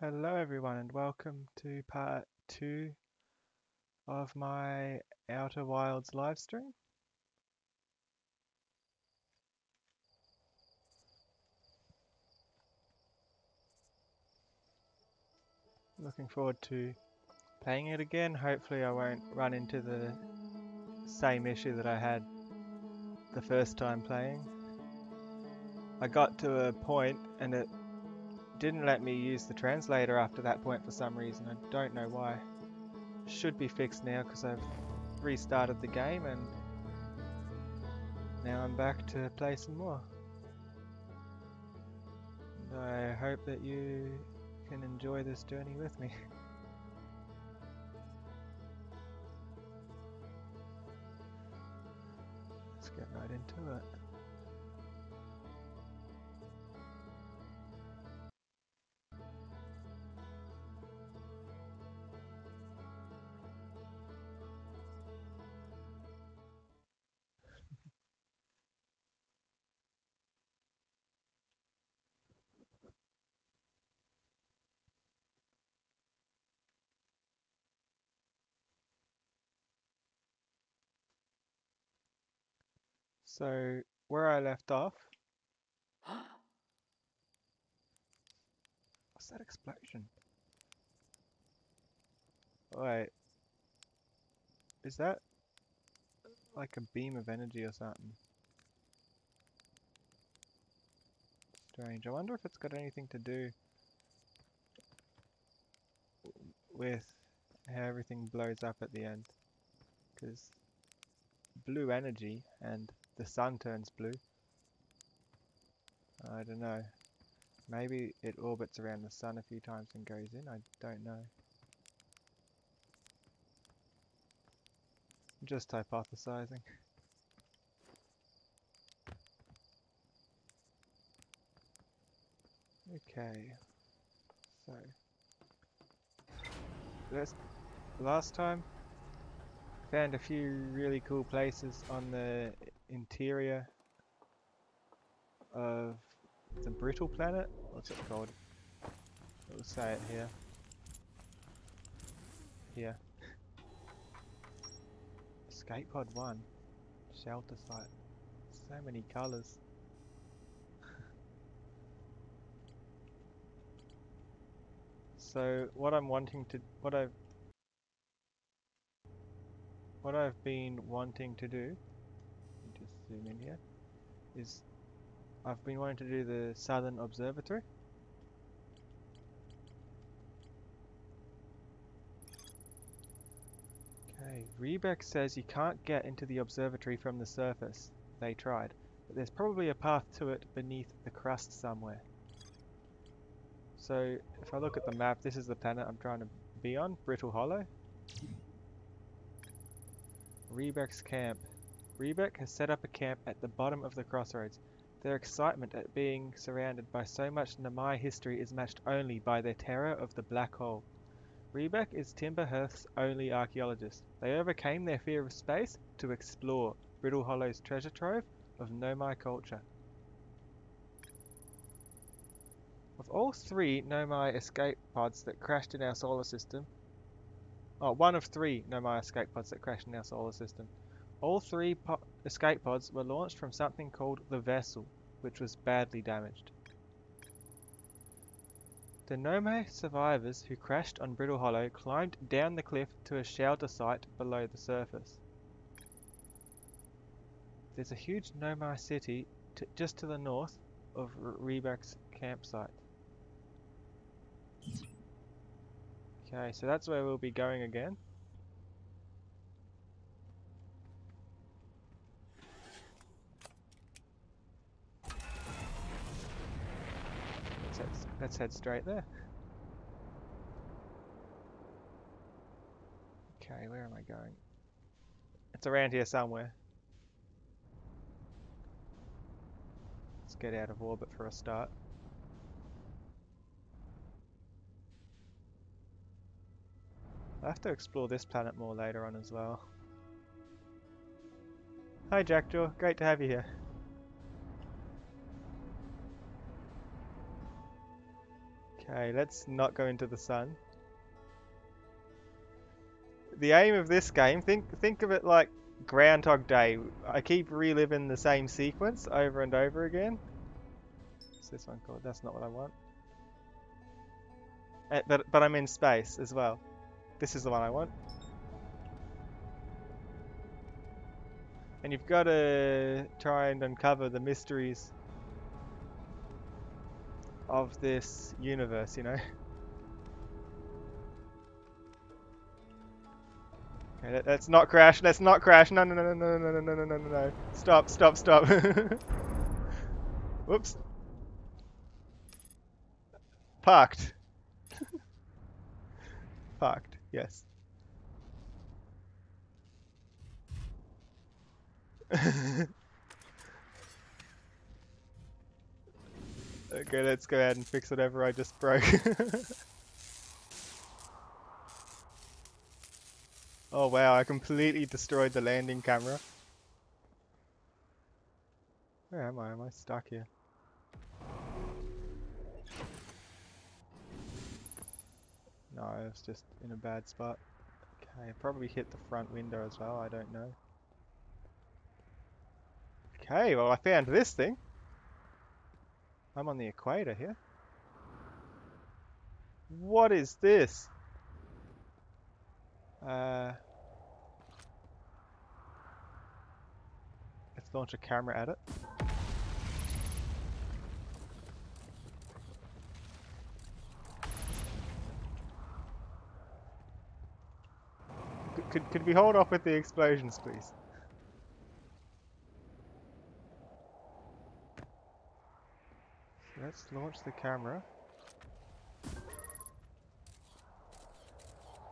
Hello everyone and welcome to part 2 of my Outer Wilds live stream. Looking forward to playing it again. Hopefully I won't run into the same issue that I had the first time playing. I got to a point and it didn't let me use the translator after that point for some reason. I don't know why. Should be fixed now because I've restarted the game and now I'm back to play some more. And I hope that you can enjoy this journey with me. Let's get right into it. So, where I left off, what's that explosion? Wait, is that like a beam of energy or something? Strange. I wonder if it's got anything to do with how everything blows up at the end. Because blue energy and the sun turns blue. I don't know. Maybe it orbits around the sun a few times and goes in. I don't know. I'm just hypothesizing. Okay. So, last time found a few really cool places on the interior of the brittle planet. What's it called? We'll say it here. Here. Escape pod 1. Shelter site. So many colours. So what I'm wanting to what I've been wanting to do, let me just zoom in here, is I've been wanting to do the Southern Observatory. Okay, Rebeck says you can't get into the observatory from the surface. They tried, but there's probably a path to it beneath the crust somewhere. So if I look at the map, this is the planet I'm trying to be on, Brittle Hollow. Rebeck's camp. Rebeck has set up a camp at the bottom of the crossroads. Their excitement at being surrounded by so much Namai history is matched only by their terror of the black hole. Rebeck is Timberhearth's only archaeologist. They overcame their fear of space to explore Brittle Hollow's treasure trove of Nomai culture. Of all 3 Nomai escape pods that crashed in our solar system, one of 3 Nomai escape pods that crashed in our solar system, all 3 escape pods were launched from something called the Vessel, which was badly damaged. The Nomai survivors who crashed on Brittle Hollow climbed down the cliff to a shelter site below the surface. There's a huge Nomai city just to the north of Rebeck's campsite. Okay, so that's where we'll be going again. Let's head straight there. Okay, where am I going? It's around here somewhere. Let's get out of orbit for a start. I'll have to explore this planet more later on as well. Hi Jackdaw, great to have you here. Okay, let's not go into the sun. The aim of this game, think of it like Groundhog Day. I keep reliving the same sequence over and over again. What's this one called? That's not what I want. But I'm in space as well. This is the one I want. And you've got to try and uncover the mysteries of this universe, you know? Okay, let's not crash, let's not crash. No, no, no, no, no, no, no, no, no, no, no. Stop, stop, stop. Whoops. Parked. Parked, yes. Okay, let's go ahead and fix whatever I just broke. Oh wow, I completely destroyed the landing camera. Where am I? Am I stuck here? No, I was just in a bad spot. Okay, I probably hit the front window as well, I don't know. Okay, well I found this thing. I'm on the equator here. What is this? Let's launch a camera at it. Could we hold off with the explosions, please? Let's launch the camera.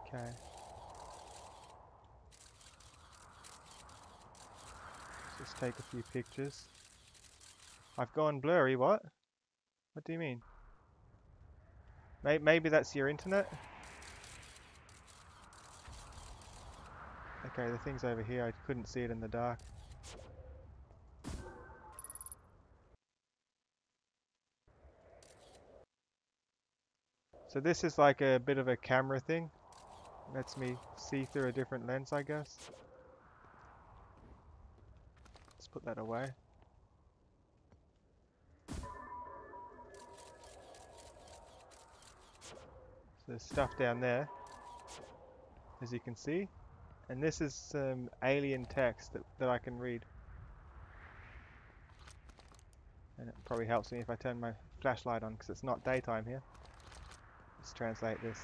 Okay. Let's just take a few pictures. I've gone blurry, what? What do you mean? Maybe that's your internet? Okay, the thing's over here, I couldn't see it in the dark. So this is like a bit of a camera thing. Lets me see through a different lens, I guess. Let's put that away. So there's stuff down there, as you can see. And this is some alien text that I can read. And it probably helps me if I turn my flashlight on, because it's not daytime here. Let's translate this.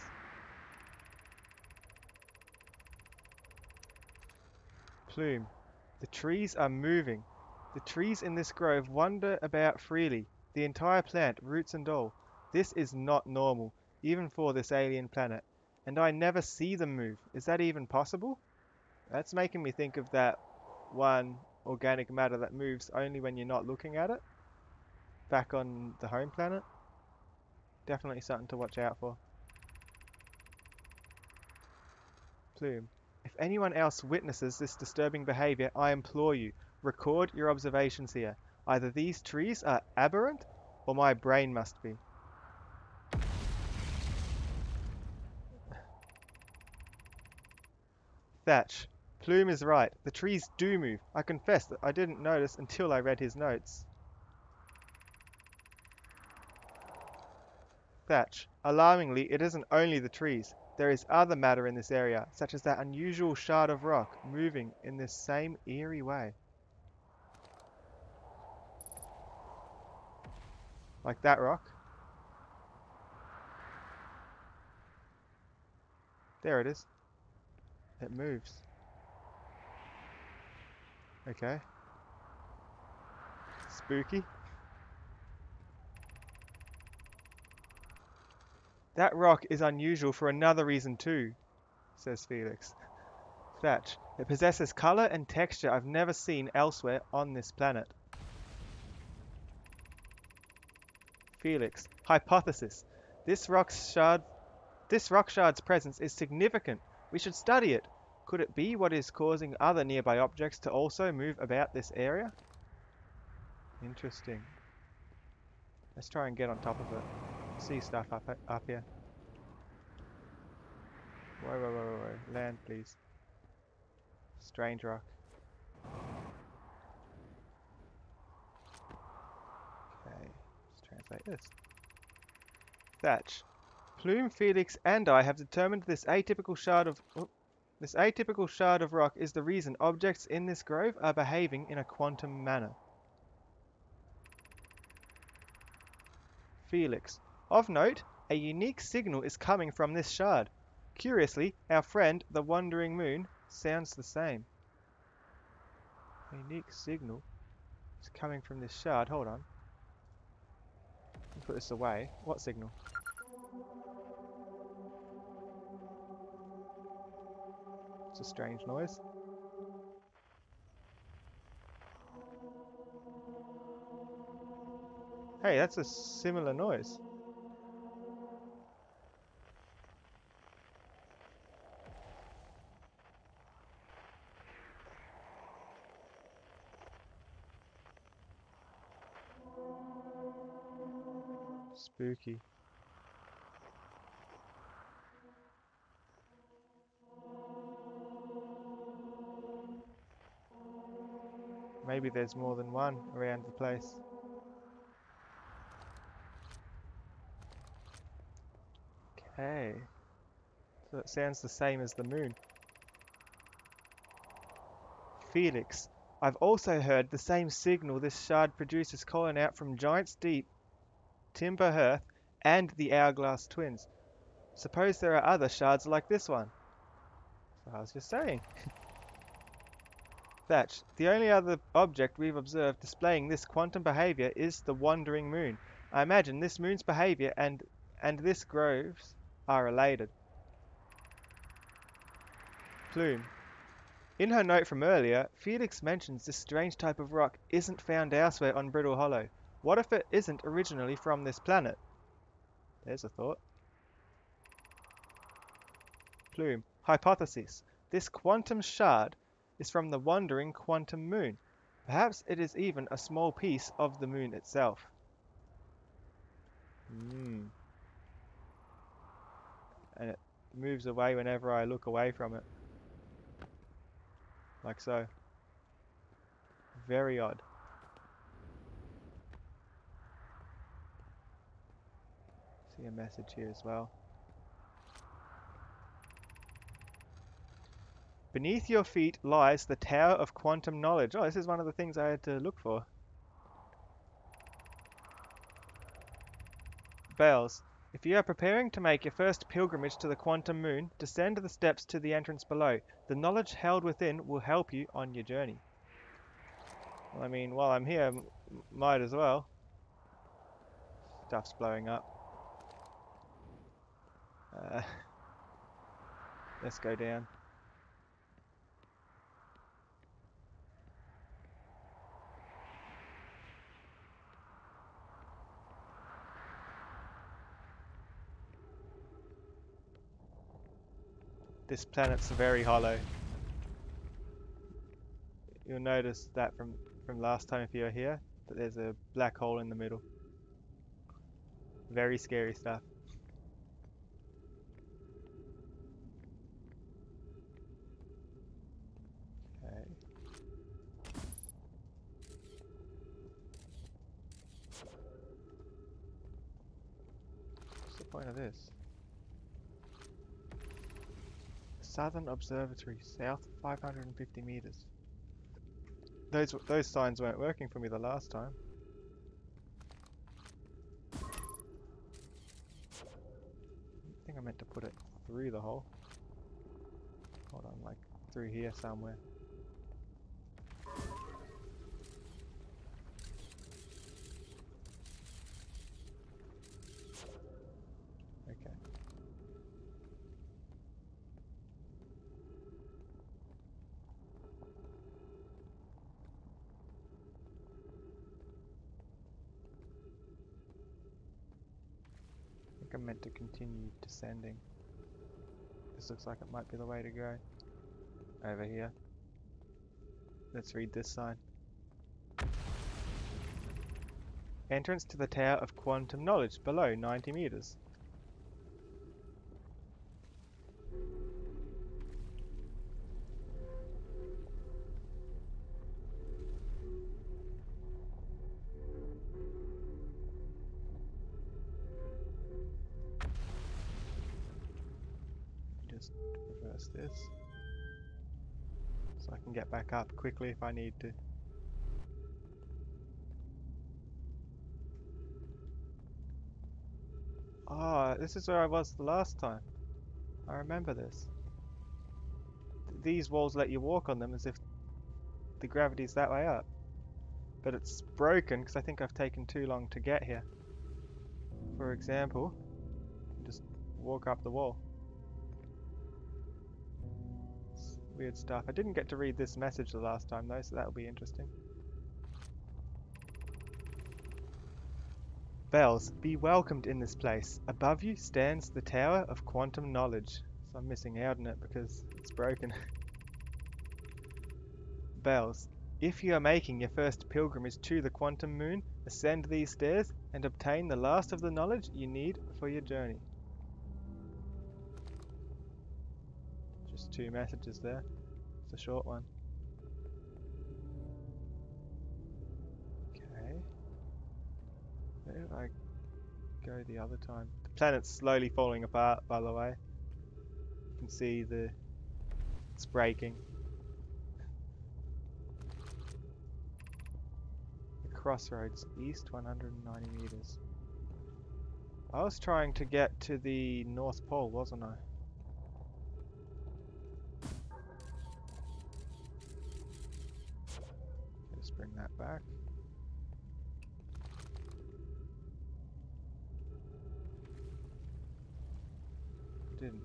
Plume. The trees are moving. The trees in this grove wander about freely. The entire plant, roots and all. This is not normal, even for this alien planet. And I never see them move. Is that even possible? That's making me think of that one organic matter that moves only when you're not looking at it. Back on the home planet. Definitely something to watch out for. Plume. If anyone else witnesses this disturbing behavior, I implore you, record your observations here. Either these trees are aberrant, or my brain must be. Thatch. Plume is right. The trees do move. I confess that I didn't notice until I read his notes. Thatch. Alarmingly, it isn't only the trees. There is other matter in this area, such as that unusual shard of rock, moving in this same eerie way. Like that rock. There it is. It moves. Okay. Spooky. That rock is unusual for another reason too, says Felix. Thatch. It possesses color and texture I've never seen elsewhere on this planet. Felix. Hypothesis. This rock shard's presence is significant. We should study it. Could it be what is causing other nearby objects to also move about this area? Interesting. Let's try and get on top of it. see stuff up here. Whoa. Land, please. Strange rock. Okay, let's translate this. Thatch. Plume, Felix, and I have determined this atypical shard of rock is the reason objects in this grove are behaving in a quantum manner. Felix. Of note, a unique signal is coming from this shard. Curiously, our friend, the Wandering Moon, sounds the same. A unique signal is coming from this shard. Hold on. Let me put this away. What signal? It's a strange noise. Hey, that's a similar noise. Spooky. Maybe there's more than one around the place. Okay. So it sounds the same as the moon. Felix. I've also heard the same signal this shard produces calling out from Giant's Deep, Timber Hearth, and the Hourglass Twins. Suppose there are other shards like this one. So I was just saying. Thatch. The only other object we've observed displaying this quantum behavior is the Wandering Moon. I imagine this moon's behavior and this grove's are related. Plume. In her note from earlier, Felix mentions this strange type of rock isn't found elsewhere on Brittle Hollow. What if it isn't originally from this planet? There's a thought. Plume. Hypothesis. This quantum shard is from the wandering quantum moon. Perhaps it is even a small piece of the moon itself. And it moves away whenever I look away from it. Like so. Very odd. See a message here as well. Beneath your feet lies the Tower of Quantum Knowledge. Oh, this is one of the things I had to look for. Bells. If you are preparing to make your first pilgrimage to the quantum moon, descend the steps to the entrance below. The knowledge held within will help you on your journey. Well, I mean, while I'm here, might as well. Stuff's blowing up. Let's go down. This planet's very hollow. You'll notice that from last time if you're here, that there's a black hole in the middle. Very scary stuff. Okay. What's the point of this? Southern Observatory, south 550 meters. Those signs weren't working for me the last time. I think I meant to put it through the hole. Hold on, like through here somewhere. Okay. I meant to continue descending. This looks like it might be the way to go. Over here. Let's read this sign. Entrance to the Tower of Quantum Knowledge, below 90 meters. Just reverse this so I can get back up quickly if I need to. Ah, this is where I was the last time. I remember this. These walls let you walk on them as if the gravity's that way up. But it's broken because I think I've taken too long to get here. For example, just walk up the wall. It's weird stuff. I didn't get to read this message the last time though, so that'll be interesting. Bells, be welcomed in this place. Above you stands the Tower of Quantum Knowledge. So I'm missing out on it because it's broken. Bells, if you are making your first pilgrimage to the Quantum Moon, ascend these stairs and obtain the last of the knowledge you need for your journey. Just 2 messages there. It's a short one. Okay. Where did I go the other time? The planet's slowly falling apart, by the way. You can see it's breaking. The crossroads, east 190 meters. I was trying to get to the North Pole, wasn't I? Just bring that back. Didn't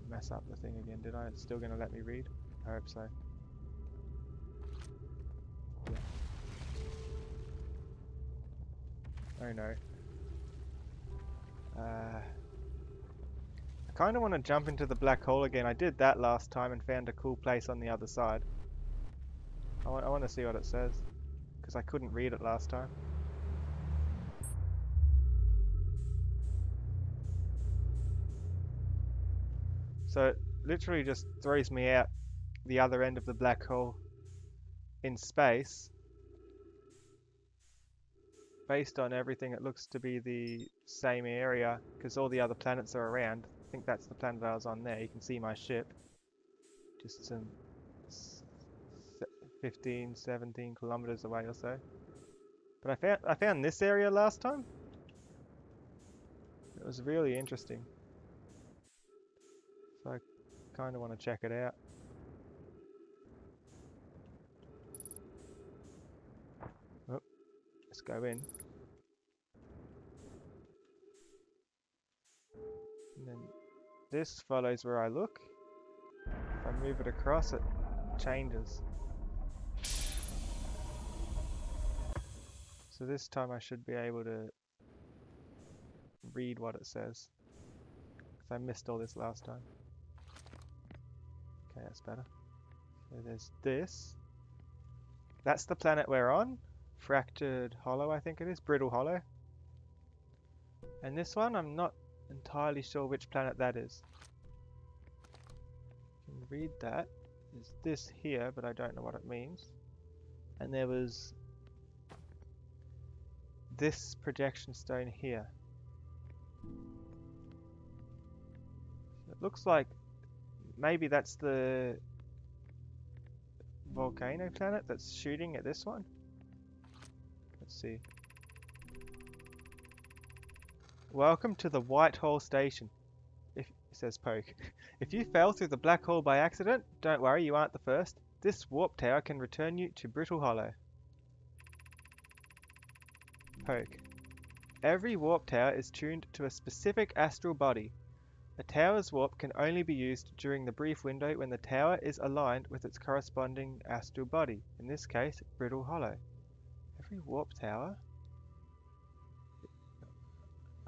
mess up the thing again, did I? It's still going to let me read? I hope so. Yeah. Oh no. I kind of want to jump into the black hole again. I did that last time and found a cool place on the other side. I want to see what it says, because I couldn't read it last time. So it literally just throws me out the other end of the black hole in space. Based on everything, it looks to be the same area because all the other planets are around. I think that's the planet I was on there. You can see my ship. Just some 15, 17 kilometers away or so. But I found this area last time. It was really interesting. So I kind of want to check it out. Oh, let's go in. And then this follows where I look. If I move it across, it changes. So this time I should be able to read what it says. Because I missed all this last time. Okay, that's better. So there's this. That's the planet we're on. Fractured Hollow, I think it is. Brittle Hollow. And this one, I'm not entirely sure which planet that is. You can read that. There's this here, but I don't know what it means. And there was this projection stone here. It looks like maybe that's the volcano planet that's shooting at this one. Let's see. Welcome to the White Hole Station. It says Poke. If you fell through the black hole by accident, don't worry, you aren't the first. This warp tower can return you to Brittle Hollow. Poke. Every warp tower is tuned to a specific astral body. A tower's warp can only be used during the brief window when the tower is aligned with its corresponding astral body, in this case, Brittle Hollow. Every warp tower?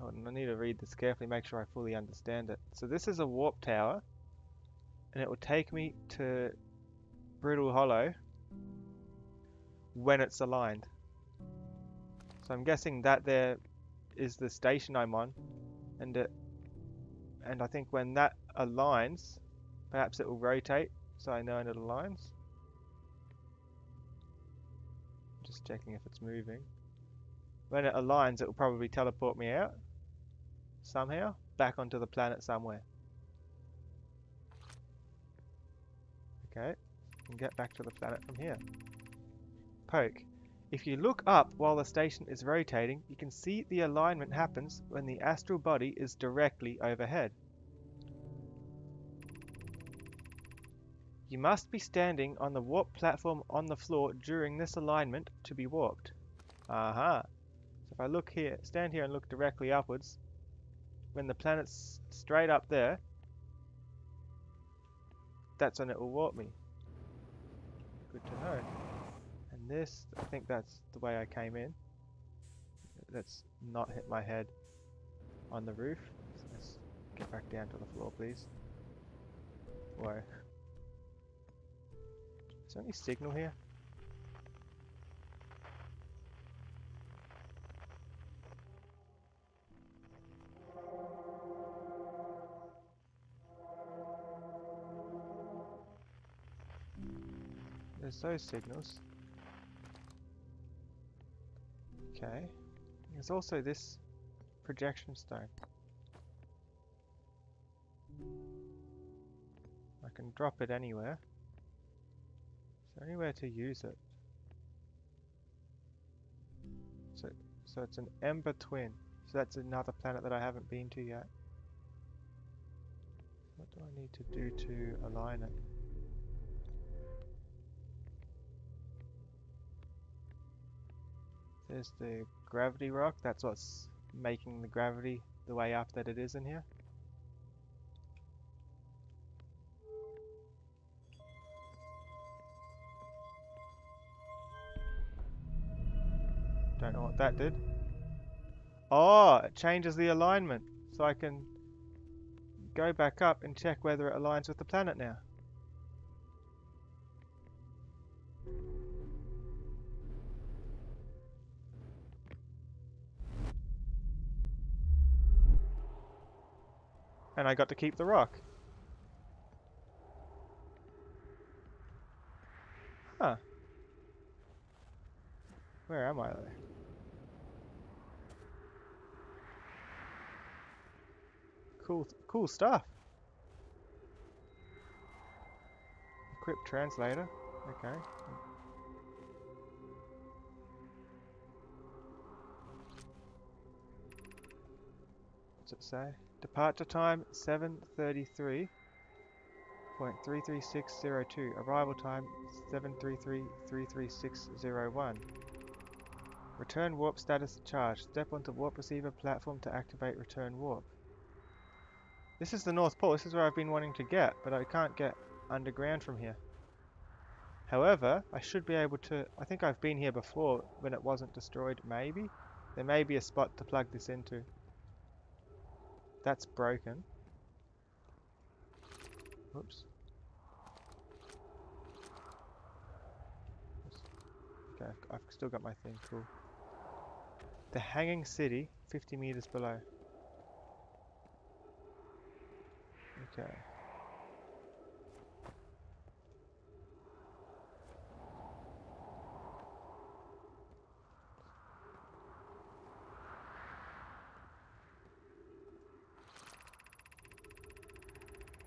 Oh, I need to read this carefully, make sure I fully understand it. So this is a warp tower, and it will take me to Brittle Hollow when it's aligned. So I'm guessing that there is the station I'm on, and I think when that aligns, perhaps it will rotate, so I know it aligns. Just checking if it's moving. When it aligns, it will probably teleport me out somehow, back onto the planet somewhere. Okay, and get back to the planet from here. Poke. If you look up while the station is rotating, you can see the alignment happens when the astral body is directly overhead. You must be standing on the warp platform on the floor during this alignment to be warped. Aha. So if I look here, stand here and look directly upwards, when the planet's straight up there, that's when it will warp me. Good to know. And this, I think that's the way I came in. Let's not hit my head on the roof. So let's get back down to the floor, please. Whoa. Is there any signal here? There's those signals. Okay. There's also this projection stone. I can drop it anywhere. Is there anywhere to use it? So it's an Ember Twin. So that's another planet that I haven't been to yet. What do I need to do to align it? There's the gravity rock. That's what's making the gravity the way up that it is in here. Don't know what that did. Oh, it changes the alignment. So I can go back up and check whether it aligns with the planet now. And I got to keep the rock. Huh. Where am I though? Cool stuff. Equip translator. Okay. What's it say? Departure time 7:33.33602. Arrival time 7:33.33601. Return warp status charged. Step onto warp receiver platform to activate return warp. This is the North Pole. This is where I've been wanting to get, but I can't get underground from here. However, I should be able to... I think I've been here before when it wasn't destroyed, maybe? There may be a spot to plug this into. That's broken. Oops. Okay, I've still got my thing, cool. The Hanging City, 50 meters below. Okay.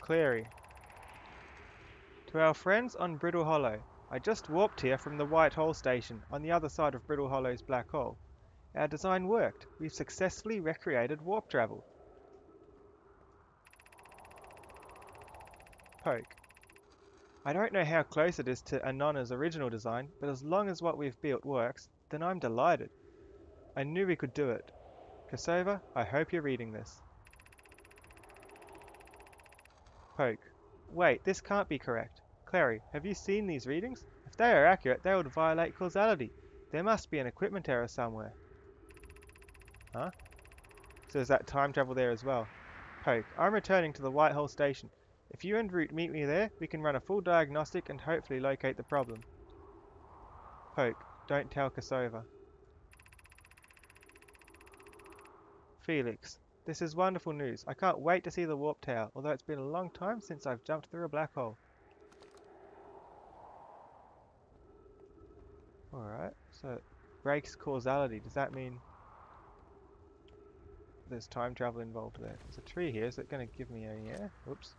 Clary. To our friends on Brittle Hollow, I just warped here from the White Hole station on the other side of Brittle Hollow's black hole. Our design worked. We've successfully recreated warp travel. Poke. I don't know how close it is to Anonna's original design, but as long as what we've built works, then I'm delighted. I knew we could do it. Kosova, I hope you're reading this. Poke. Wait, this can't be correct. Clary, have you seen these readings? If they are accurate, they would violate causality. There must be an equipment error somewhere. Huh? So there's that time travel there as well. Poke, I'm returning to the White Hole station. If you and Root meet me there, we can run a full diagnostic and hopefully locate the problem. Poke, don't tell Kosova. Felix, this is wonderful news. I can't wait to see the warp tower, although it's been a long time since I've jumped through a black hole. Alright, so breaks causality. Does that mean there's time travel involved there? There's a tree here. Is it going to give me any air? Whoops.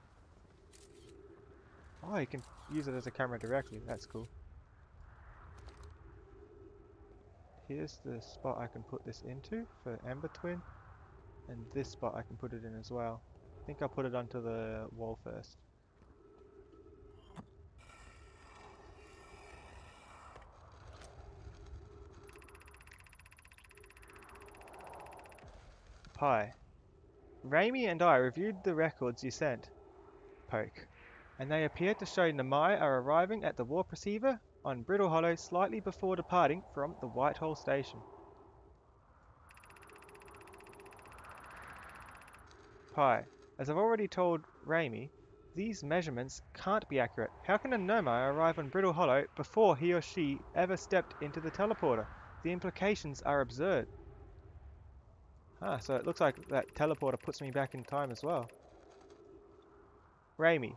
Oh, you can use it as a camera directly. That's cool. Here's the spot I can put this into for Ember Twin. And this spot I can put it in as well. I think I'll put it onto the wall first. Hi. Raimi and I reviewed the records you sent, Poke, and they appear to show Namai are arriving at the warp receiver on Brittle Hollow slightly before departing from the Whitehall station. Pi, as I've already told Raimi, these measurements can't be accurate. How can a Nomai arrive on Brittle Hollow before he or she ever stepped into the teleporter? The implications are absurd. Ah, so it looks like that teleporter puts me back in time as well. Raimi,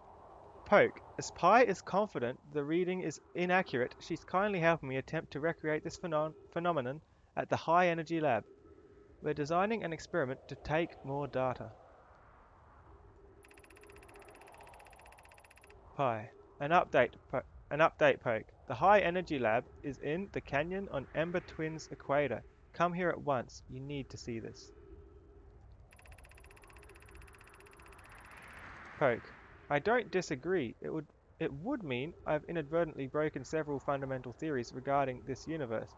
Poke, as Pi is confident the reading is inaccurate, she's kindly helping me attempt to recreate this phenomenon at the High Energy Lab. We're designing an experiment to take more data. Pi, an update, Poke. The High Energy Lab is in the canyon on Ember Twin's equator. Come here at once. You need to see this. Poke, I don't disagree. It would mean I've inadvertently broken several fundamental theories regarding this universe.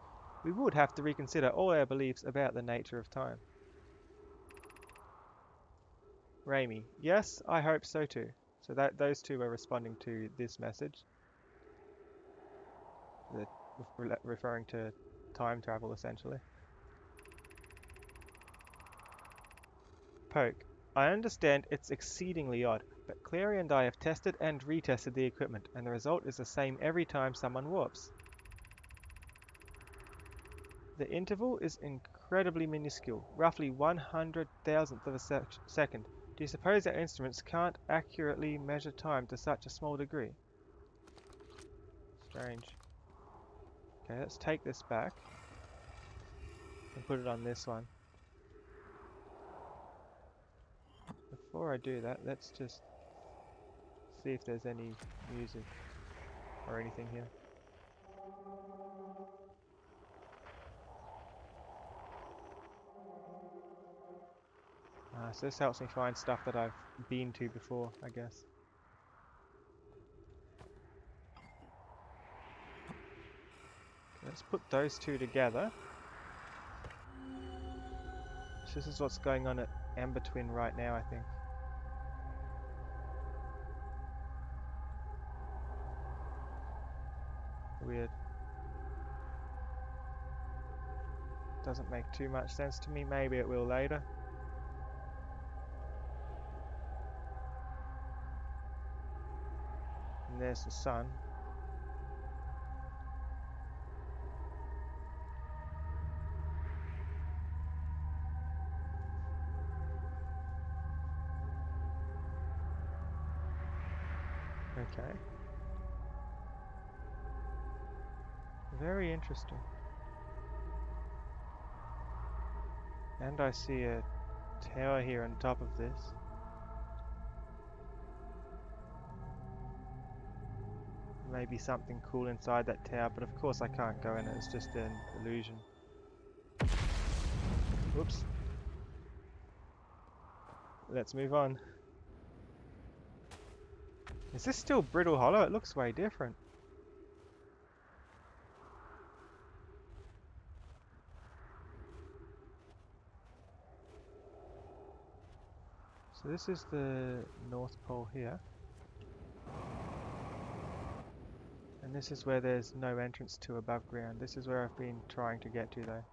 We would have to reconsider all our beliefs about the nature of time. Raimi, yes, I hope so too. So those two are responding to this message. Referring to time travel, essentially. Poke, I understand it's exceedingly odd, but Clary and I have tested and retested the equipment, and the result is the same every time someone warps. The interval is incredibly minuscule, roughly 100,000th of a second. Do you suppose our instruments can't accurately measure time to such a small degree? Strange. Okay, let's take this back and put it on this one. Before I do that, let's just see if there's any music or anything here. So this helps me find stuff that I've been to before, I guess. Let's put those two together. So this is what's going on at Ember Twin right now, I think. Weird. Doesn't make too much sense to me. Maybe it will later. And there's the sun. Okay. Very interesting. And I see a tower here on top of this. Maybe something cool inside that tower, but of course I can't go in it, it's just an illusion. Whoops. Let's move on. Is this still Brittle Hollow? It looks way different. So this is the North Pole here. And this is where there's no entrance to above ground. This is where I've been trying to get to though.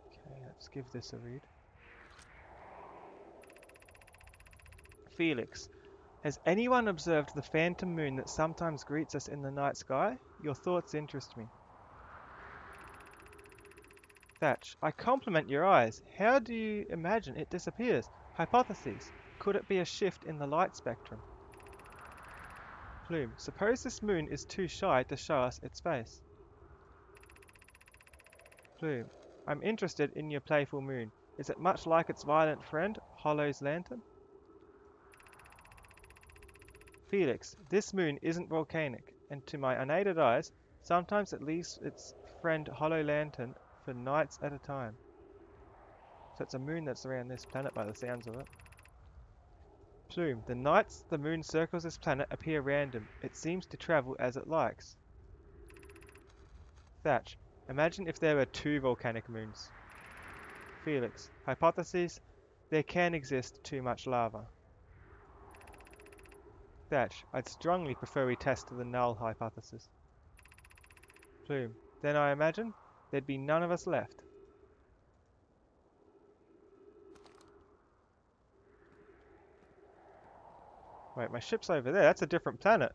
Okay, let's give this a read. Felix, Has anyone observed the phantom moon that sometimes greets us in the night sky? Your thoughts interest me. Thatch, I compliment your eyes. How do you imagine it disappears? Hypotheses. Could it be a shift in the light spectrum? Plume, suppose this moon is too shy to show us its face. Plume, I'm interested in your playful moon. Is it much like its violent friend, Hollow's lantern? Felix, this moon isn't volcanic, and to my unaided eyes, sometimes it leaves its friend Hollow Lantern for nights at a time. So it's a moon that's around this planet by the sounds of it. Plume, the nights the moon circles this planet appear random. It seems to travel as it likes. Thatch, imagine if there were two volcanic moons. Felix, hypotheses, there can exist too much lava. Thatch, I'd strongly prefer we test the null hypothesis. Plume, then I imagine there'd be none of us left. Wait, my ship's over there. That's a different planet.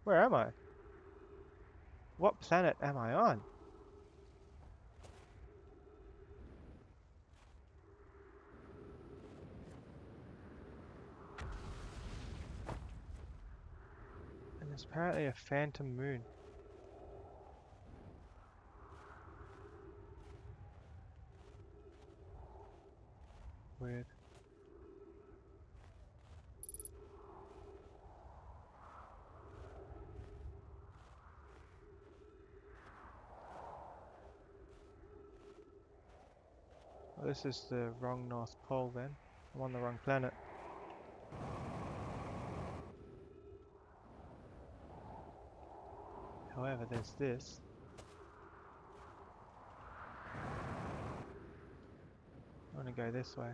Where am I? What planet am I on? And there's apparently a phantom moon. Weird. Well, this is the wrong North Pole then. I'm on the wrong planet. However, there's this. I want to go this way.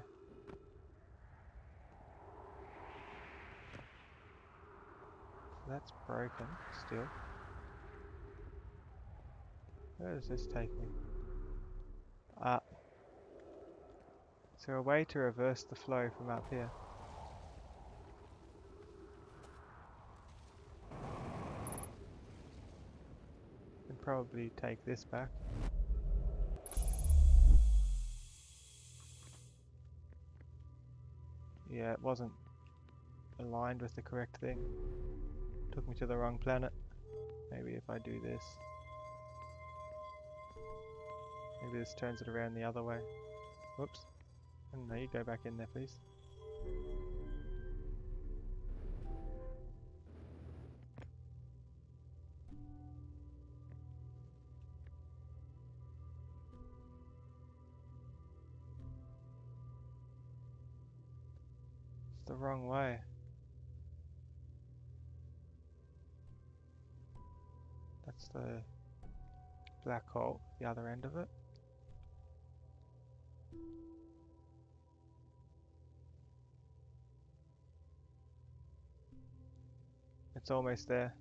That's broken still. Where does this take me? Up. Is there a way to reverse the flow from up here? Can probably take this back. Yeah, it wasn't aligned with the correct thing. Took me to the wrong planet. Maybe if I do this. Maybe this turns it around the other way. Whoops. And no, you go back in there, please. It's the wrong way. That's the black hole, the other end of it. It's almost there.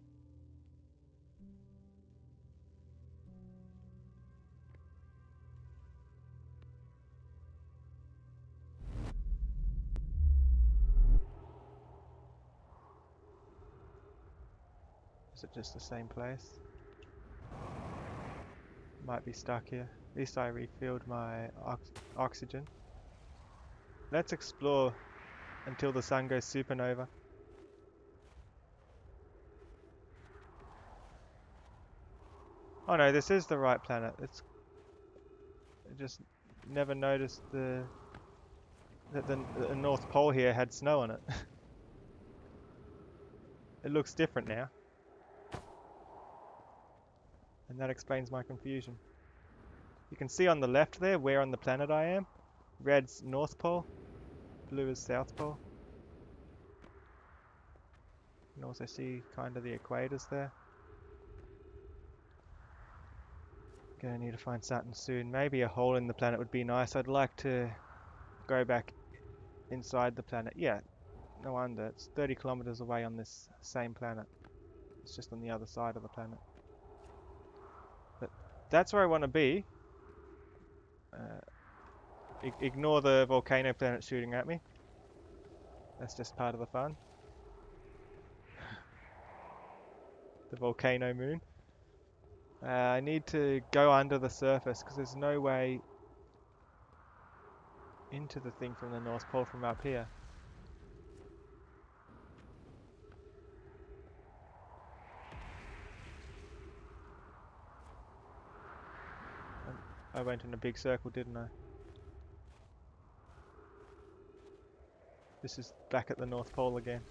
Is it just the same place? Might be stuck here. At least I refilled my oxygen. Let's explore until the sun goes supernova. Oh no, this is the right planet. I just never noticed that the North Pole here had snow on it. It looks different now. And that explains my confusion. You can see on the left there where on the planet I am. Red's North Pole, blue is South Pole. You can also see kind of the equators there. Gonna need to find something soon. Maybe a hole in the planet would be nice. I'd like to go back inside the planet. Yeah, no wonder. It's 30 kilometers away on this same planet. It's just on the other side of the planet. But that's where I want to be. Ignore the volcano planet shooting at me. That's just part of the fun. the volcano moon. I need to go under the surface because there's no way into the thing from the North Pole from up here. I went in a big circle, didn't I? This is back at the North Pole again.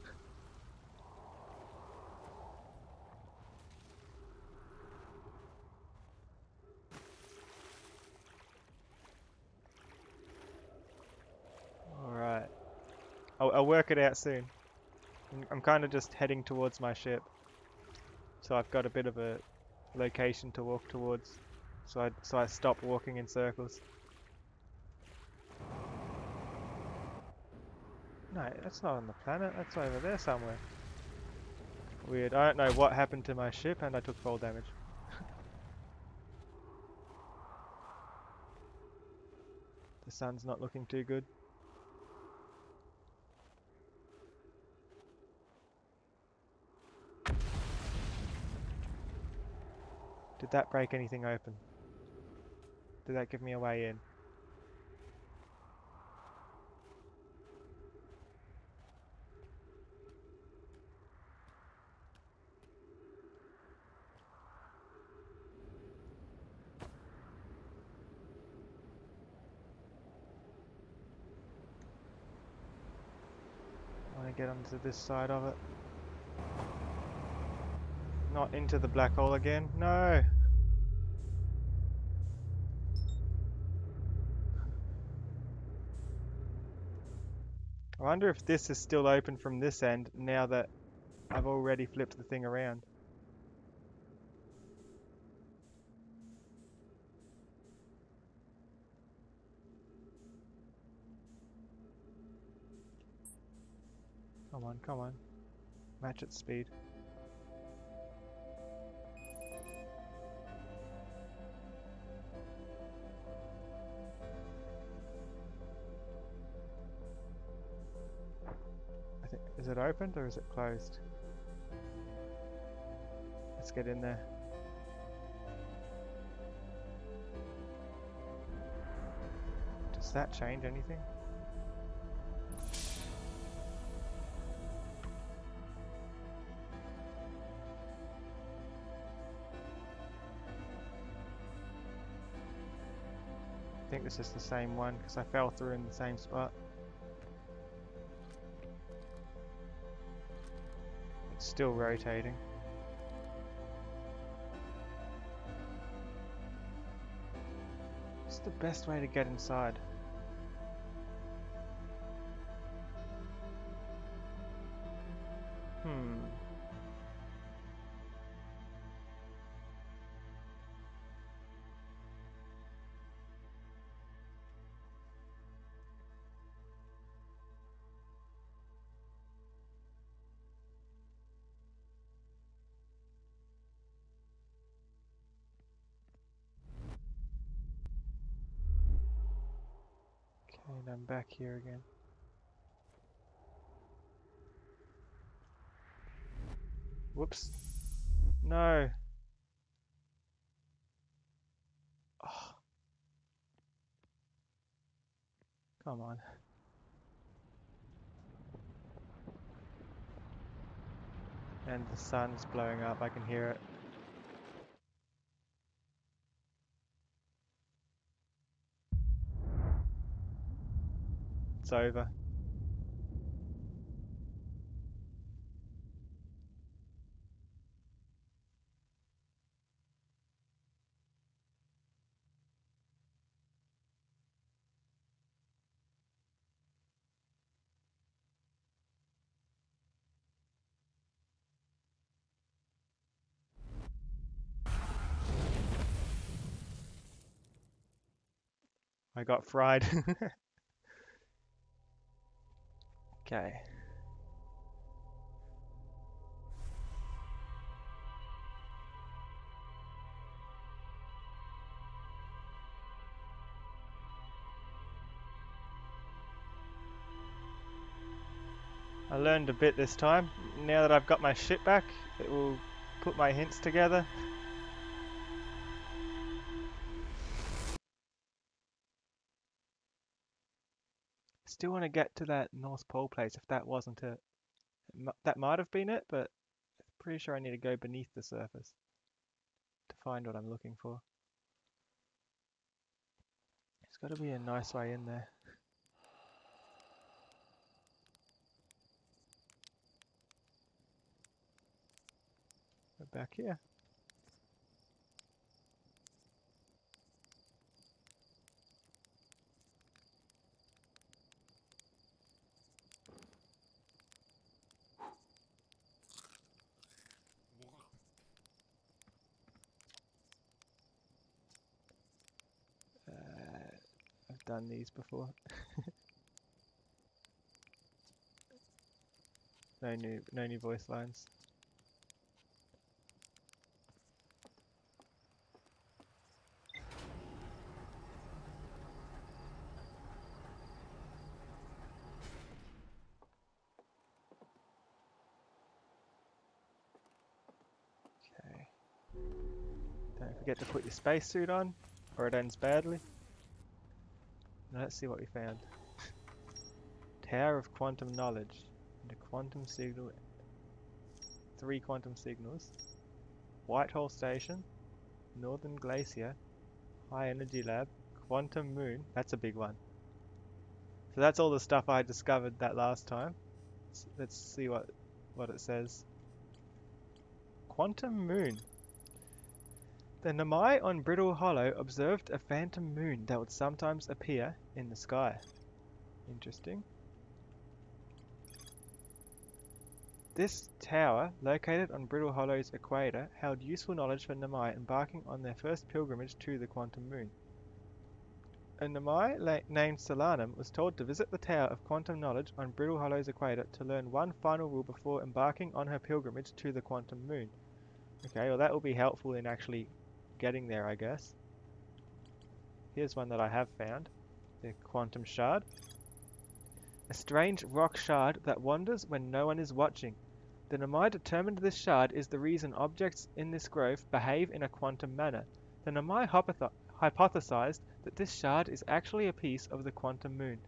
Alright. I'll work it out soon. I'm kind of just heading towards my ship. So I've got a bit of a location to walk towards. So I stop walking in circles. No, that's not on the planet. That's over there somewhere. Weird. I don't know what happened to my ship and I took fall damage. The sun's not looking too good. Did that break anything open? Did that give me a way in? I want to get onto this side of it. Not into the black hole again. No! I wonder if this is still open from this end now that I've already flipped the thing around. Come on, come on. Match its speed. Is it opened or is it closed? Let's get in there. Does that change anything? I think this is the same one because I fell through in the same spot. It's still rotating. What's the best way to get inside? Okay, and I'm back here again. Whoops. No. Oh. Come on. And the sun's blowing up, I can hear it. It's over. I got fried. Okay. I learned a bit this time. Now that I've got my ship back, it will put my hints together. Still want to get to that North Pole place if that wasn't it. That might have been it, but pretty sure I need to go beneath the surface to find what I'm looking for. There's got to be a nice way in there. We're back here. I've done these before. No new voice lines. Okay. Don't forget to put your spacesuit on, or it ends badly. Now let's see what we found. Tower of Quantum Knowledge. And a quantum signal. 3 quantum signals. Whitehall Station. Northern Glacier. High Energy Lab. Quantum Moon. That's a big one. So that's all the stuff I discovered that last time. Let's see what it says. Quantum Moon. The Namai on Brittle Hollow observed a phantom moon that would sometimes appear in the sky. Interesting. This tower, located on Brittle Hollow's equator, held useful knowledge for Namai embarking on their first pilgrimage to the quantum moon. A Namai named Solanum was told to visit the Tower of Quantum Knowledge on Brittle Hollow's equator to learn one final rule before embarking on her pilgrimage to the quantum moon. Okay, well that will be helpful in actually getting there, I guess. Here's one that I have found. The quantum shard. A strange rock shard that wanders when no one is watching. The Namai determined this shard is the reason objects in this grove behave in a quantum manner. The Namai hypothesized that this shard is actually a piece of the quantum moon.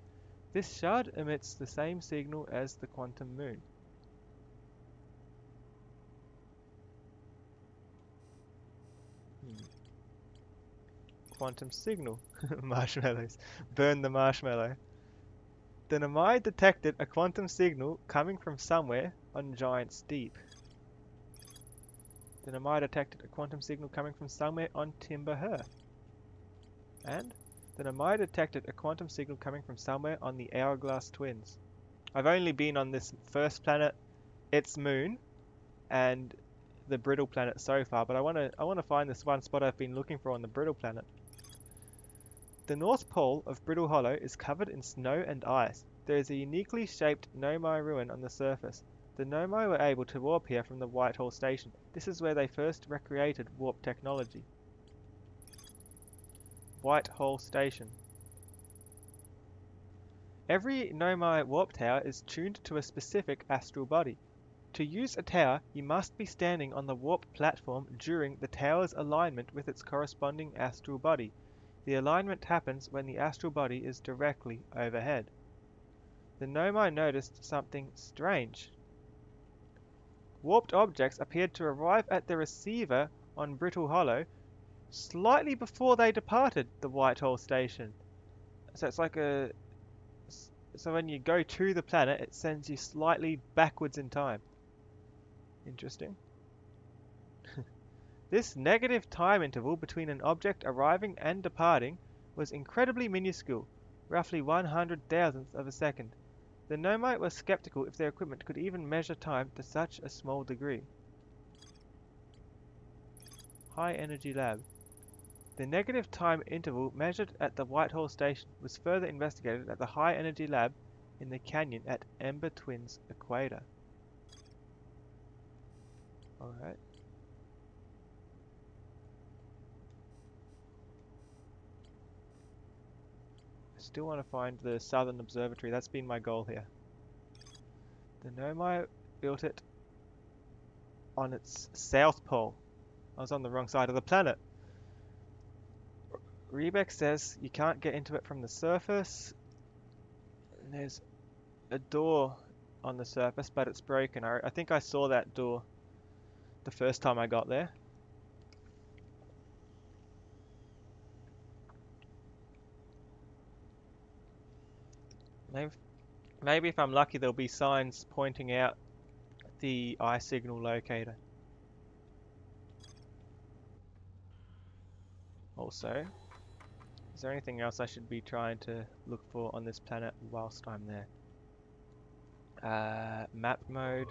This shard emits the same signal as the quantum moon. Quantum signal. Marshmallows. Burn the marshmallow. The Namai detected a quantum signal coming from somewhere on Giant's Deep. The Namai detected a quantum signal coming from somewhere on Timber Hearth. And the Namai detected a quantum signal coming from somewhere on the Hourglass Twins. I've only been on this first planet, its moon, and the Brittle planet so far, but I want to find this one spot I've been looking for on the Brittle planet. The North Pole of Brittle Hollow is covered in snow and ice. There is a uniquely shaped Nomai ruin on the surface. The Nomai were able to warp here from the Whitehall Station. This is where they first recreated warp technology. Whitehall Station. Every Nomai warp tower is tuned to a specific astral body. To use a tower, you must be standing on the warp platform during the tower's alignment with its corresponding astral body. The alignment happens when the astral body is directly overhead. The Nomai noticed something strange. Warped objects appeared to arrive at the receiver on Brittle Hollow slightly before they departed the Whitehall Station. So it's like so when you go to the planet, it sends you slightly backwards in time. Interesting. This negative time interval between an object arriving and departing was incredibly minuscule, roughly 100,000th of a second. The Nomai were skeptical if their equipment could even measure time to such a small degree. High Energy Lab. The negative time interval measured at the Whitehall Station was further investigated at the High Energy Lab in the canyon at Ember Twins Equator. Alright. Still want to find the Southern Observatory. That's been my goal here. The Nomai built it on its south pole. I was on the wrong side of the planet. Rebeck says you can't get into it from the surface. And there's a door on the surface, but it's broken. I think I saw that door the first time I got there. Maybe if I'm lucky, there'll be signs pointing out the eye signal locator. Also, is there anything else I should be trying to look for on this planet whilst I'm there? Map mode.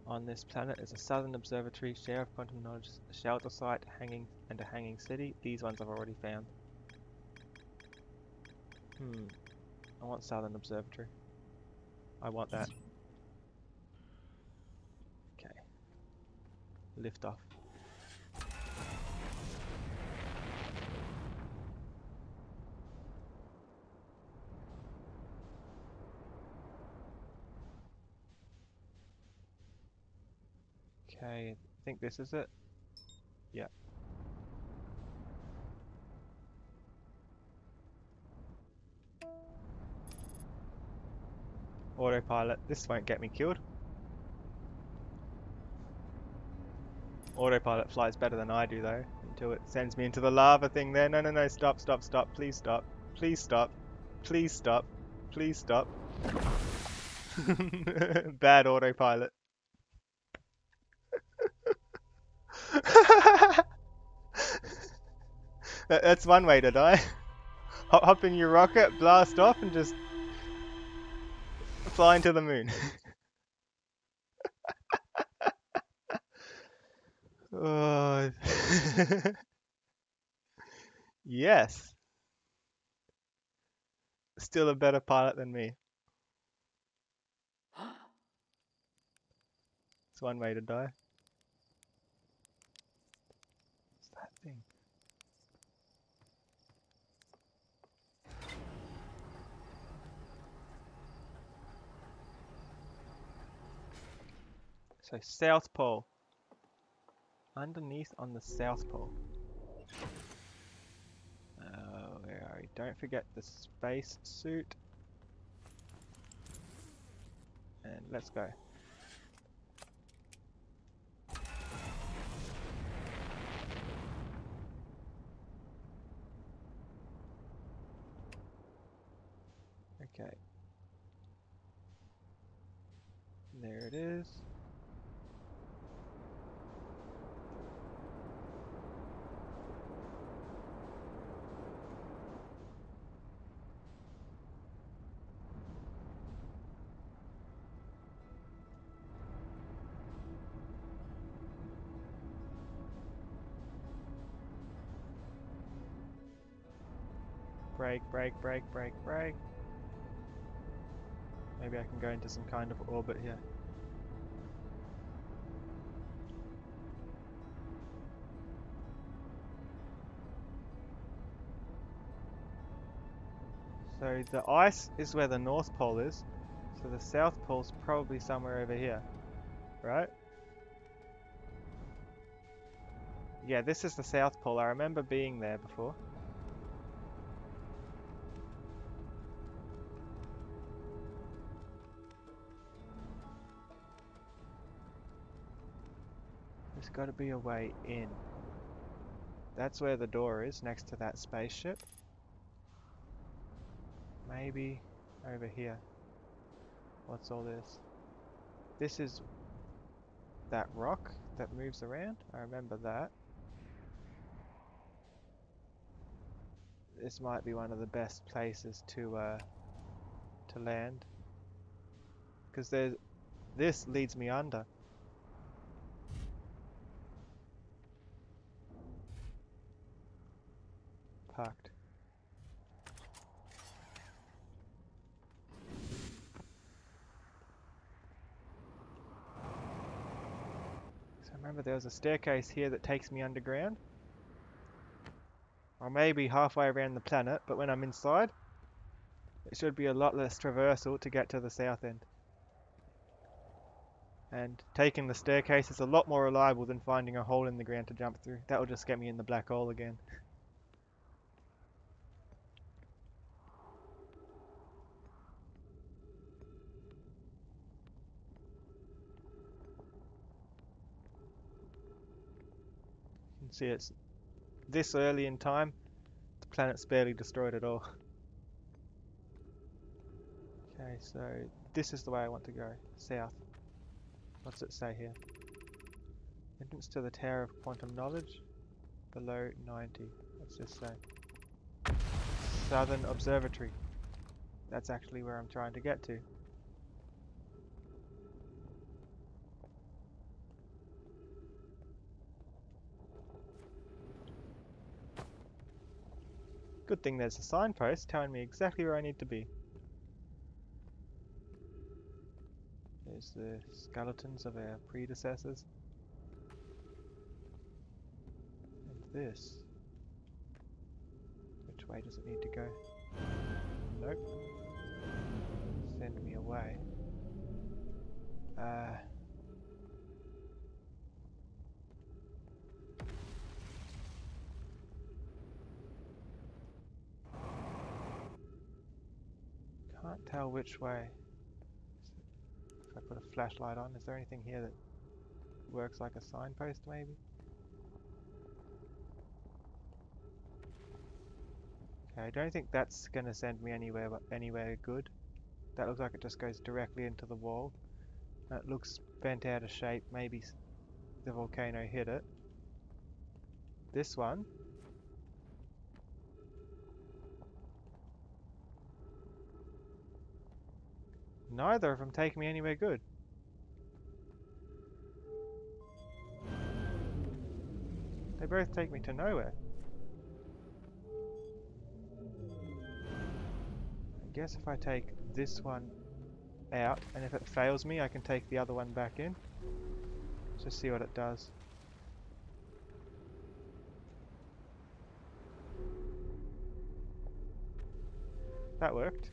On this planet is a southern observatory, share of quantum knowledge, a shelter site, and a hanging city. These ones I've already found. I want southern observatory. I want that. Okay. Lift off. Okay, I think this is it. Yeah. Autopilot. This won't get me killed. Autopilot flies better than I do though, until it sends me into the lava thing there. No, no, no, stop, stop, stop, please stop. Please stop. Please stop. Please stop. Bad autopilot. That's one way to die. Hop in your rocket, blast off, and just fly into the moon. Oh. Yes. Still a better pilot than me. It's one way to die. What's that thing? So South Pole. Underneath on the South Pole. Where are we? Don't forget the space suit. And let's go. Okay. There it is. Brake, brake, brake, brake, brake. Maybe I can go into some kind of orbit here. So the ice is where the North Pole is. So the South Pole's probably somewhere over here. Right? Yeah, this is the South Pole. I remember being there before. There's got to be a way in. That's where the door is, next to that spaceship. Maybe over here. What's all this? This is that rock that moves around. I remember that. This might be one of the best places to land, because this leads me under. Parked. So remember there was a staircase here that takes me underground. Or maybe halfway around the planet, but when I'm inside, it should be a lot less traversal to get to the south end. And taking the staircase is a lot more reliable than finding a hole in the ground to jump through. That will just get me in the black hole again. You can see it's this early in time, the planet's barely destroyed at all. Okay, so this is the way I want to go, south. What's it say here? Entrance to the Tower of Quantum Knowledge, below 90. What's this say? Southern Observatory. That's actually where I'm trying to get to. Good thing there's a signpost telling me exactly where I need to be. There's the skeletons of our predecessors. And this. Which way does it need to go? Nope. Send me away. Can't tell which way. If I put a flashlight on, is there anything here that works like a signpost maybe? Okay, I don't think that's gonna send me anywhere good. That looks like it just goes directly into the wall. That looks bent out of shape. Maybe the volcano hit it. This one. Neither of them take me anywhere good. They both take me to nowhere. I guess if I take this one out, and if it fails me, I can take the other one back in. Just see what it does. That worked.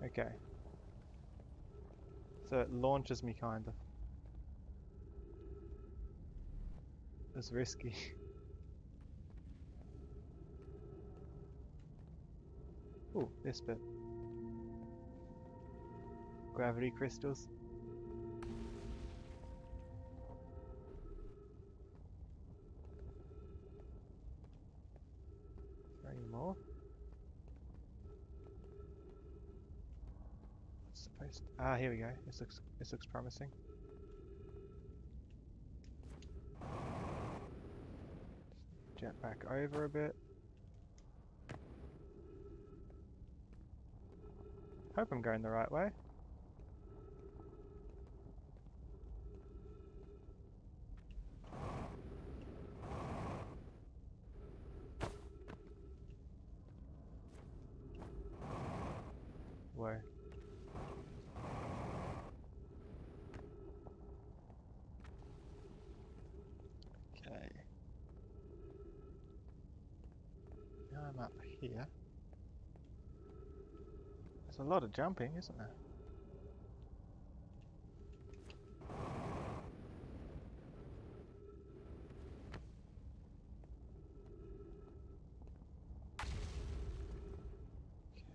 Okay. So it launches me, kind of. It's risky. Ooh, this bit. Gravity crystals. Is there any more? What's supposed to... Ah, here we go. This looks promising. Jet back over a bit. Hope I'm going the right way. Whoa. Okay. Now I'm up here. There's a lot of jumping, isn't there?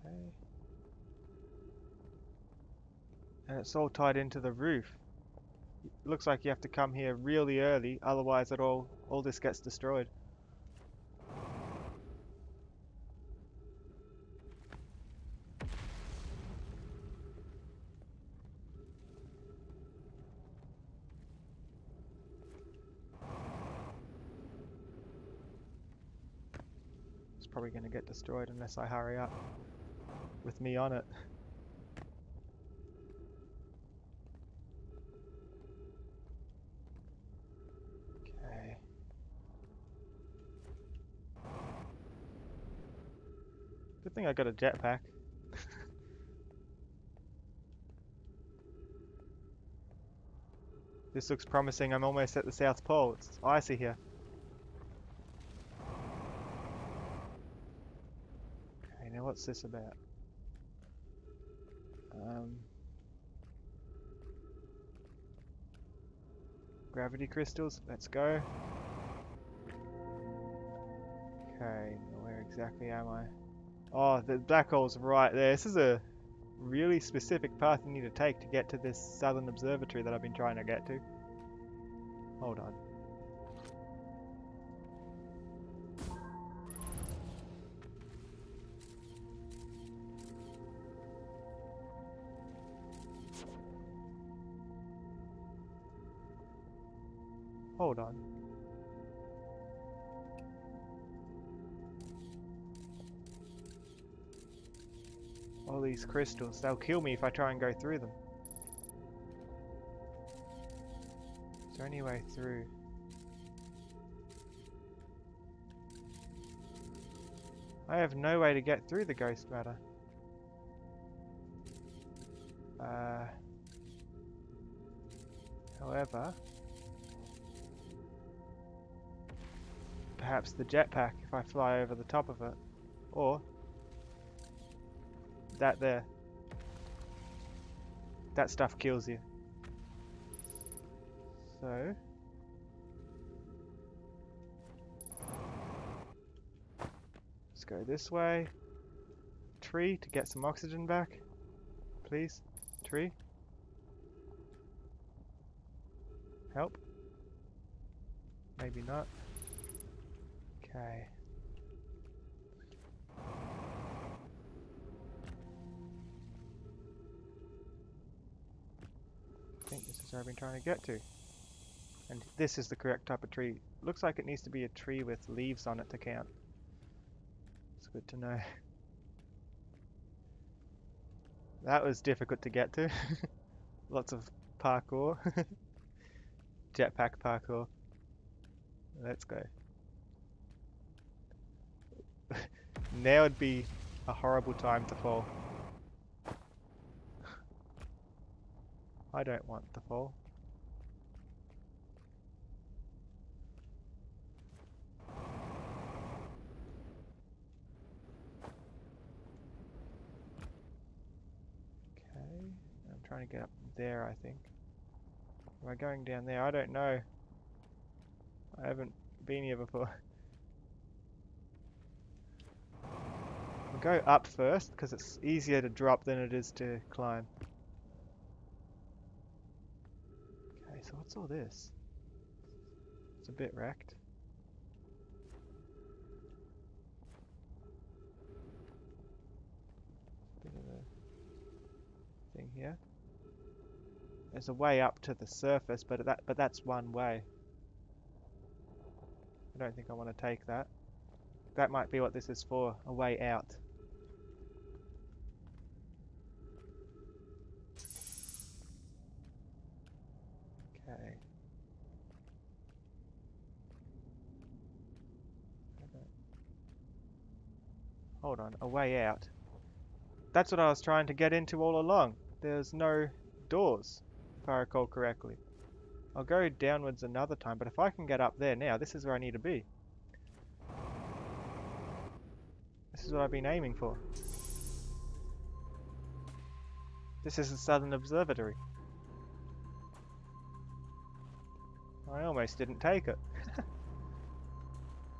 Okay. And it's all tied into the roof. It looks like you have to come here really early, otherwise all this gets destroyed. It's probably going to get destroyed unless I hurry up with me on it. Okay. Good thing I got a jetpack. This looks promising. I'm almost at the South Pole. It's icy here. Okay, now what's this about? Gravity crystals, let's go. Okay, where exactly am I? Oh, the black hole's right there. This is a really specific path you need to take to get to this southern observatory that I've been trying to get to. Hold on. Hold on. All these crystals, they'll kill me if I try and go through them. Is there any way through? I have no way to get through the ghost matter. However, perhaps the jetpack if I fly over the top of it. Or that there. That stuff kills you. So let's go this way. Tree to get some oxygen back. Please. Tree. Help. Maybe not. Okay. I think this is where I've been trying to get to. And this is the correct type of tree. Looks like it needs to be a tree with leaves on it to count. It's good to know. That was difficult to get to. Lots of parkour. Jetpack parkour. Let's go. Now would be a horrible time to fall. I don't want to fall. Okay, I'm trying to get up there, I think. Am I going down there? I don't know. I haven't been here before. I'll go up first because it's easier to drop than it is to climb. Okay, so what's all this? It's a bit wrecked. Bit of a thing here. There's a way up to the surface, but that's one way. I don't think I want to take that. That might be what this is for, a way out. Okay. Hold on, a way out. That's what I was trying to get into all along. There's no doors, if I recall correctly. I'll go downwards another time, but if I can get up there now, this is where I need to be. This is what I've been aiming for. This is the Southern Observatory. I almost didn't take it.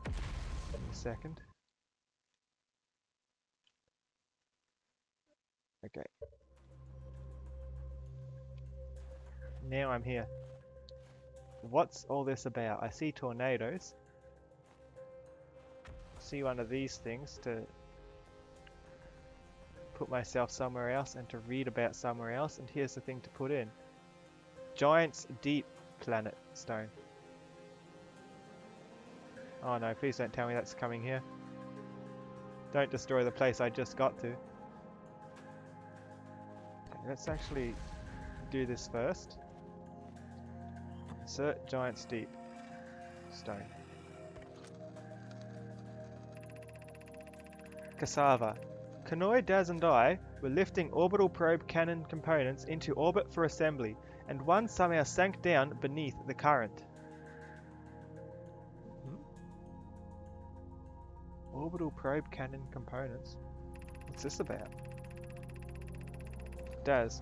Give me a second. Okay. Now I'm here. What's all this about? I see tornadoes. See one of these things to put myself somewhere else and to read about somewhere else, and here's the thing to put in. Giant's Deep Planet Stone. Oh no, please don't tell me that's coming here. Don't destroy the place I just got to. Okay, let's actually do this first. Insert Giant's Deep Stone. Cassava. Kanoi, Daz and I were lifting orbital probe cannon components into orbit for assembly, and one somehow sank down beneath the current. Orbital probe cannon components? What's this about? Daz.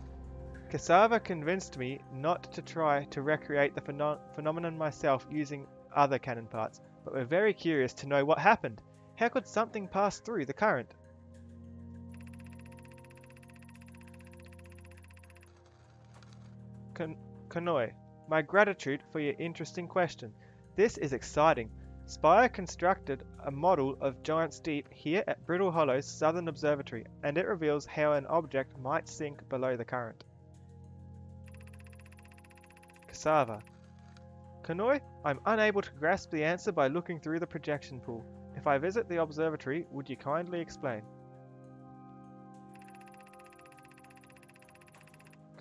Cassava convinced me not to try to recreate the phenomenon myself using other cannon parts, but we're very curious to know what happened. How could something pass through the current? Kanoi, my gratitude for your interesting question. This is exciting. Spire constructed a model of Giant's Deep here at Brittle Hollow's Southern Observatory, and it reveals how an object might sink below the current. Cassava. Kanoi, I'm unable to grasp the answer by looking through the projection pool. If I visit the observatory, would you kindly explain?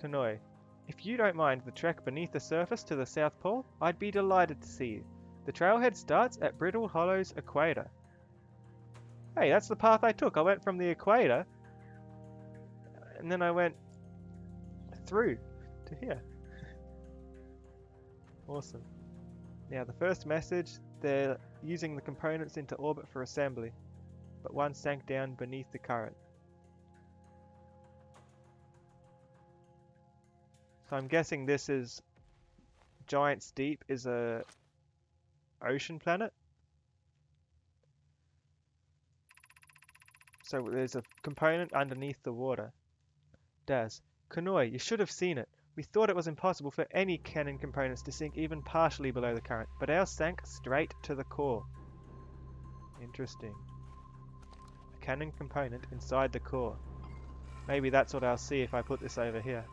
Kanoi, if you don't mind the trek beneath the surface to the South Pole, I'd be delighted to see you. The trailhead starts at Brittle Hollow's equator. Hey, that's the path I took. I went from the equator, and then I went through to here. Awesome. Now, the first message, they're using the components into orbit for assembly, but one sank down beneath the current. So I'm guessing this is Giant's Deep is a ocean planet. So there's a component underneath the water. Daz, Kanoi, you should have seen it. We thought it was impossible for any cannon components to sink even partially below the current, but ours sank straight to the core. Interesting. A cannon component inside the core. Maybe that's what I'll see if I put this over here.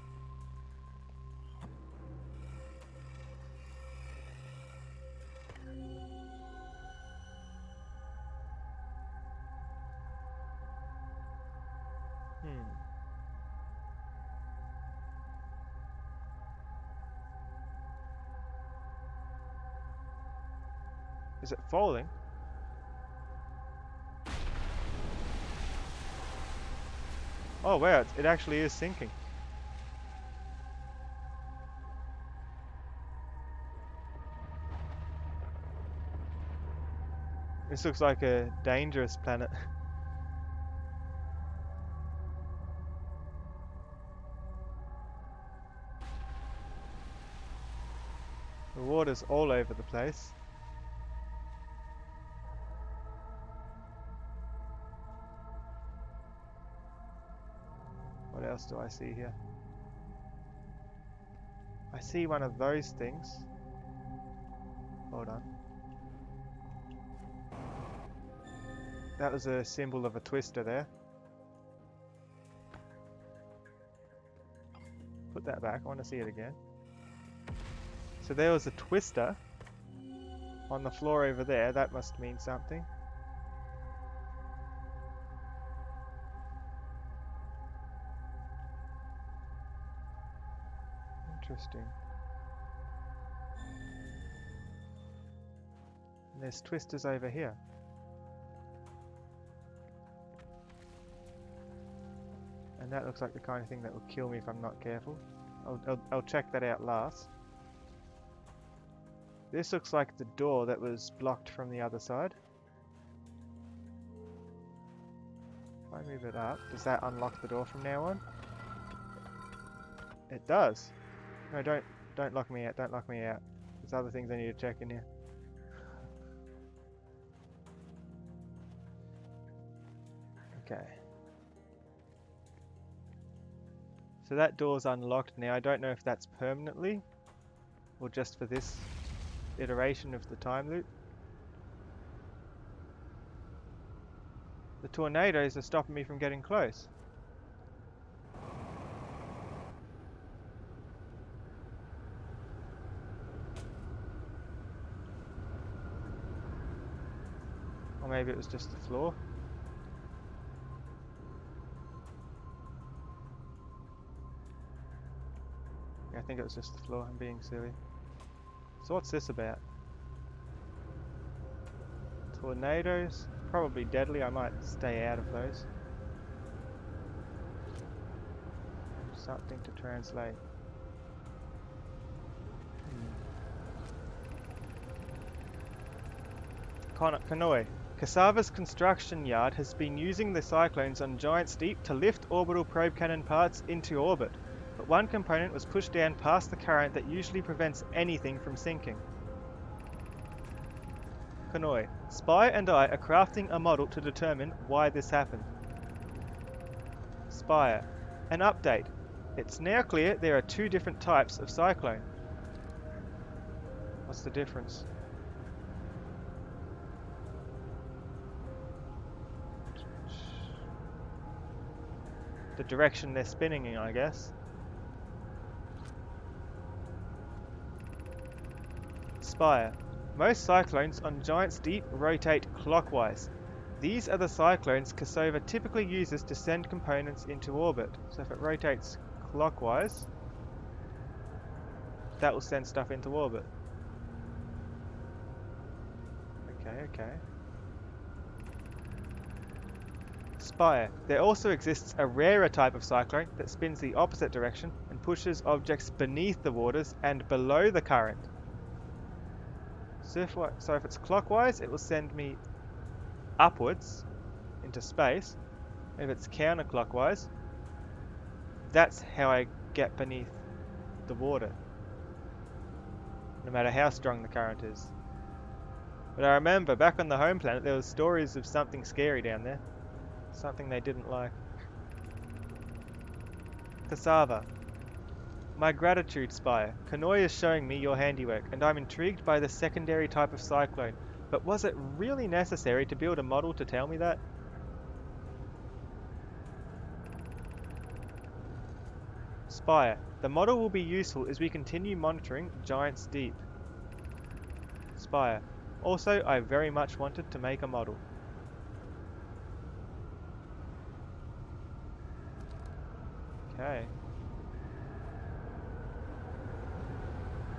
Is it falling? Oh wow, it actually is sinking. This looks like a dangerous planet. The water's all over the place. What else do I see here? I see one of those things. Hold on. That was a symbol of a twister there. Put that back, I want to see it again. So there was a twister on the floor over there, that must mean something. Interesting. And there's twisters over here. And that looks like the kind of thing that will kill me if I'm not careful. I'll check that out last. This looks like the door that was blocked from the other side. If I move it up, does that unlock the door from now on? It does. No, don't lock me out, don't lock me out. There's other things I need to check in here. Okay. So that door's unlocked now. I don't know if that's permanently or just for this iteration of the time loop. The tornadoes are stopping me from getting close. Or maybe it was just the floor. Yeah, I think it was just the floor. I'm being silly. So what's this about? Tornadoes? Probably deadly. I might stay out of those. Something to translate. Kanoi. Cassava's construction yard has been using the cyclones on Giant's Deep to lift orbital probe cannon parts into orbit. But but one component was pushed down past the current that usually prevents anything from sinking. Kanoi, Spy and I are crafting a model to determine why this happened. Spire, an update. It's now clear there are two different types of cyclone. What's the difference? The direction they're spinning in, I guess. Spire. Most cyclones on Giant's Deep rotate clockwise. These are the cyclones Cassova typically uses to send components into orbit. So if it rotates clockwise, that will send stuff into orbit. Okay. Spire. There also exists a rarer type of cyclone that spins the opposite direction and pushes objects beneath the waters and below the current. So if it's clockwise, it will send me upwards into space. If it's counterclockwise, that's how I get beneath the water, no matter how strong the current is. But I remember back on the home planet there was stories of something scary down there. Something they didn't like. Cassava. My gratitude, Spire. Kanoi is showing me your handiwork, and I'm intrigued by the secondary type of cyclone. But was it really necessary to build a model to tell me that? Spire. The model will be useful as we continue monitoring Giant's Deep. Spire. Also, I very much wanted to make a model. Okay.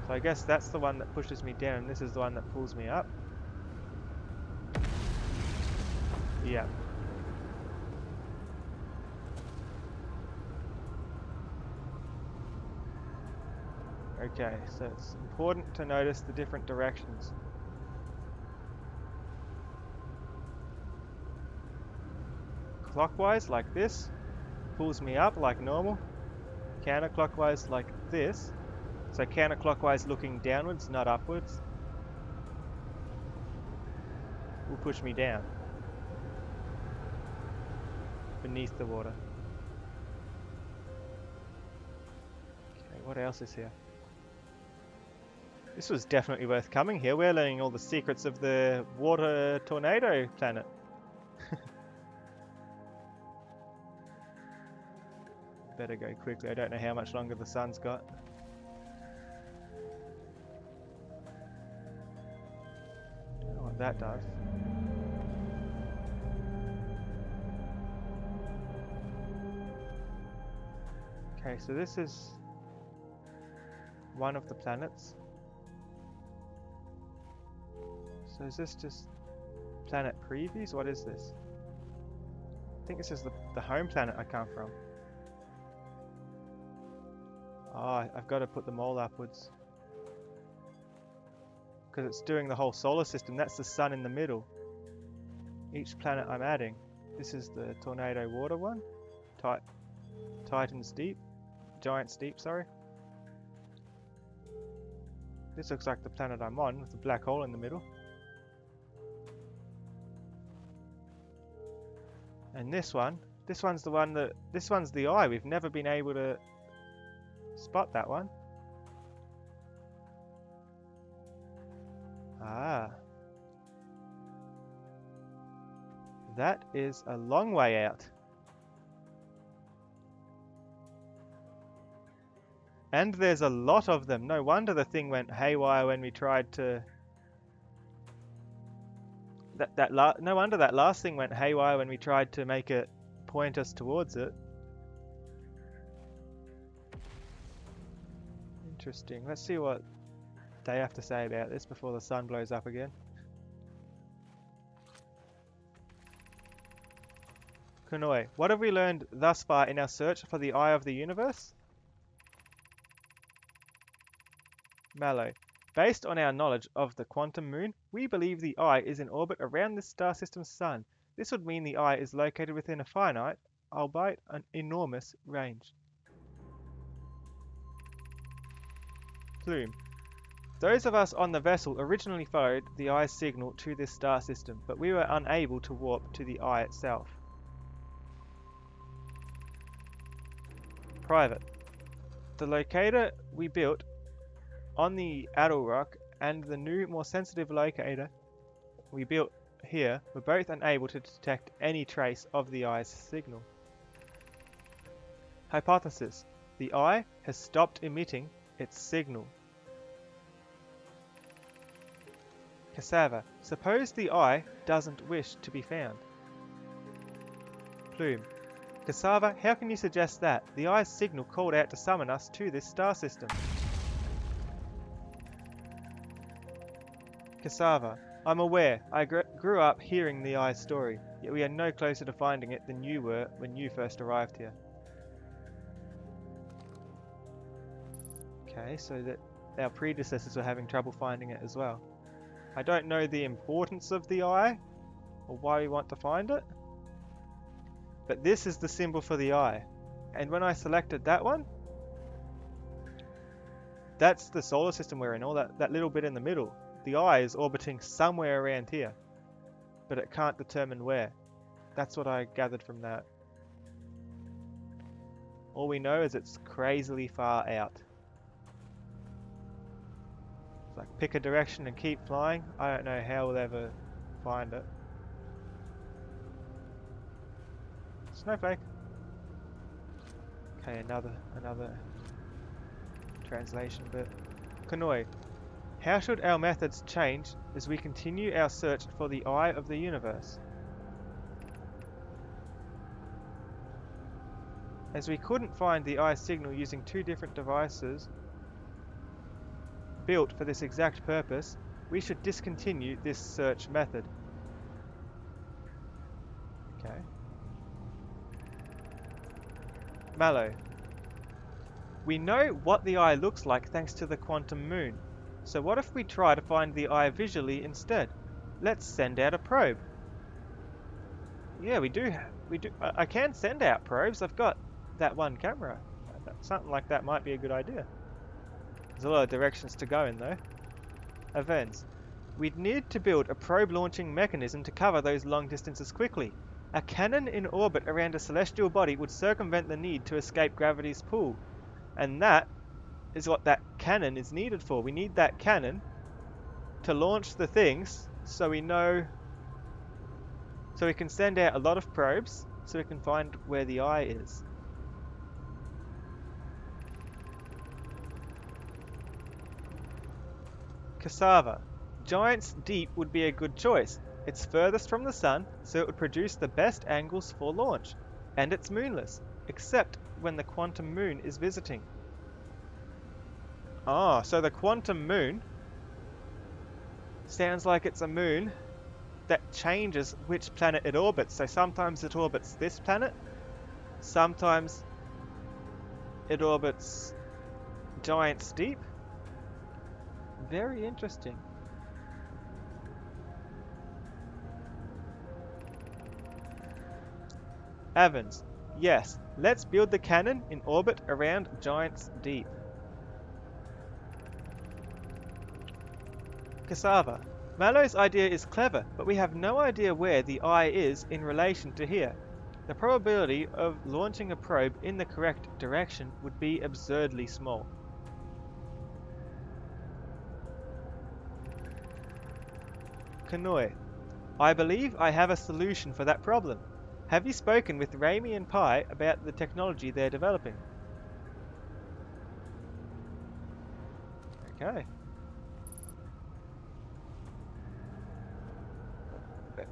So I guess that's the one that pushes me down, and this is the one that pulls me up. Yeah. Okay, so it's important to notice the different directions. Clockwise, like this, pulls me up like normal. Counterclockwise, like this. So counterclockwise looking downwards, not upwards, will push me down beneath the water. Okay, what else is here? This was definitely worth coming here. We're learning all the secrets of the water tornado planet. Better go quickly. I don't know how much longer the sun's got. Don't know what that does. Okay, so this is one of the planets. So is this just planet previews? What is this? I think this is the home planet I come from. Oh, I've got to put them all upwards. Because it's doing the whole solar system. That's the sun in the middle. Each planet I'm adding. This is the tornado water one. Titan's Deep. Giant's Deep, sorry. This looks like the planet I'm on with the black hole in the middle. And this one's the one that, this one's the eye. We've never been able to spot that one. Ah. That is a long way out. And there's a lot of them. No wonder the thing went haywire when we tried to... No wonder that last thing went haywire when we tried to make it point us towards it. Interesting. Let's see what they have to say about this before the sun blows up again. Kanoi, what have we learned thus far in our search for the Eye of the Universe? Mallow, based on our knowledge of the quantum moon, we believe the Eye is in orbit around this star system's sun. This would mean the Eye is located within a finite, albeit an enormous, range. Plume. Those of us on the vessel originally followed the eye's signal to this star system, but we were unable to warp to the eye itself. Private. The locator we built on the Adel Rock and the new, more sensitive locator we built here were both unable to detect any trace of the eye's signal. Hypothesis. The eye has stopped emitting its signal. Cassava. Suppose the eye doesn't wish to be found. Plume. Cassava, how can you suggest that? The eye's signal called out to summon us to this star system. Cassava. I'm aware. I grew up hearing the eye's story, yet we are no closer to finding it than you were when you first arrived here. Okay, so that our predecessors were having trouble finding it as well. I don't know the importance of the eye, or why we want to find it, but this is the symbol for the eye. And when I selected that one, that's the solar system we're in, all that little bit in the middle. The eye is orbiting somewhere around here, but it can't determine where. That's what I gathered from that. All we know is it's crazily far out. It's like pick a direction and keep flying. I don't know how we'll ever find it. Snowflake. Okay, another translation bit. Kanoi. How should our methods change as we continue our search for the eye of the universe? As we couldn't find the eye signal using two different devices built for this exact purpose, we should discontinue this search method. Okay. Mallow. We know what the eye looks like thanks to the quantum moon. So what if we try to find the eye visually instead? Let's send out a probe. Yeah, we do. I can send out probes. I've got that one camera. Something like that might be a good idea. There's a lot of directions to go in though. Events. We'd need to build a probe launching mechanism to cover those long distances quickly. A cannon in orbit around a celestial body would circumvent the need to escape gravity's pull. And that is what that cannon is needed for. We need that cannon to launch the things so we know, so we can send out a lot of probes so we can find where the eye is. Cassava. Giant's Deep would be a good choice. It's furthest from the sun, so it would produce the best angles for launch. And it's moonless, except when the quantum moon is visiting. Ah, so the quantum moon sounds like it's a moon that changes which planet it orbits. So sometimes it orbits this planet, sometimes it orbits Giant's Deep. Very interesting. Evans. Yes, let's build the cannon in orbit around Giant's Deep. Cassava. Mallow's idea is clever, but we have no idea where the eye is in relation to here. The probability of launching a probe in the correct direction would be absurdly small. Kanoi. I believe I have a solution for that problem. Have you spoken with Raimi and Pi about the technology they're developing? Okay.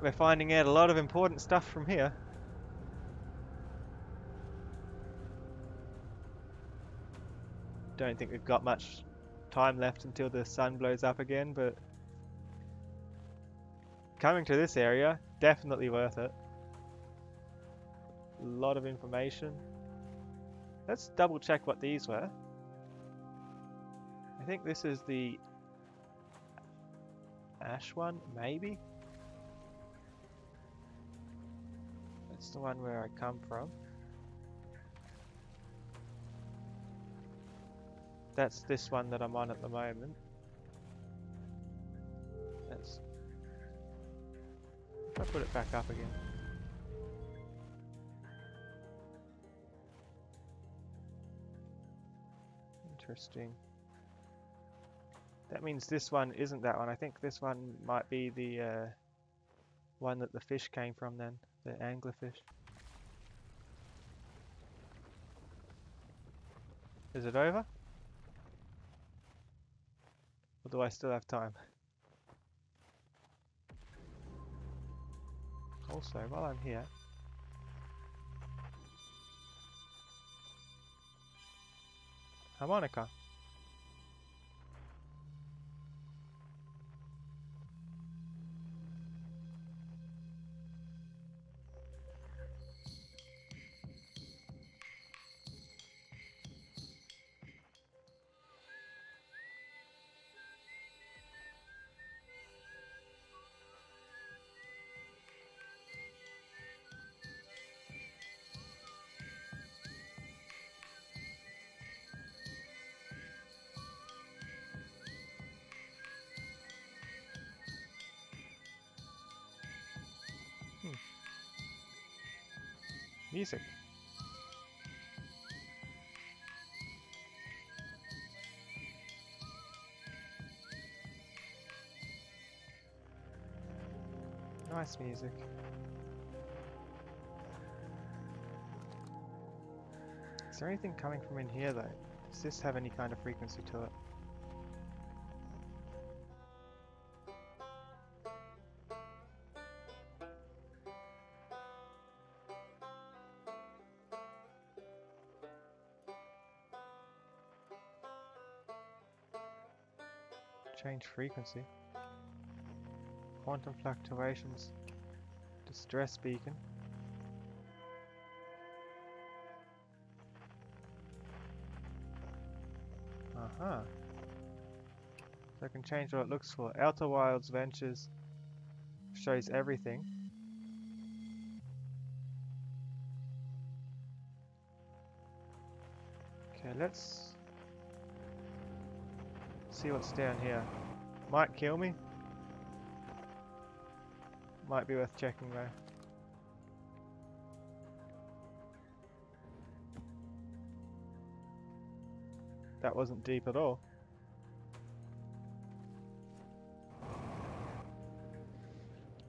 We're finding out a lot of important stuff from here. Don't think we've got much time left until the sun blows up again, but coming to this area, definitely worth it. A lot of information. Let's double check what these were. I think this is the ash one, maybe? That's the one where I come from. That's this one that I'm on at the moment. That's... If I put it back up again. Interesting. That means this one isn't that one. I think this one might be the one that the fish came from then, the anglerfish. Is it over? Or do I still have time? Also, while I'm here, harmonica. Music. Nice music. Is there anything coming from in here though? Does this have any kind of frequency to it? Change frequency. Quantum fluctuations. Distress beacon. Uh-huh. So I can change what it looks for. Outer Wilds Ventures shows everything. Okay, let's see what's down here. Might kill me. Might be worth checking though. That wasn't deep at all.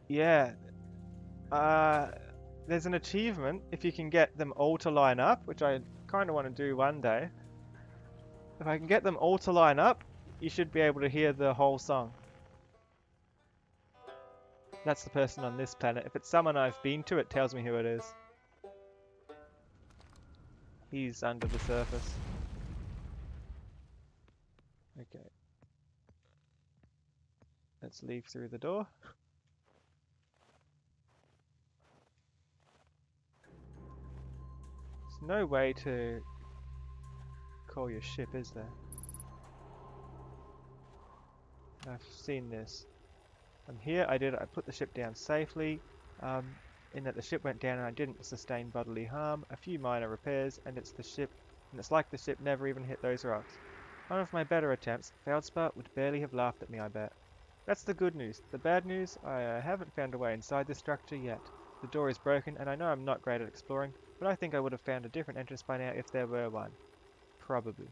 Yeah. There's an achievement if you can get them all to line up, which I kind of want to do one day. If I can get them all to line up, you should be able to hear the whole song. That's the person on this planet. If it's someone I've been to, it tells me who it is. He's under the surface. Okay. Let's leave through the door. There's no way to call your ship, is there? I've seen this. I'm here, I put the ship down safely, in that the ship went down and I didn't sustain bodily harm, a few minor repairs, and it's like the ship never even hit those rocks. One of my better attempts, Feldspar would barely have laughed at me, I bet. That's the good news. The bad news, I haven't found a way inside this structure yet. The door is broken, and I know I'm not great at exploring, but I think I would have found a different entrance by now if there were one. Probably.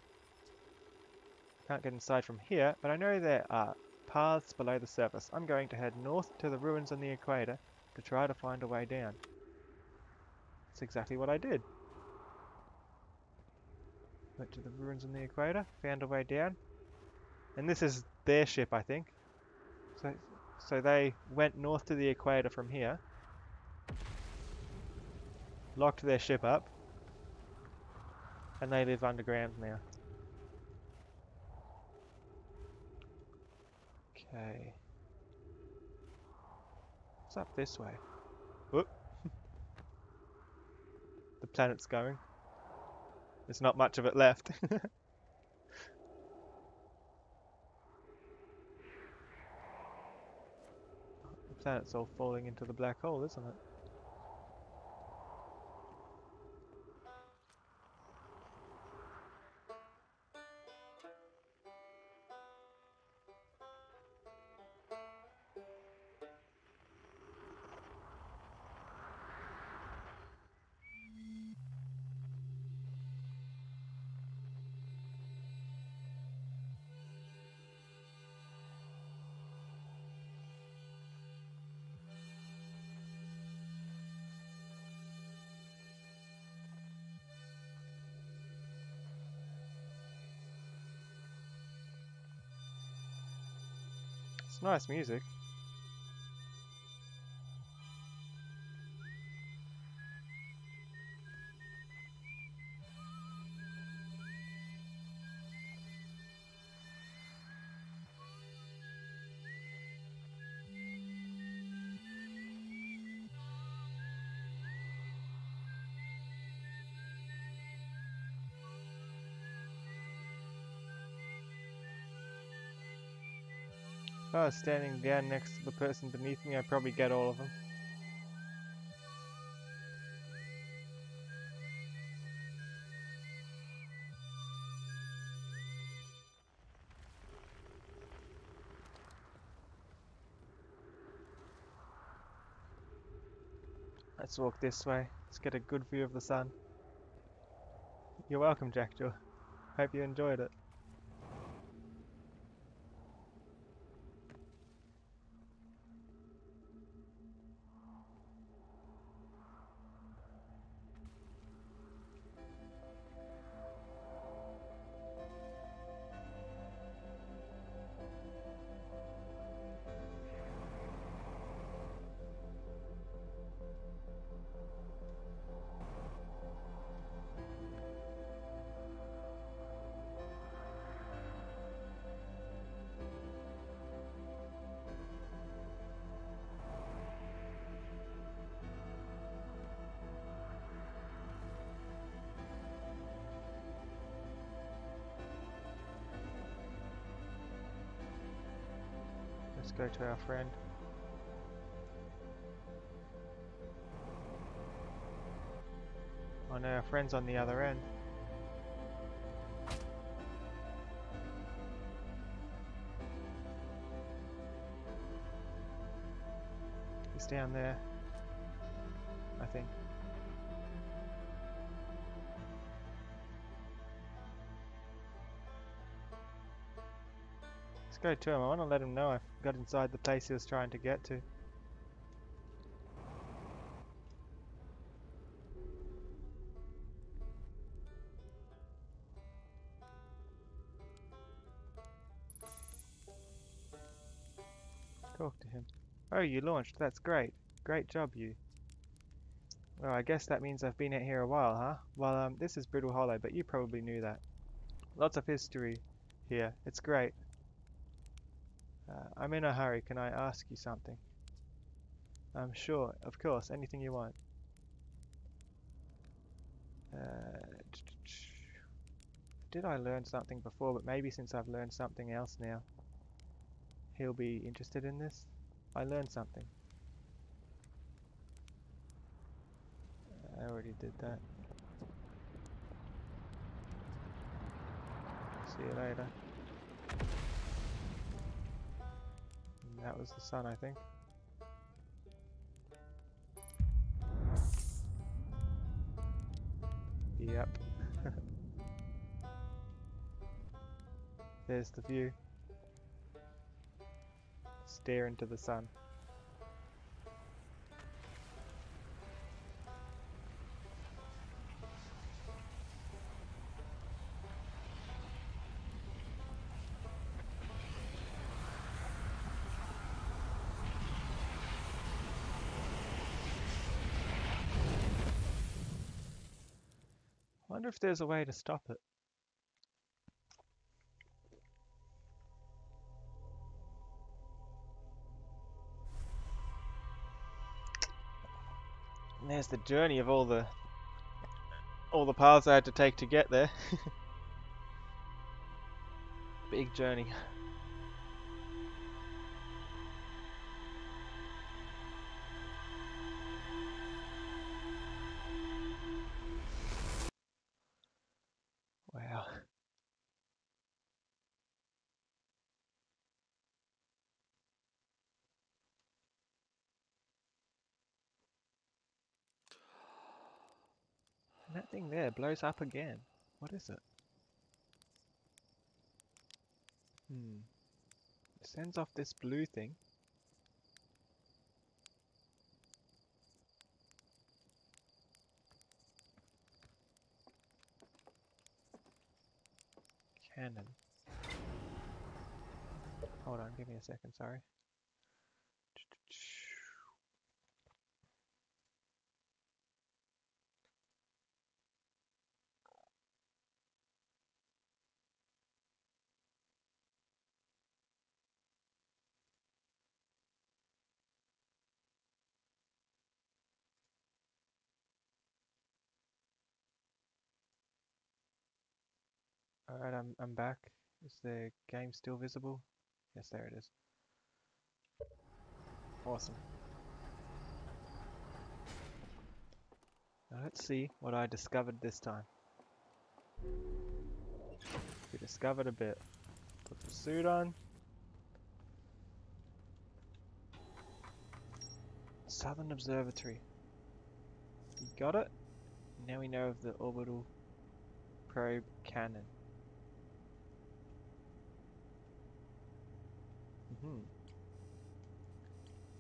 Can't get inside from here, but I know there are paths below the surface. I'm going to head north to the ruins on the equator to try to find a way down. That's exactly what I did. Went to the ruins on the equator, found a way down, and this is their ship, I think. So they went north to the equator from here, locked their ship up, and they live underground now. Okay. What's up this way? Whoop. The planet's going. There's not much of it left. The planet's all falling into the black hole, isn't it? It's nice music. If I was standing down next to the person beneath me, I'd probably get all of them. Let's walk this way. Let's get a good view of the sun. You're welcome, Jackdaw. Hope you enjoyed it. Let's go to our friend. Oh no, our friend's on the other end. He's down there, I think. Let's go to him. I want to let him know I got inside the place he was trying to get to. Talk to him. Oh, you launched. That's great. Great job, you. Well, I guess that means I've been out here a while, huh? Well, this is Brittle Hollow, but you probably knew that. Lots of history here. It's great. I'm in a hurry. Can I ask you something? Sure. Of course. Anything you want. Did I learn something before? But maybe since I've learned something else now, he'll be interested in this. I learned something. I already did that. See you later. And that was the sun, I think. Yep. There's the view. Stare into the sun. I wonder if there's a way to stop it. And there's the journey of all the paths I had to take to get there. Big journey. Wow. And that thing there blows up again. What is it? It sends off this blue thing. Cannon. Hold on, give me a second, sorry. Alright, I'm back. Is the game still visible? Yes, there it is. Awesome. Now let's see what I discovered this time. We discovered a bit. Put the suit on. Southern Observatory. You got it? Now we know of the orbital probe cannon.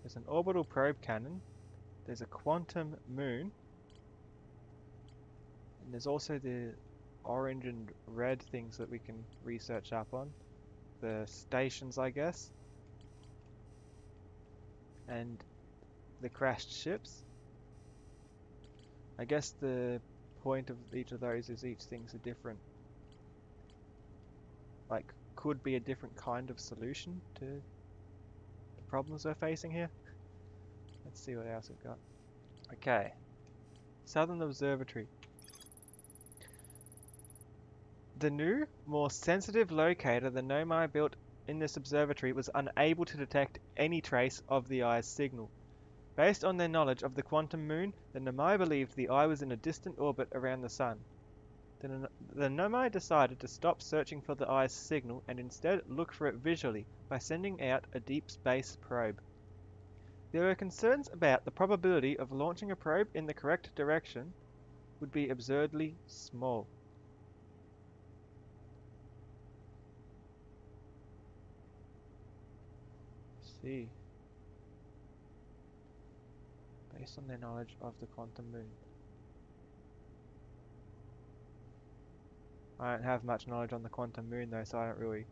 There's an orbital probe cannon. There's a quantum moon. And there's also the orange and red things that we can research up on. The stations, I guess. And the crashed ships. I guess the point of each of those is each thing's a different, like, could be a different kind of solution to the problems we're facing here. Let's see what else we've got. Okay. Southern Observatory. The new, more sensitive locator the Nomai built in this observatory was unable to detect any trace of the eye's signal. Based on their knowledge of the quantum moon, the Nomai believed the eye was in a distant orbit around the sun. The Nomai decided to stop searching for the eye's signal and instead look for it visually by sending out a deep space probe. There were concerns about the probability of launching a probe in the correct direction would be absurdly small. See. Based on their knowledge of the quantum moon. I don't have much knowledge on the quantum moon though, so I don't really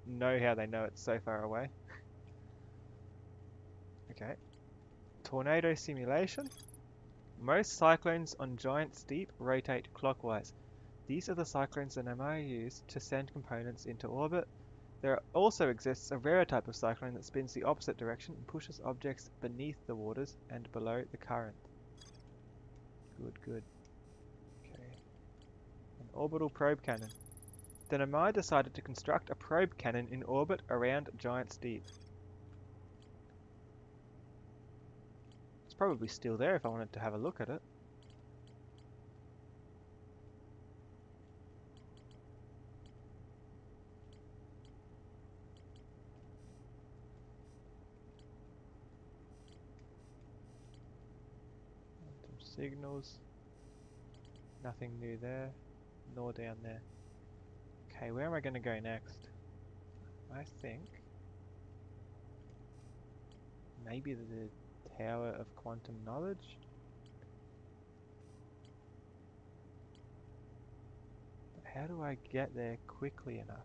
know how they know it's so far away. Okay. Tornado simulation. Most cyclones on Giant Steep rotate clockwise. These are the cyclones the Nomai use to send components into orbit. There also exists a rarer type of cyclone that spins the opposite direction and pushes objects beneath the waters and below the current. Good, good. Okay. An orbital probe cannon. The Nomai decided to construct a probe cannon in orbit around Giant Steep. It's probably still there if I wanted to have a look at it. Some signals. Nothing new there, nor down there. Okay, where am I going to go next? I think maybe the Tower of Quantum Knowledge? But how do I get there quickly enough?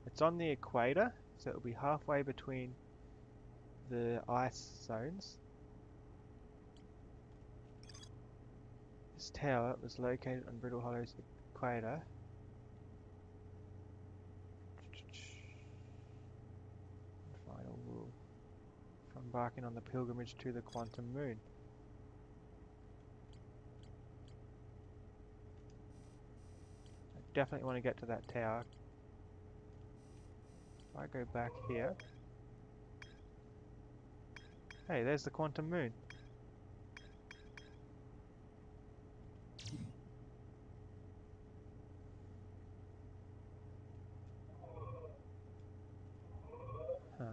It's on the equator, so it'll be halfway between the ice zones. This tower was located on Brittle Hollow's equator. Final rule. For embarking on the pilgrimage to the quantum moon. I definitely want to get to that tower. If I go back here. Hey, there's the quantum moon. Huh.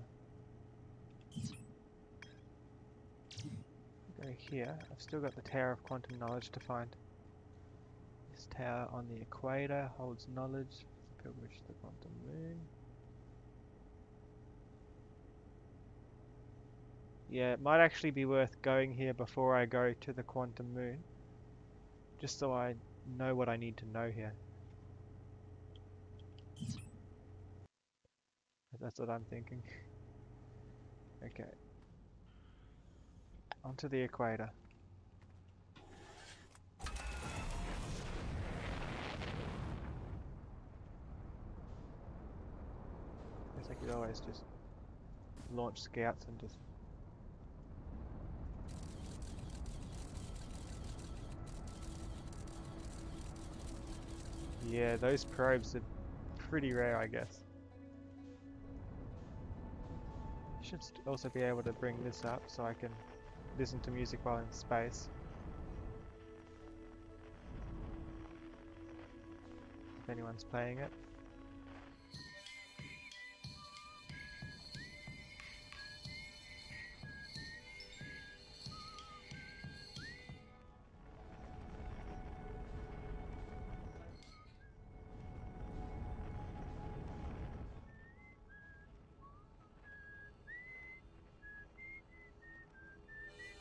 Go here. I've still got the Tower of Quantum Knowledge to find. This tower on the equator holds knowledge. The pilgrimage to the quantum moon. Yeah, it might actually be worth going here before I go to the quantum moon. Just so I know what I need to know here. That's what I'm thinking. Okay. Onto the equator. Guess I could always just launch scouts and just... Yeah, those probes are pretty rare, I guess. Should also be able to bring this up so I can listen to music while in space. If anyone's playing it.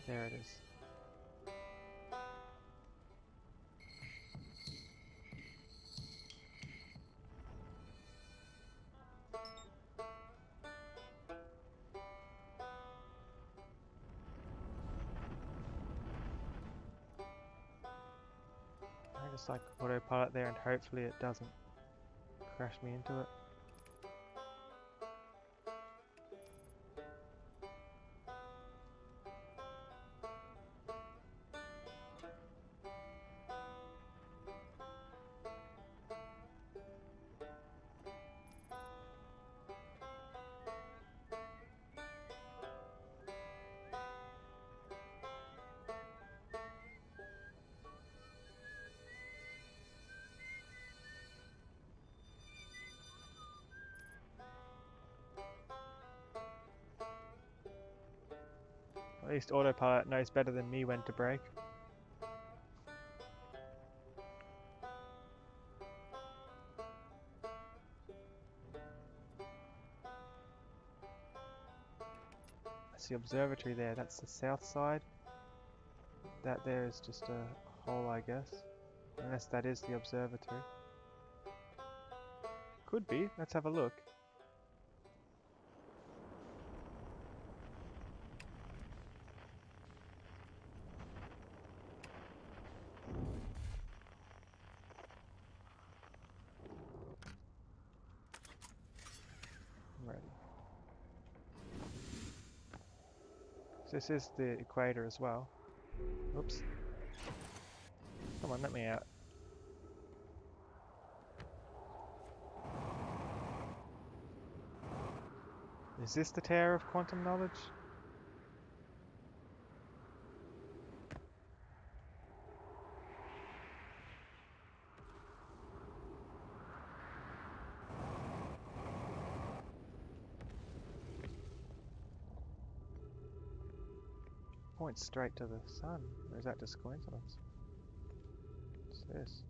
There it is. I just like autopilot there and hopefully it doesn't crash me into it. At least autopilot knows better than me when to brake. That's the observatory there, that's the south side. That there is just a hole, I guess. Unless that is the observatory. Could be, let's have a look. Ready. So this is the equator as well. Oops. Come on, let me out. Is this the Tower of Quantum Knowledge? Points straight to the sun, or is that just coincidence? What's this?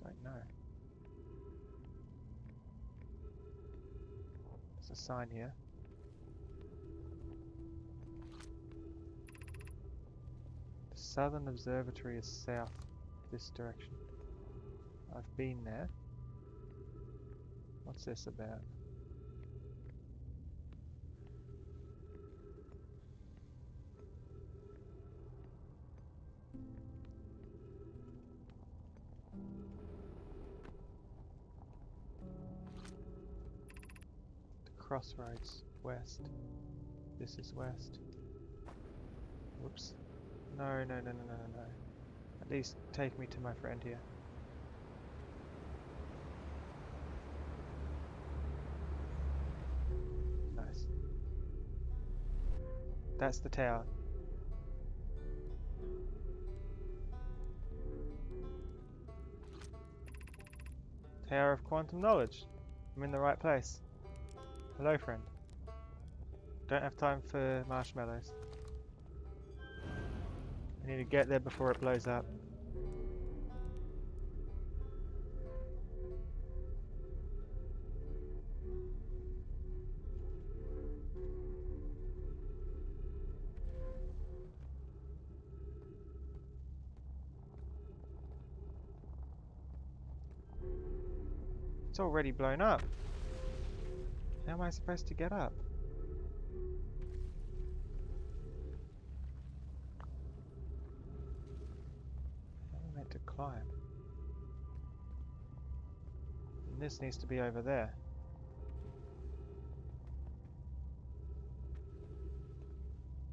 Don't know. There's a sign here. The Southern Observatory is south, this direction. I've been there. What's this about? Crossroads, west. This is west. Whoops. No. At least take me to my friend here. Nice. That's the tower. Tower of Quantum Knowledge. I'm in the right place. Hello, friend. Don't have time for marshmallows. I need to get there before it blows up. It's already blown up. How am I supposed to get up? How am I meant to climb? And this needs to be over there.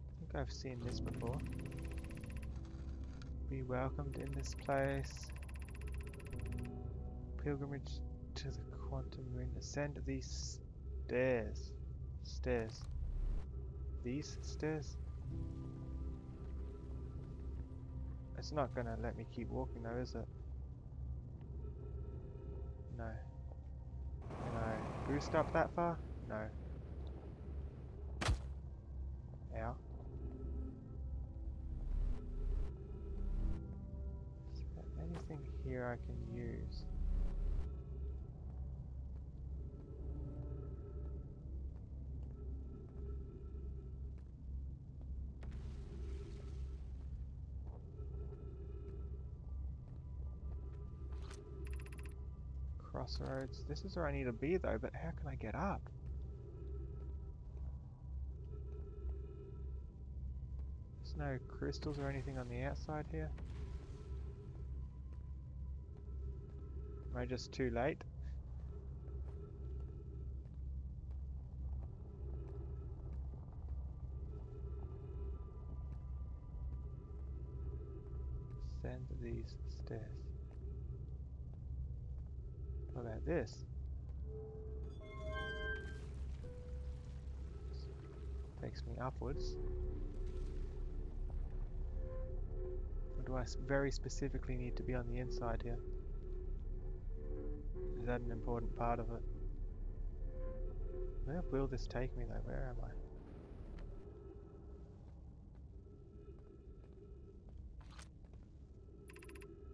I think I've seen this before. Be welcomed in this place. Pilgrimage to the quantum ring. Ascend these stairs. Stairs. These stairs? It's not gonna let me keep walking though, is it? No. Can I boost up that far? No. Ow. Is there anything here I can use? Crossroads. This is where I need to be though, but how can I get up? There's no crystals or anything on the outside here. Am I just too late? Ascend these stairs. What about this? Takes me upwards. Or do I very specifically need to be on the inside here? Is that an important part of it? Where will this take me though? Where am I?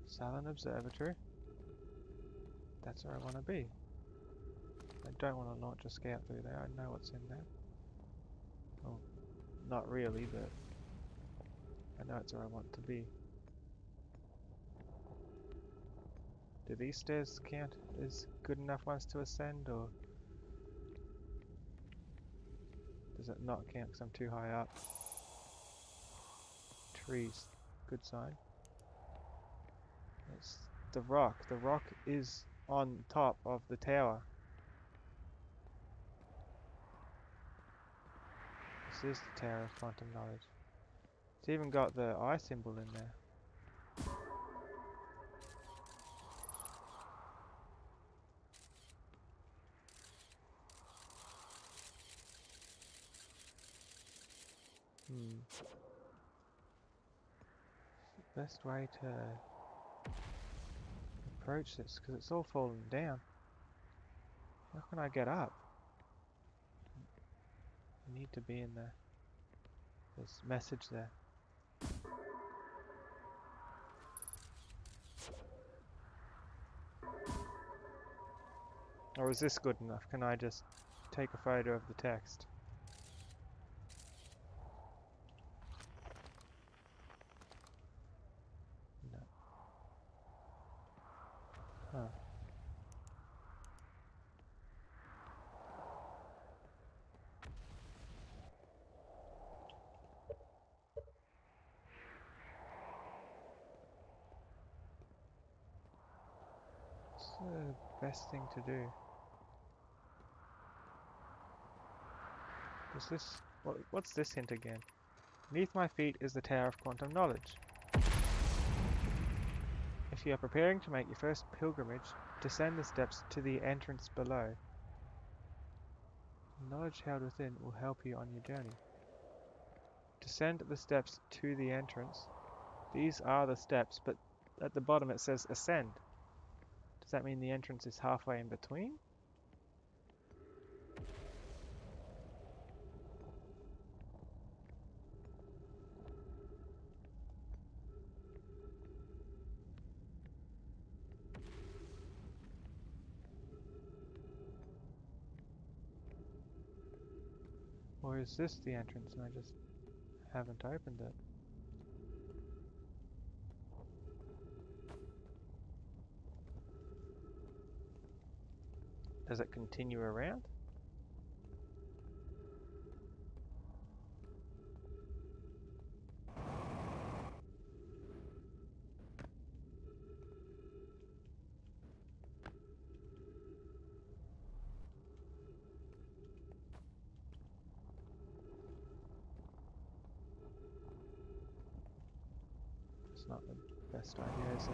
Southern Observatory. That's where I want to be. I don't want to launch a scout through there. I know what's in there. Well, not really, but I know it's where I want to be. Do these stairs count as good enough ones to ascend, or does it not count because I'm too high up? Trees, good sign. It's the rock. The rock is on top of the tower. This is the Tower of Quantum Knowledge. It's even got the eye symbol in there. Best way to approach this, because it's all falling down. How can I get up? I need to be in there. There's a message there. Or is this good enough? Can I just take a photo of the text? No. Huh. What's the best thing to do? Is this... what's this hint again? Beneath my feet is the Tower of Quantum Knowledge. If you are preparing to make your first pilgrimage, descend the steps to the entrance below. The knowledge held within will help you on your journey. Descend the steps to the entrance. These are the steps, but at the bottom it says ascend. Does that mean the entrance is halfway in between? Or is this the entrance and I just haven't opened it? Does it continue around? It's not the best idea, is it?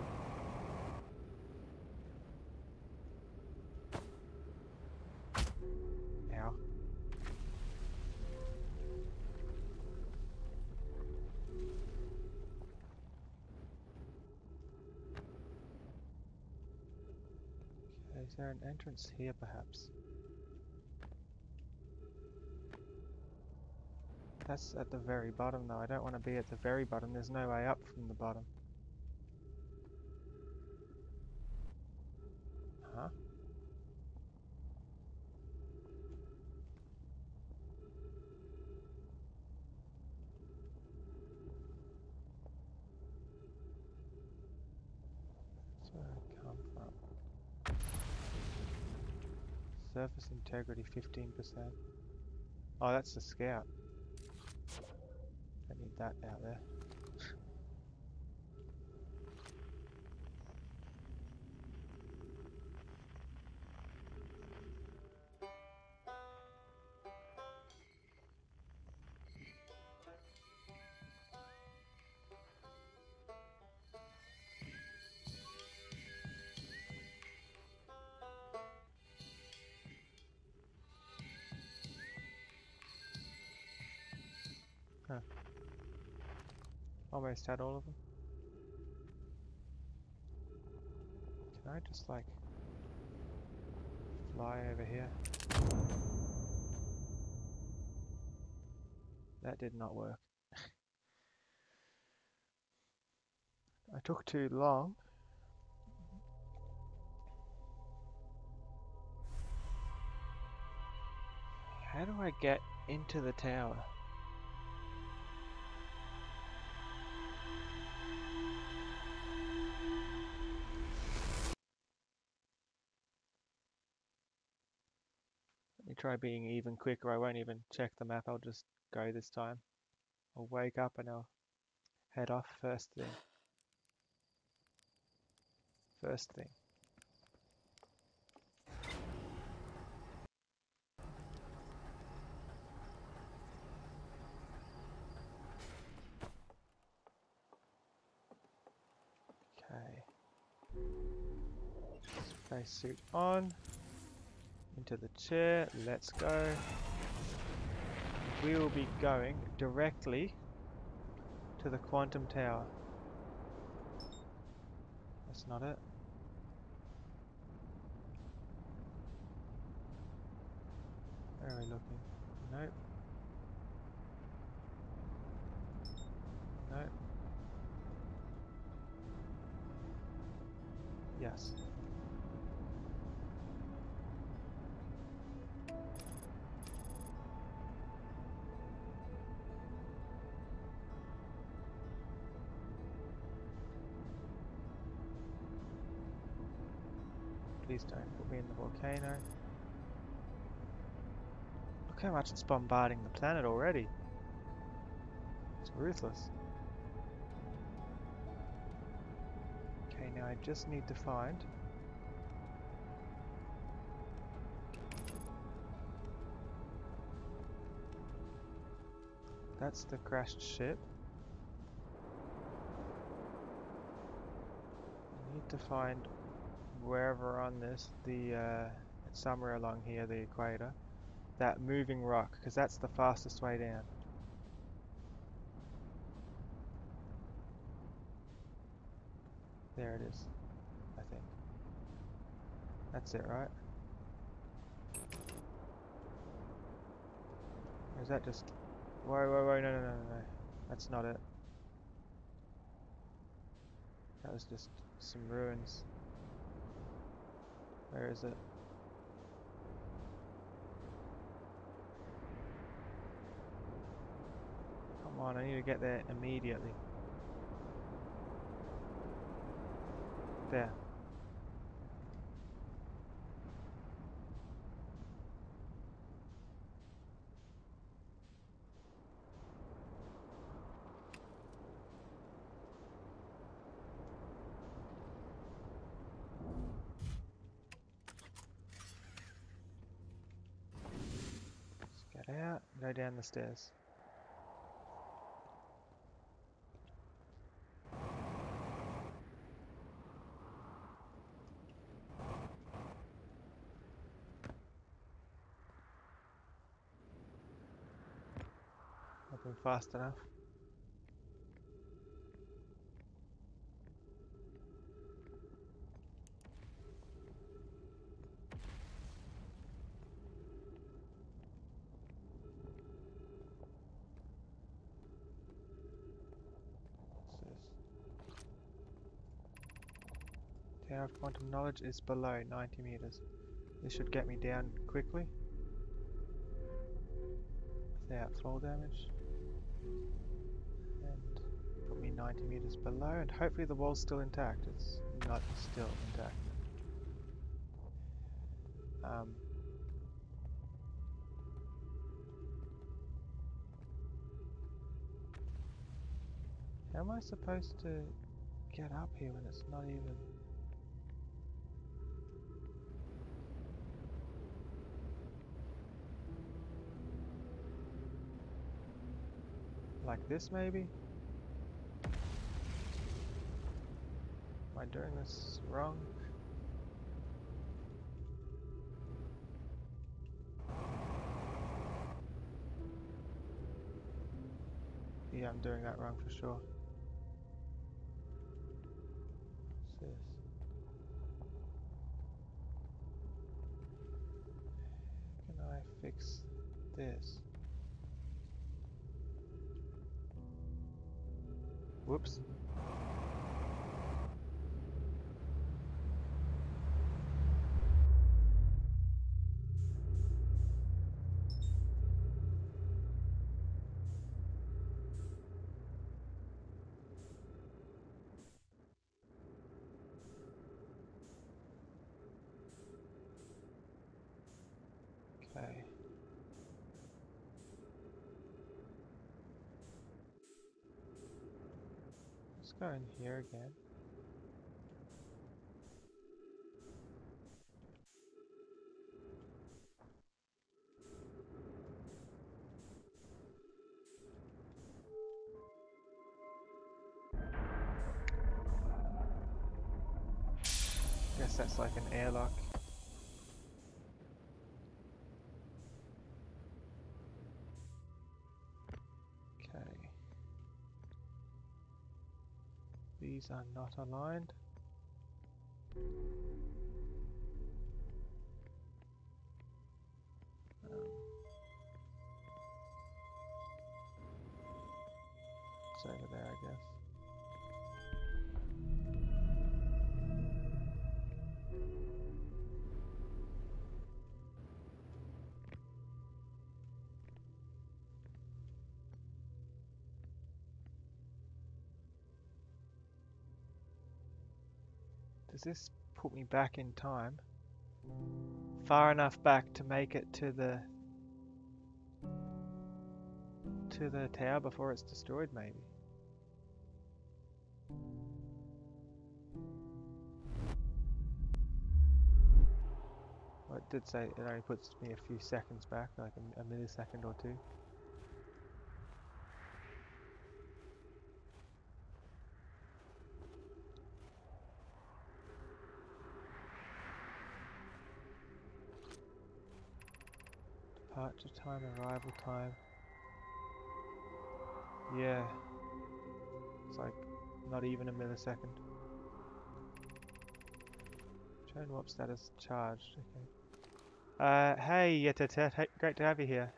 Ow. Okay, is there an entrance here perhaps? That's at the very bottom though. I don't want to be at the very bottom. There's no way up from the bottom. Huh? That's where I come from. Surface integrity 15%. Oh, that's the scout. Don't need that out there. Huh. Almost had all of them. Can I just like fly over here? That did not work. I took too long. How do I get into the tower? Let me try being even quicker. I won't even check the map. I'll just go this time. I'll wake up and I'll head off first thing. First thing. Okay. Spacesuit on. Into the chair. Let's go. We will be going directly to the quantum tower. That's not it. Where are we looking? Nope. Nope. Yes. Please don't put me in the volcano. Look how much it's bombarding the planet already. It's ruthless. Okay, now I just need to find that's the crashed ship. I need to find wherever on this, somewhere along here, the equator, that moving rock, because that's the fastest way down. There it is, I think. That's it, right? Or is that just... Whoa, whoa, whoa, no. That's not it. That was just some ruins. Where is it? Come on, I need to get there immediately. There. Get out, go down the stairs. I've been fast enough. What's this? Tower of Quantum Knowledge is below 90 meters. This should get me down quickly without fall damage. And put me 90 meters below, and hopefully the wall's still intact. It's not still intact. How am I supposed to get up here when it's not even... Like this maybe? Am I doing this wrong? Yeah, I'm doing that wrong for sure. What's this? Can I fix this? Whoops. Okay. Let's go in here again. Guess that's like an airlock. Okay. These are not aligned. It's over there, I guess. Does this put me back in time? Far enough back to make it to the tower before it's destroyed, maybe? Well, it did say it only puts me a few seconds back, like a millisecond or two. Departure time, arrival time. Yeah. It's like not even a millisecond. Train warp status charged. Okay. Hey, Yetetet. Hey, great to have you here.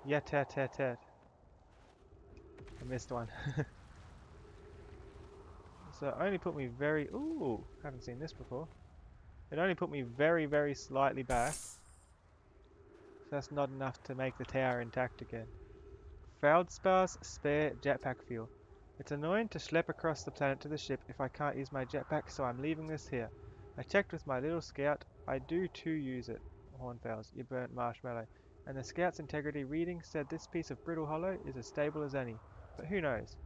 Yetetetet. I missed one. So it only put me very... Ooh, haven't seen this before. It only put me very, very slightly back. So that's not enough to make the tower intact again. Feldspars spare jetpack fuel. It's annoying to schlep across the planet to the ship if I can't use my jetpack, so I'm leaving this here. I checked with my little scout. I do too use it. Hornfowls, you burnt marshmallow. And the scout's integrity reading said this piece of brittle hollow is as stable as any. But who knows?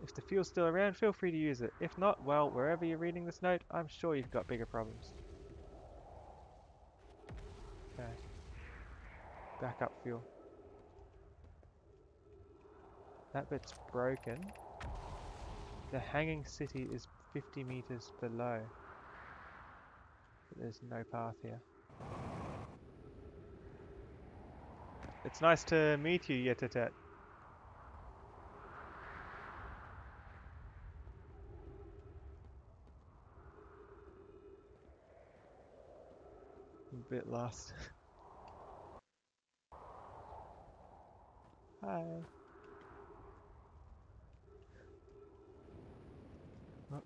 If the fuel's still around, feel free to use it. If not, well, wherever you're reading this note, I'm sure you've got bigger problems. Okay. Backup fuel. That bit's broken. The hanging city is 50 meters below. But there's no path here. It's nice to meet you, Yetatet. I'm a bit lost. Hi. Oh,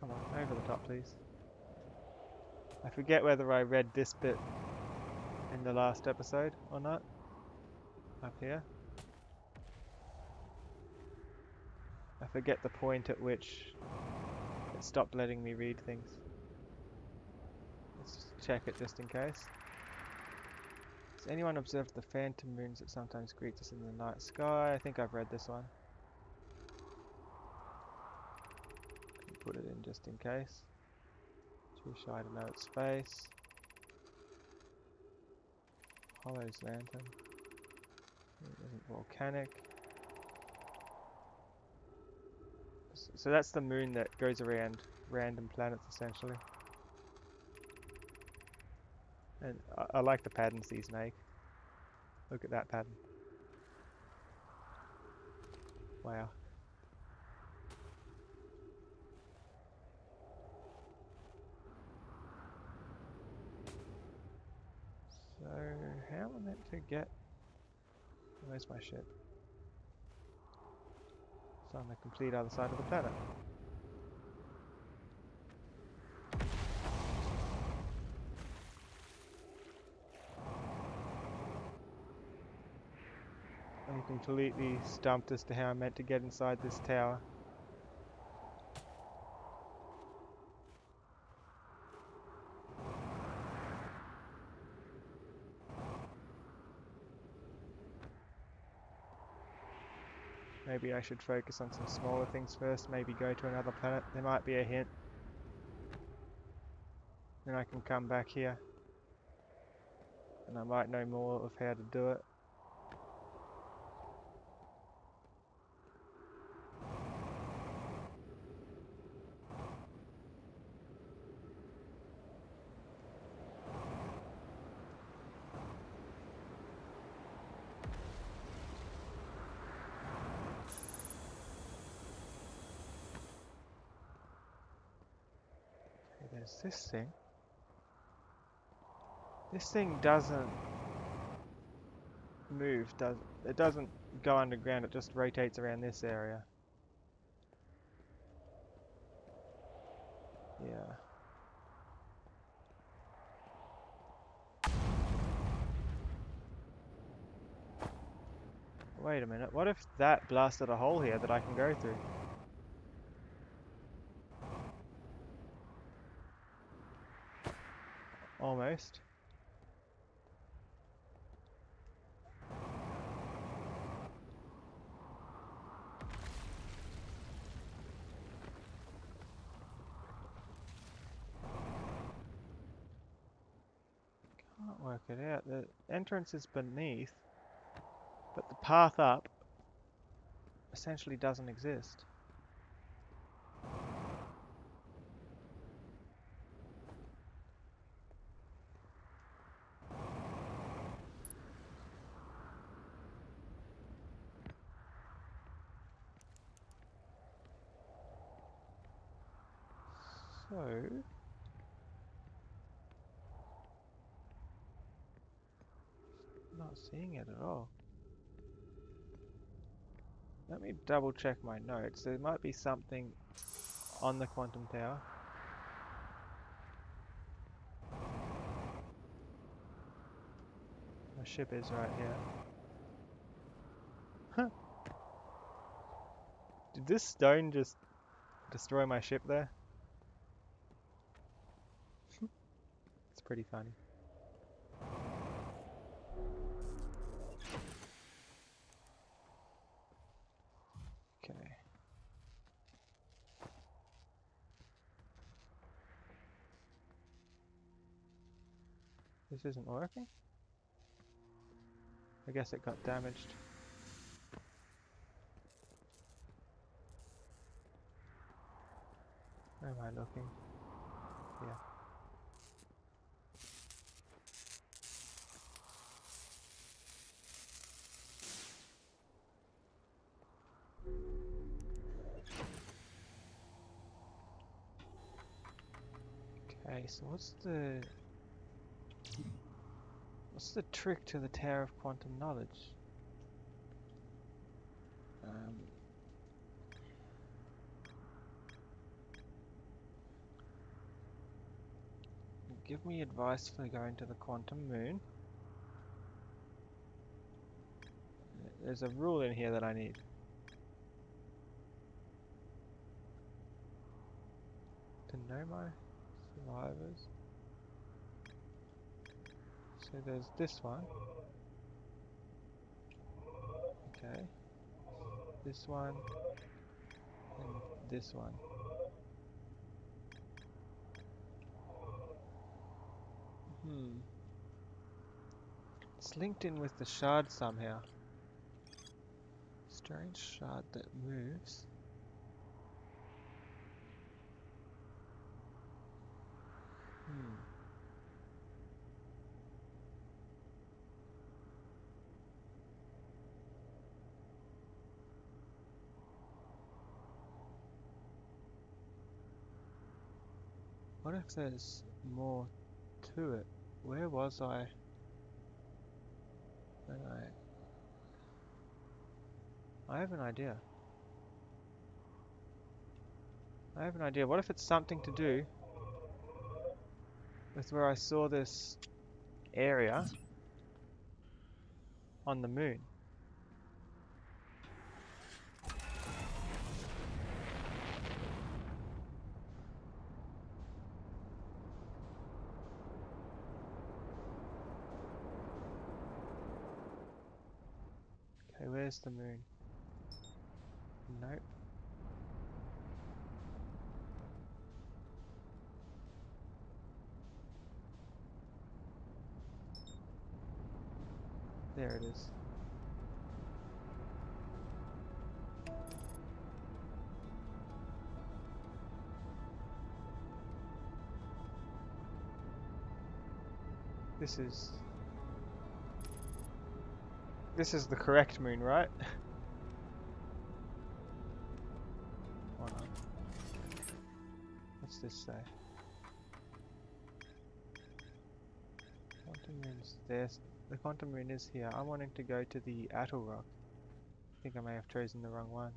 come on, over the top, please. I forget whether I read this bit in the last episode or not. Up here. I forget the point at which it stopped letting me read things. Let's just check it just in case. Has anyone observed the phantom moons that sometimes greet us in the night sky? I think I've read this one. Put it in just in case. Too shy to know its face. Hollow's lantern. It isn't volcanic. So that's the moon that goes around random planets essentially. And I like the patterns these make. Look at that pattern. Wow. So, how am I meant to get... Where's my ship? It's on the complete other side of the planet. I'm completely stumped as to how I'm meant to get inside this tower. Maybe I should focus on some smaller things first, maybe go to another planet. There might be a hint. Then I can come back here. And I might know more of how to do it. Okay, there's this thing. This thing doesn't move, it doesn't go underground, it just rotates around this area. Yeah. Wait a minute, what if that blasted a hole here that I can go through? Almost. Can't work it out. The entrance is beneath, but the path up essentially doesn't exist. So... not seeing it at all. Let me double check my notes. There might be something on the quantum tower. My ship is right here. Huh. Did this stone just destroy my ship there? It's pretty funny. Okay. This isn't working? I guess it got damaged. Where am I looking? Yeah. Okay, so what's the trick to the Tower of Quantum Knowledge? Give me advice for going to the quantum moon. There's a rule in here that I need. To know my survivors. So there's this one. Okay. This one. And this one. It's linked in with the shard somehow. Strange shard that moves. What if there's more to it? Where was I when I have an idea. I have an idea. What if it's something to do with where I saw this area on the moon? Okay, where's the moon? Nope. There it is. This is the correct moon, right? Or not? What's this say? Quantum moon's there. The quantum moon is here. I'm wanting to go to the Atoll Rock. I think I may have chosen the wrong one.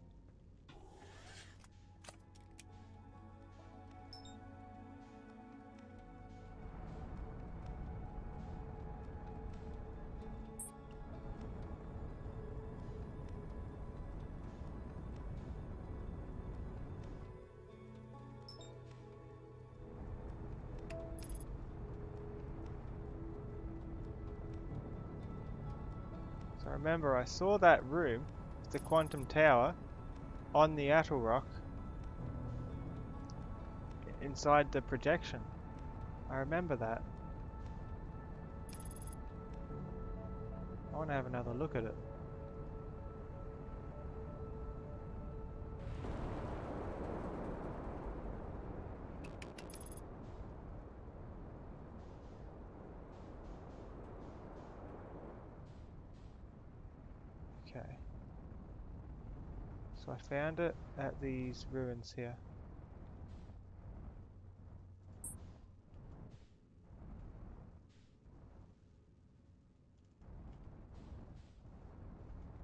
So remember, I saw that room, the quantum tower, on the Atoll Rock, inside the projection. I remember that. I want to have another look at it. Okay. So I found it at these ruins here.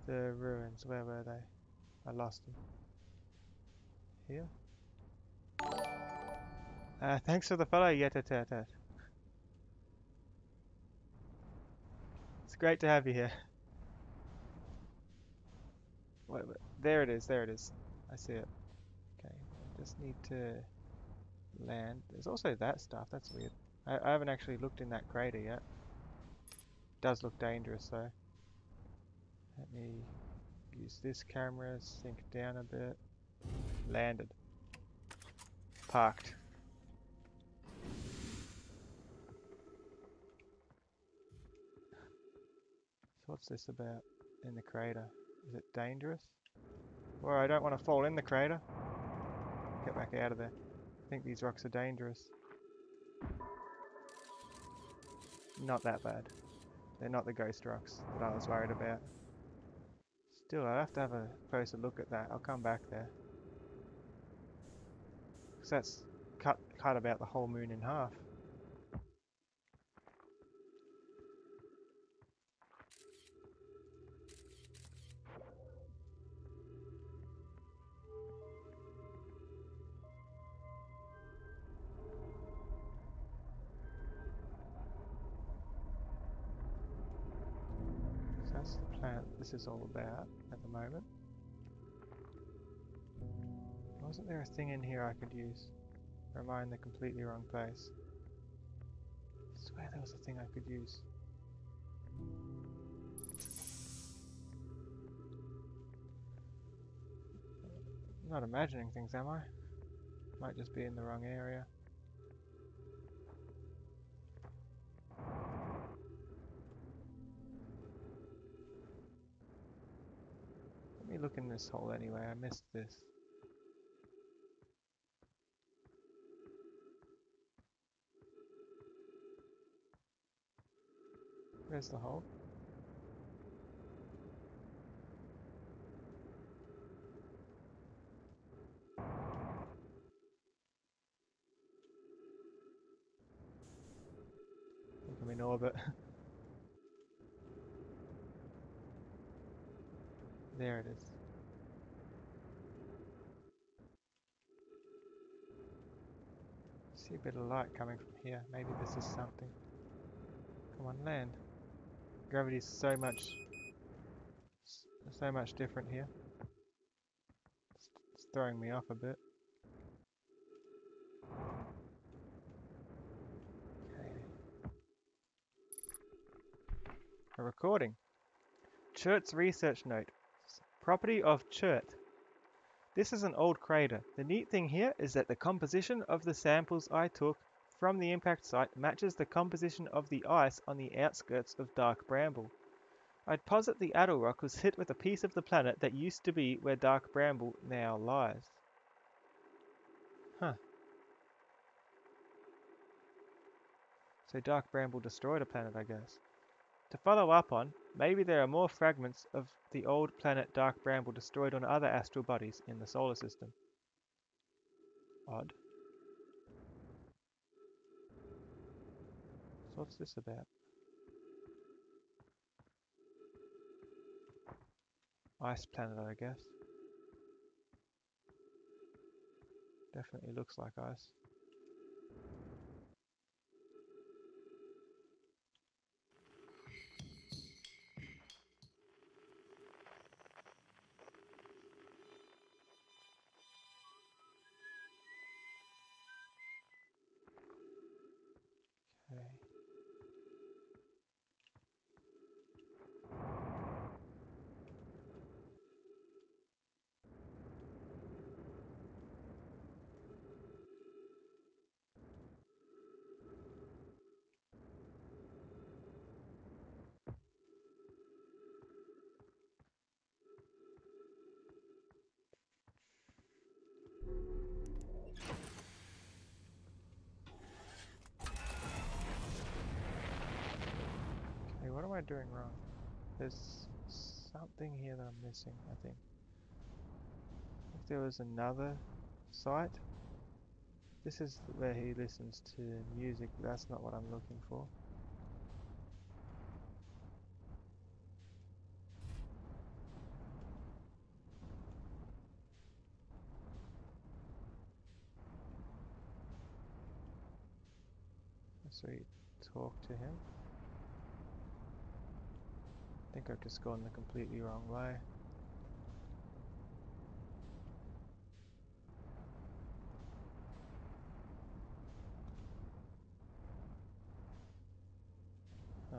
The ruins, where were they? I lost them. Here? Thanks for the follow, Yetatat. It's great to have you here. Wait, there it is, there it is. I see it. Okay, I just need to land. There's also that stuff, that's weird. I haven't actually looked in that crater yet. Does look dangerous though. Let me use this camera, sink down a bit. Landed. Parked. So what's this about in the crater? Is it dangerous? Well, I don't want to fall in the crater. Get back out of there. think these rocks are dangerous. Not that bad. They're not the ghost rocks that I was worried about. Still, I'll have to have a closer look at that. I'll come back there. Because that's cut about the whole moon in half. So that's the planet this is all about at the moment. Wasn't there a thing in here I could use? Or am I in the completely wrong place? I swear there was a thing I could use. I'm not imagining things, am I? Might just be in the wrong area. Let me look in this hole anyway, I missed this. Where's the hole? I think I'm in orbit. There it is. See a bit of light coming from here. Maybe this is something. Come on, land. Gravity's so much different here. It's throwing me off a bit. Okay. A recording. Chert's research note. Property of Chert. This is an old crater. The neat thing here is that the composition of the samples I took from the impact site matches the composition of the ice on the outskirts of Dark Bramble. I'd posit the Addle Rock was hit with a piece of the planet that used to be where Dark Bramble now lies. Huh. So Dark Bramble destroyed a planet, I guess. To follow up on, maybe there are more fragments of the old planet Dark Bramble destroyed on other astral bodies in the solar system. Odd. So what's this about? Ice planet, I guess. Definitely looks like ice. Okay. Okay, what am I doing wrong? There's something here that I'm missing, I think. If there was another site. This is where he listens to music, but that's not what I'm looking for. So you talk to him. I think I've just gone the completely wrong way. Huh.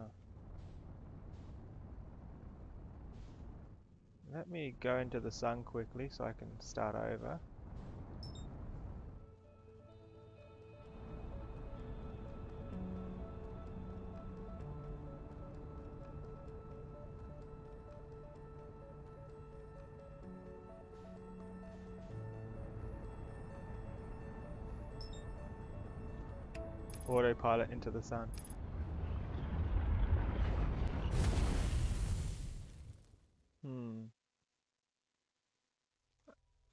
Let me go into the sun quickly so I can start over. autopilot into the sun.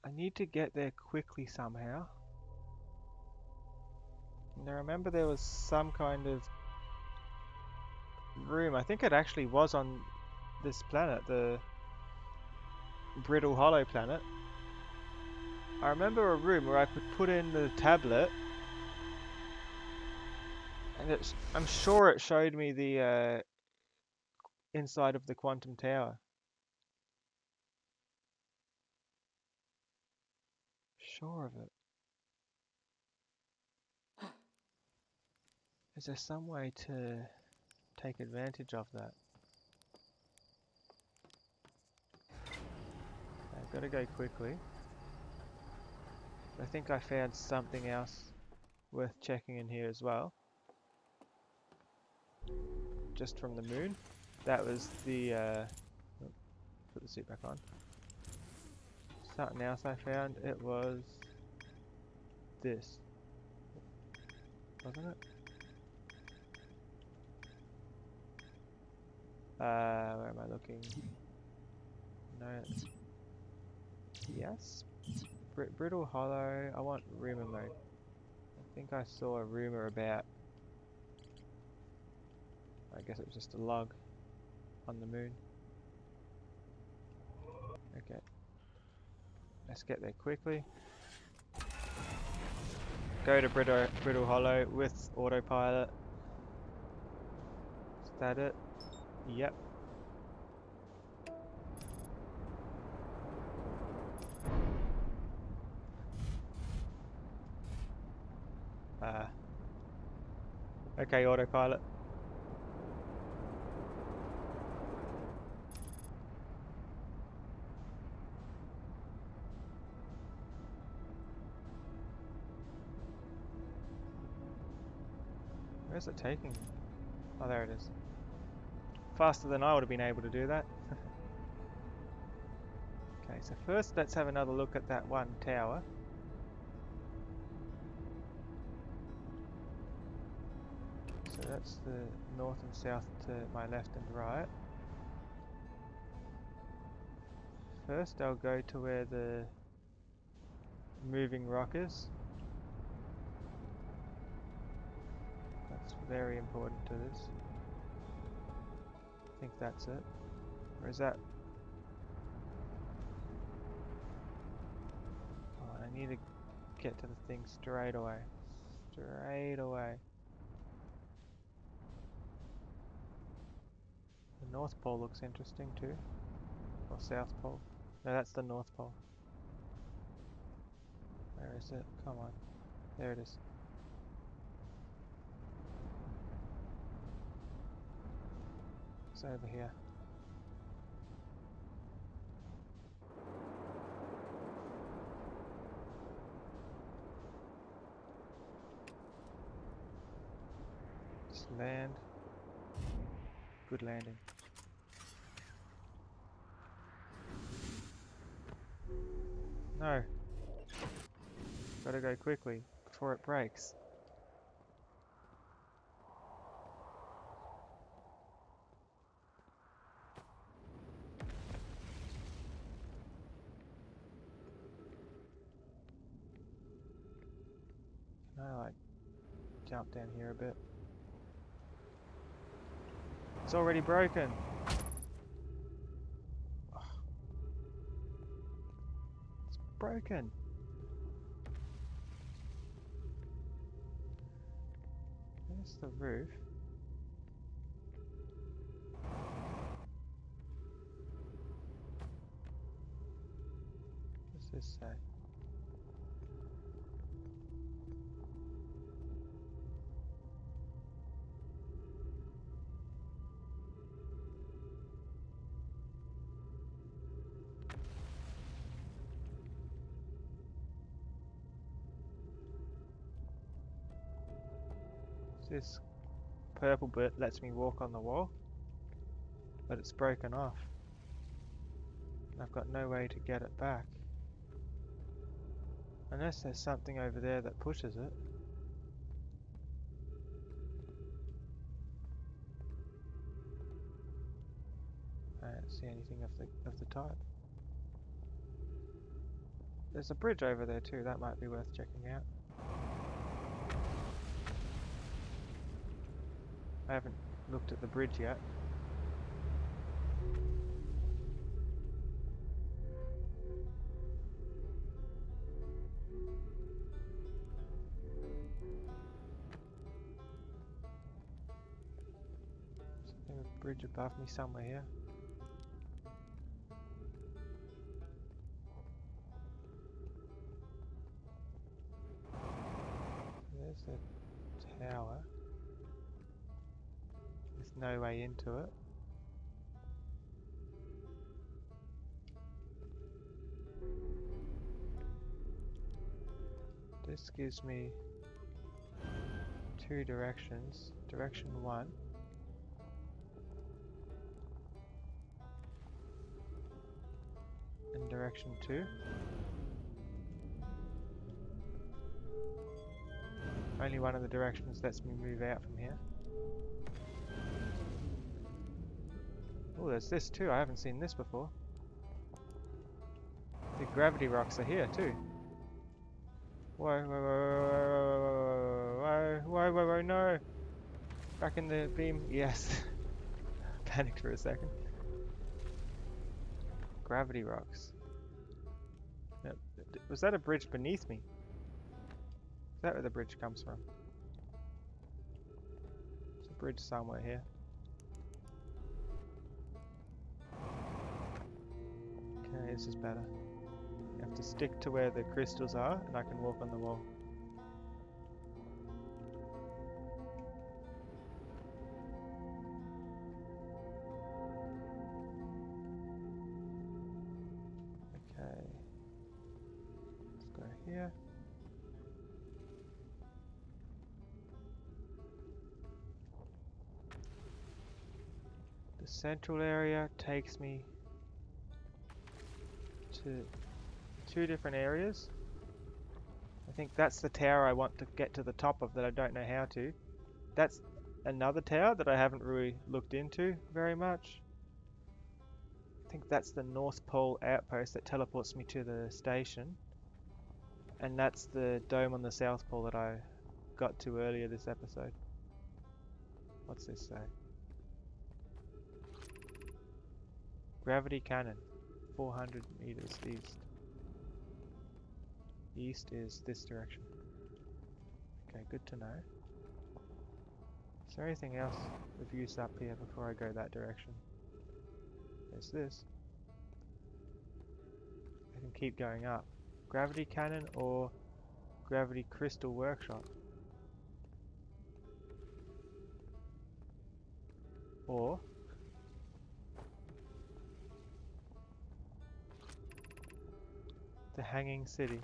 I need to get there quickly somehow. And I remember there was some kind of room. I think it actually was on this planet, the Brittle Hollow planet. I remember a room where I could put in the tablet, and I'm sure it showed me the inside of the quantum tower. Sure of it. Is there some way to take advantage of that? I've got to go quickly. I think I found something else worth checking in here as well. Just from the moon. That was the put the suit back on. Something else I found. It was this, wasn't it? Where am I looking? No. Yes. Brittle Hollow. I want rumor mode. I think I saw a rumor about. I guess it was just a log on the moon. Okay. Let's get there quickly. Go to Brittle Hollow with autopilot. Is that it? Yep. Okay, autopilot. Where's it taking me? Oh, there it is. Faster than I would have been able to do that. Okay, so first let's have another look at that one tower. So that's the north and south to my left and right. First I'll go to where the moving rock is. That's very important to this. I think that's it. Or is that? Oh, I need to get to the thing straight away. Straight away. The North Pole looks interesting too. Or South Pole. No, that's the North Pole. Where is it? Come on. There it is. It's over here. Just land. Good landing. No. Gotta go quickly before it breaks. Can I like jump down here a bit? It's already broken. Ugh. It's broken. There's the roof. What's this say? This purple bit lets me walk on the wall, but it's broken off. I've got no way to get it back. Unless there's something over there that pushes it. I don't see anything of the type. There's a bridge over there too, that might be worth checking out. I haven't looked at the bridge yet. There's a bridge above me somewhere here. There's the tower. There's no way into it. This gives me two directions. Direction 1. And direction 2. Only one of the directions lets me move out from here. Oh, there's this too. I haven't seen this before. The gravity rocks are here too. Whoa, whoa, whoa, whoa, whoa, whoa, whoa, no! Back in the beam, yes. Panicked for a second. Gravity rocks. Yep. Was that a bridge beneath me? Is that where the bridge comes from? There's a bridge somewhere here. Okay, this is better. You have to stick to where the crystals are, and I can walk on the wall. Okay. Let's go here. The central area takes me to two different areas. I think that's the tower I want to get to the top of that I don't know how to. That's another tower that I haven't really looked into very much. I think that's the North Pole outpost that teleports me to the station. And that's the dome on the South Pole that I got to earlier this episode. What's this say? Gravity cannon, 400 meters east. East is this direction. Okay, good to know. Is there anything else of use up here before I go that direction? There's this. I can keep going up. Gravity cannon or gravity crystal workshop? Or the hanging city.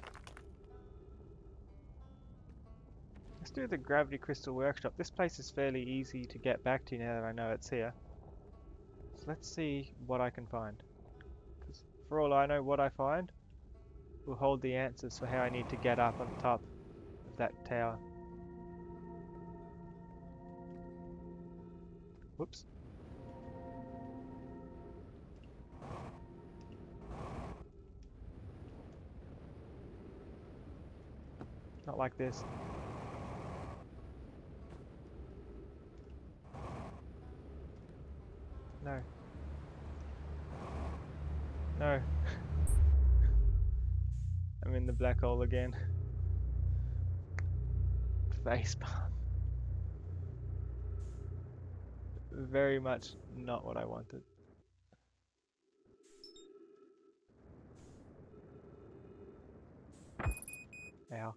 Let's do the gravity crystal workshop. This place is fairly easy to get back to now that I know it's here. So let's see what I can find. Because for all I know, what I find will hold the answers for how I need to get up on top of that tower. Whoops. Not like this. No. No. I'm in the black hole again. Facepalm. Very much not what I wanted. Ow.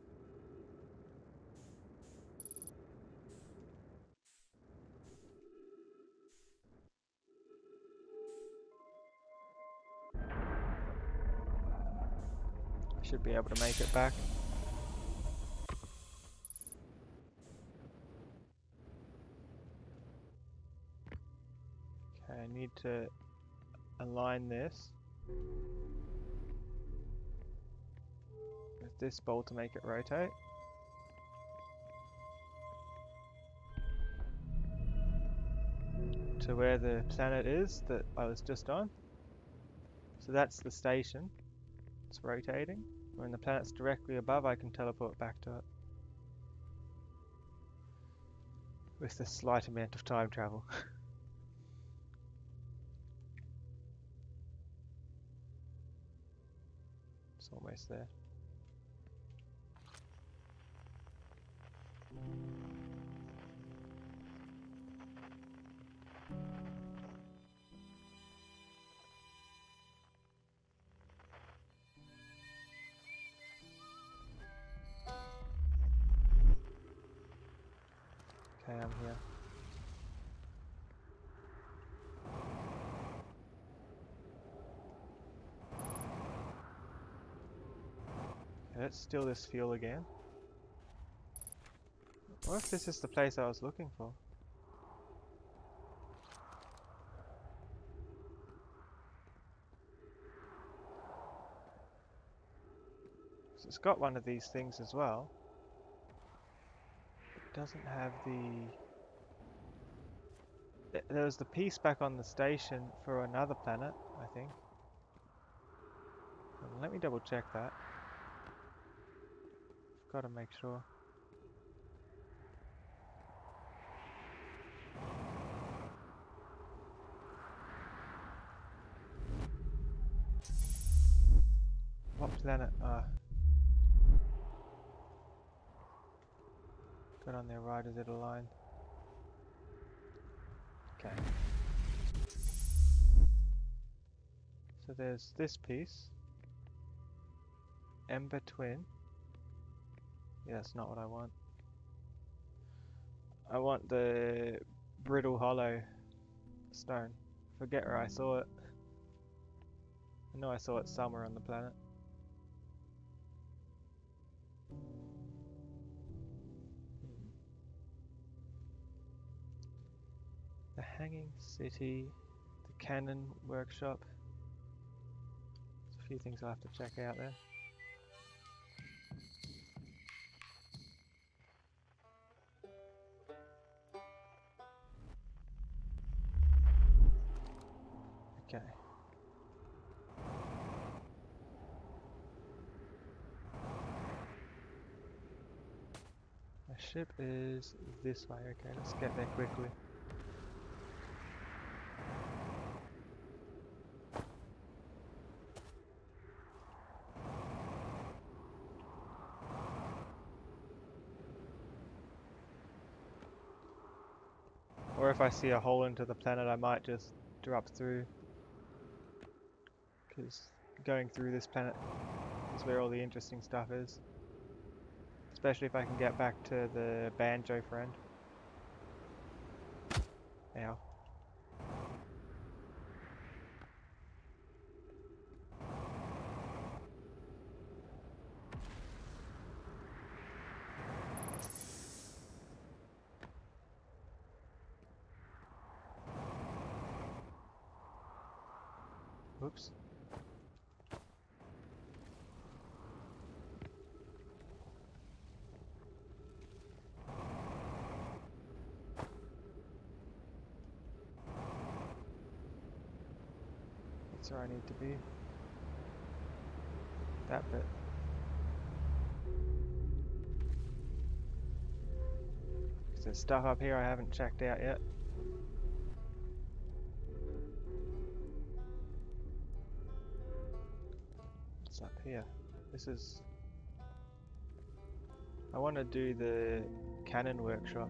Should be able to make it back. Okay, I need to align this with this ball to make it rotate. to where the planet is that I was just on. So that's the station. It's rotating. When the planet's directly above, I can teleport back to it. With a slight amount of time travel. It's almost there. Okay, I'm here. Okay, let's steal this fuel again. What if this is the place I was looking for? So it's got one of these things as well. It doesn't have the... There was the piece back on the station for another planet, I think. Let me double check that. I've got to make sure. What planet? Got on there right as it aligned. Okay. So there's this piece. Ember Twin. Yeah, that's not what I want. I want the Brittle Hollow stone. Forget where I saw it. I know I saw it somewhere on the planet. The Hanging City, the Cannon Workshop. There's a few things I'll have to check out there. Okay. My ship is this way. Okay, let's get there quickly. Or if I see a hole into the planet, I might just drop through. Because going through this planet is where all the interesting stuff is. Especially if I can get back to the banjo friend. Ow. Oops. That's where I need to be. That bit. There's stuff up here I haven't checked out yet. What's up here? This is... I want to do the Cannon Workshop.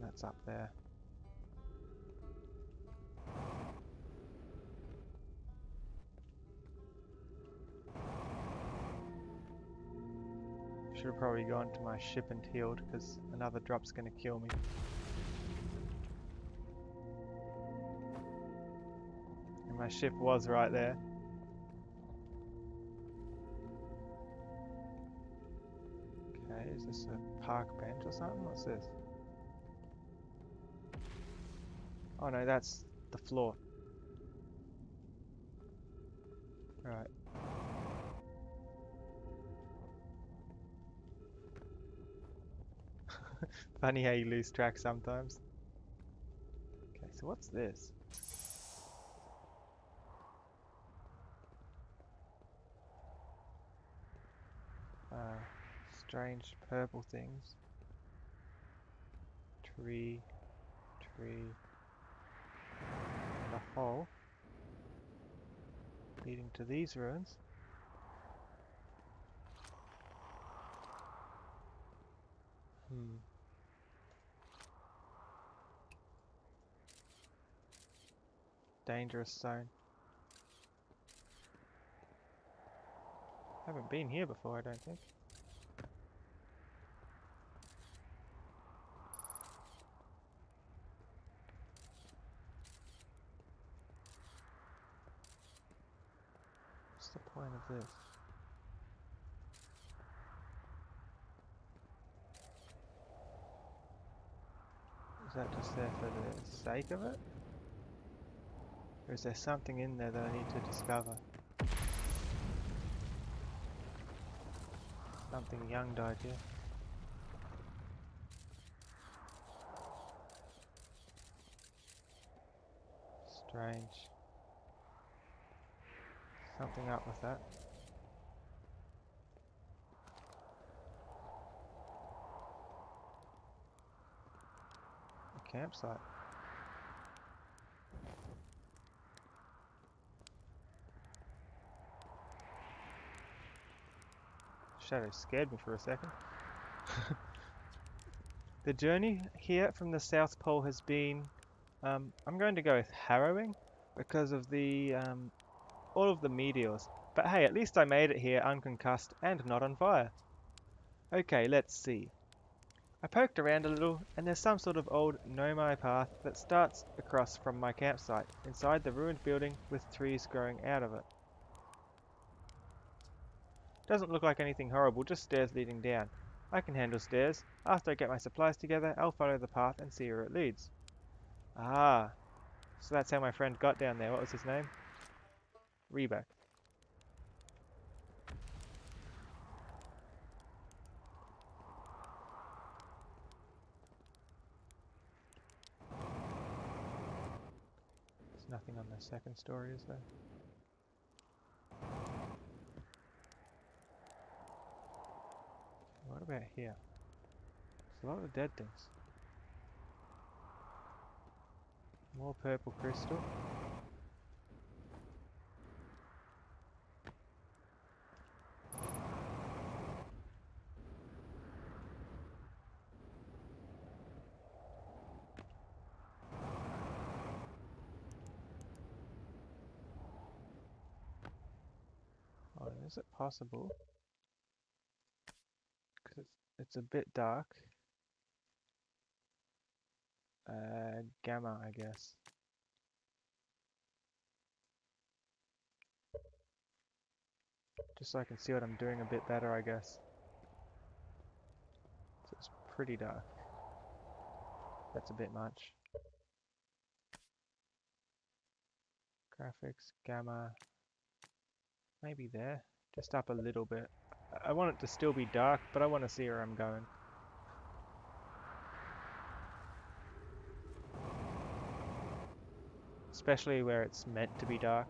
That's up there. Should have probably gone to my ship and healed, because another drop's going to kill me. And my ship was right there. Okay, is this a park bench or something? What's this? Oh no, that's the floor. Right. Funny how you lose track sometimes. Okay, so what's this? Strange purple things. Tree, tree, and a hole leading to these ruins. Dangerous zone. Haven't been here before, I don't think. What's the point of this? Is that just there for the sake of it? Or is there something in there that I need to discover? Something young died here. Strange. Something up with that. A campsite. Shadow scared me for a second. The journey here from the South Pole has been, I'm going to go with harrowing because of the all of the meteors. But hey, at least I made it here unconcussed and not on fire. Okay, let's see. I poked around a little, and there's some sort of old nomai path that starts across from my campsite, inside the ruined building with trees growing out of it. Doesn't look like anything horrible, just stairs leading down. I can handle stairs. After I get my supplies together, I'll follow the path and see where it leads. Ah, so that's how my friend got down there. What was his name? Reback. There's nothing on the second story, is there? What about here? There's a lot of dead things. More purple crystal. Oh, is it possible? Because it's a bit dark. Gamma, I guess. Just so I can see what I'm doing a bit better, I guess. So it's pretty dark. That's a bit much. Graphics, gamma, maybe there. Just up a little bit. I want it to still be dark, but I want to see where I'm going. Especially where it's meant to be dark.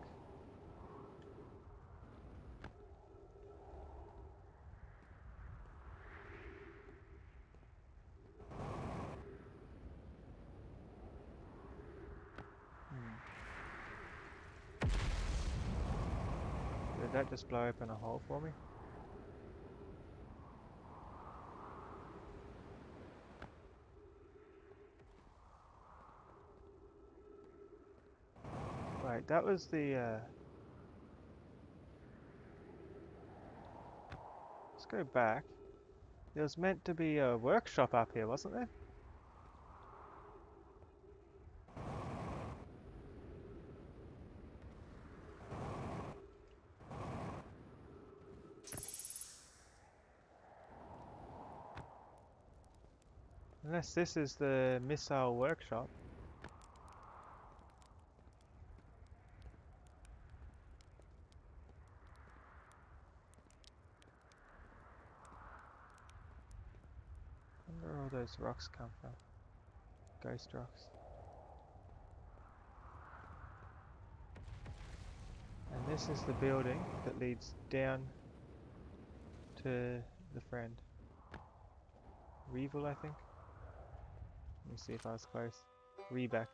Did that just blow open a hole for me? Wait, that was the let's go back. There was meant to be a workshop up here, wasn't there? Unless this is the missile workshop. those rocks come from? Ghost rocks. And this is the building that leads down to the friend. Revel, I think. Let me see if I was close. Reback.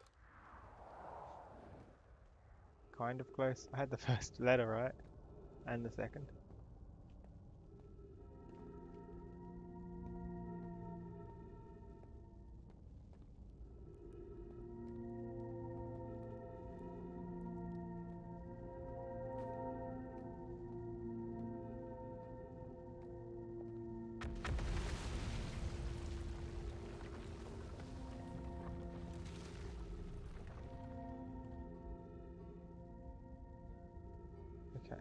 Kind of close. I had the first letter right, and the second. Okay.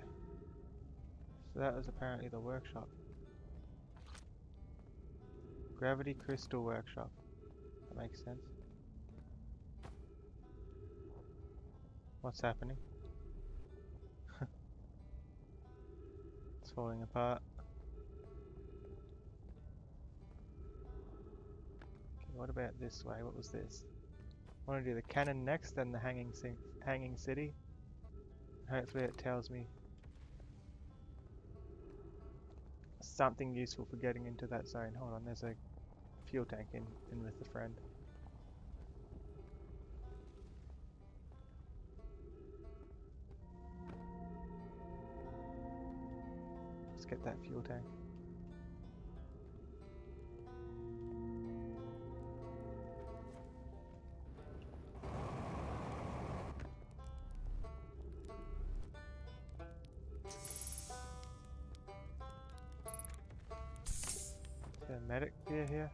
So that was apparently the workshop. Gravity Crystal Workshop. That makes sense. What's happening? It's falling apart. Okay, what about this way? What was this? I want to do the cannon next, then the hanging city. Hopefully it tells me something useful for getting into that zone. Hold on, there's a fuel tank in with the friend. Let's get that fuel tank. Is there a medic gear here?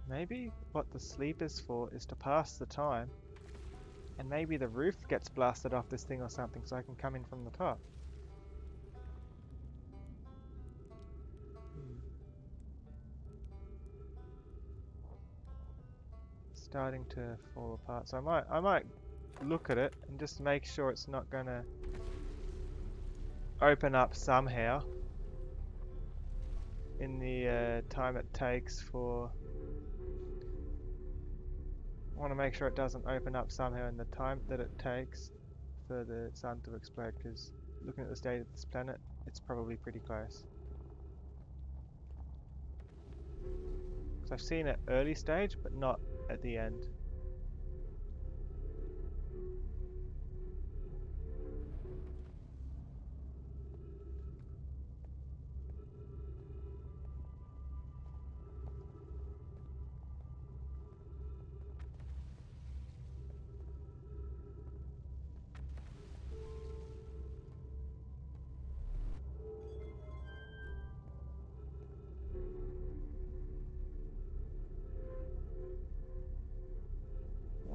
Maybe what the sleep is for is to pass the time, and maybe the roof gets blasted off this thing or something so I can come in from the top. Starting to fall apart, so I might look at it and just make sure it's not gonna open up somehow in the time it takes for... I want to make sure it doesn't open up somehow in the time that it takes for the sun to explode, because looking at the state of this planet, it's probably pretty close. So I've seen it early stage, but not at the end.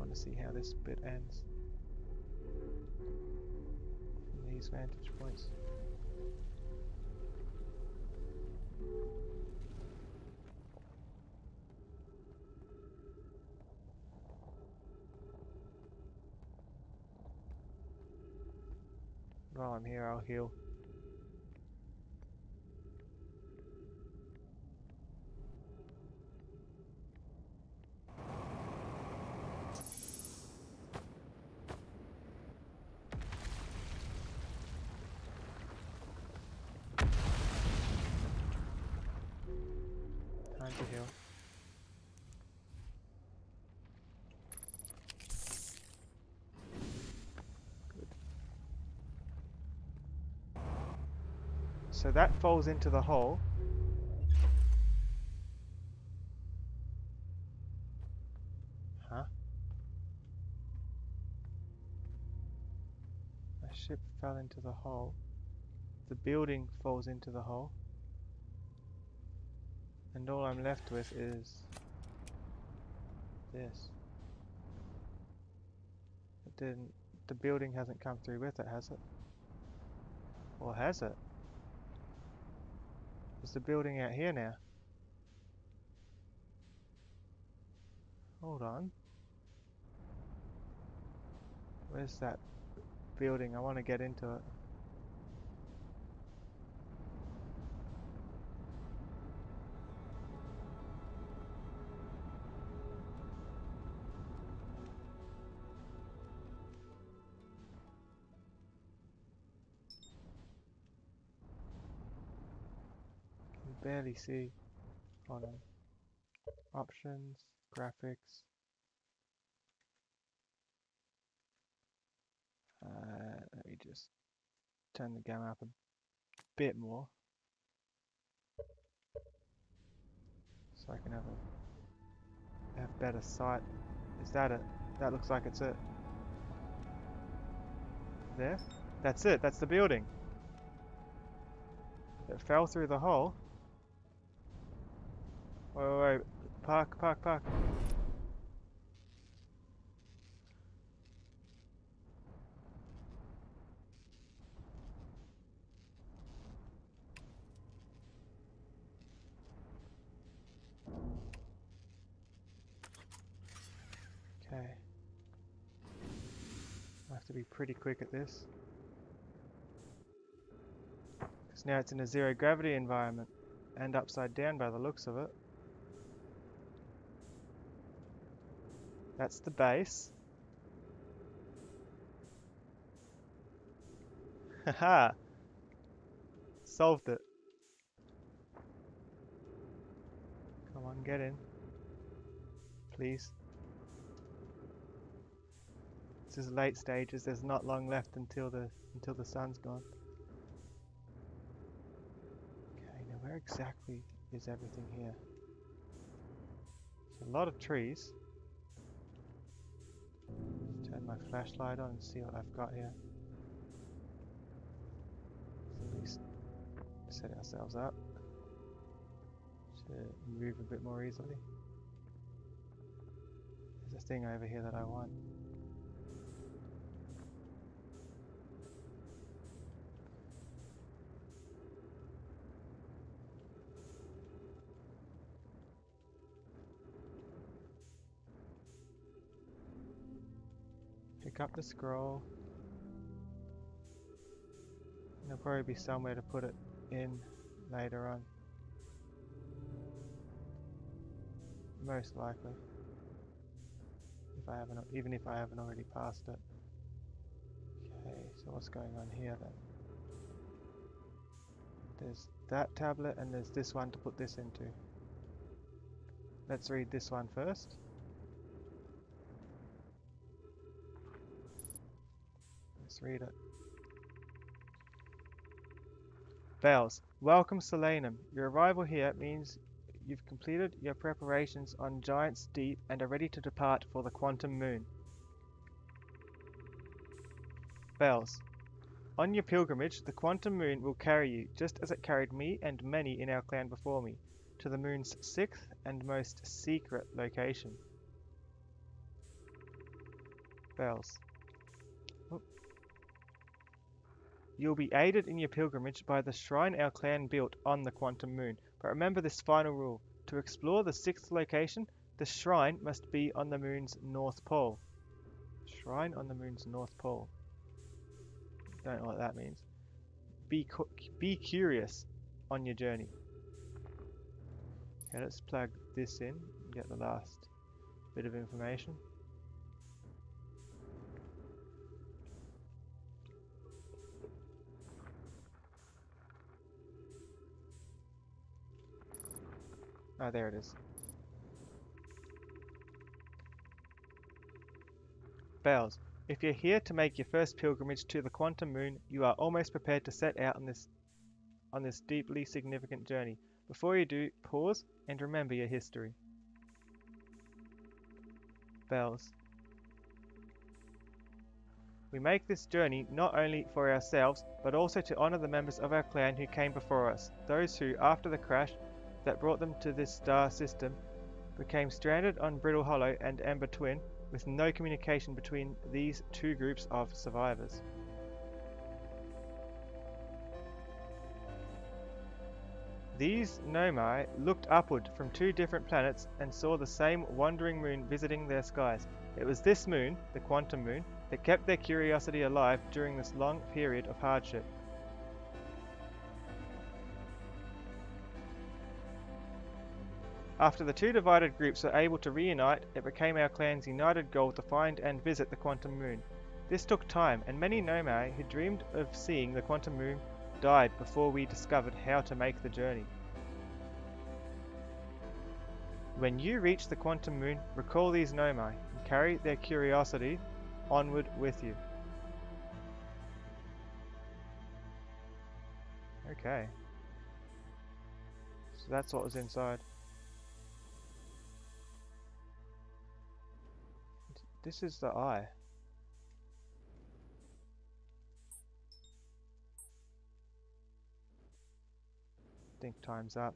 To see how this bit ends from these vantage points. While I'm here, I'll heal. Time to heal. Good. So that falls into the hole. Huh? My ship fell into the hole. The building falls into the hole. And all I'm left with is this. didn't. The building hasn't come through with it, has it? Or has it? Is the building out here now? Hold on. Where's that building? I want to get into it. Can barely see. Hold on. Options, graphics. Let me just turn the gamma up a bit more so I can have better sight. Is that it? That looks like it's it. There? That's it. That's the building. It fell through the hole. Wait, wait, wait. Park, park, park. Okay. I have to be pretty quick at this. Because now it's in a zero gravity environment. And upside down by the looks of it. That's the base. Haha! Solved it. Come on, get in. Please. This is late stages, there's not long left until the sun's gone. Okay, now where exactly is everything here? There's a lot of trees. Let's turn my flashlight on and see what I've got here. Let's at least set ourselves up to move a bit more easily. There's a thing over here that I want. Pick up the scroll. There'll probably be somewhere to put it in later on. Most likely. Even if I haven't already passed it. Okay, so what's going on here then? There's that tablet and there's this one to put this into. Let's read this one first. Let's read it. Bells. Welcome Solanum. Your arrival here means you've completed your preparations on Giant's Deep and are ready to depart for the Quantum Moon. Bells. On your pilgrimage, the Quantum Moon will carry you, just as it carried me and many in our clan before me, to the moon's sixth and most secret location. Bells. You'll be aided in your pilgrimage by the shrine our clan built on the Quantum Moon. But remember this final rule. To explore the sixth location, the shrine must be on the moon's north pole. Shrine on the moon's north pole. Don't know what that means. Be curious on your journey. Okay, let's plug this in and get the last bit of information. Oh, there it is. Bells. If you're here to make your first pilgrimage to the Quantum Moon, you are almost prepared to set out on this deeply significant journey. Before you do, pause and remember your history. Bells. We make this journey not only for ourselves, but also to honor the members of our clan who came before us, those who, after the crash that brought them to this star system, became stranded on Brittle Hollow and Ember Twin, with no communication between these two groups of survivors. These Nomai looked upward from two different planets and saw the same wandering moon visiting their skies. It was this moon, the quantum moon, that kept their curiosity alive during this long period of hardship. After the two divided groups were able to reunite, it became our clan's united goal to find and visit the quantum moon. This took time, and many Nomai who dreamed of seeing the quantum moon died before we discovered how to make the journey. When you reach the quantum moon, recall these Nomai and carry their curiosity onward with you. Okay. So that's what was inside. This is the eye. I think time's up.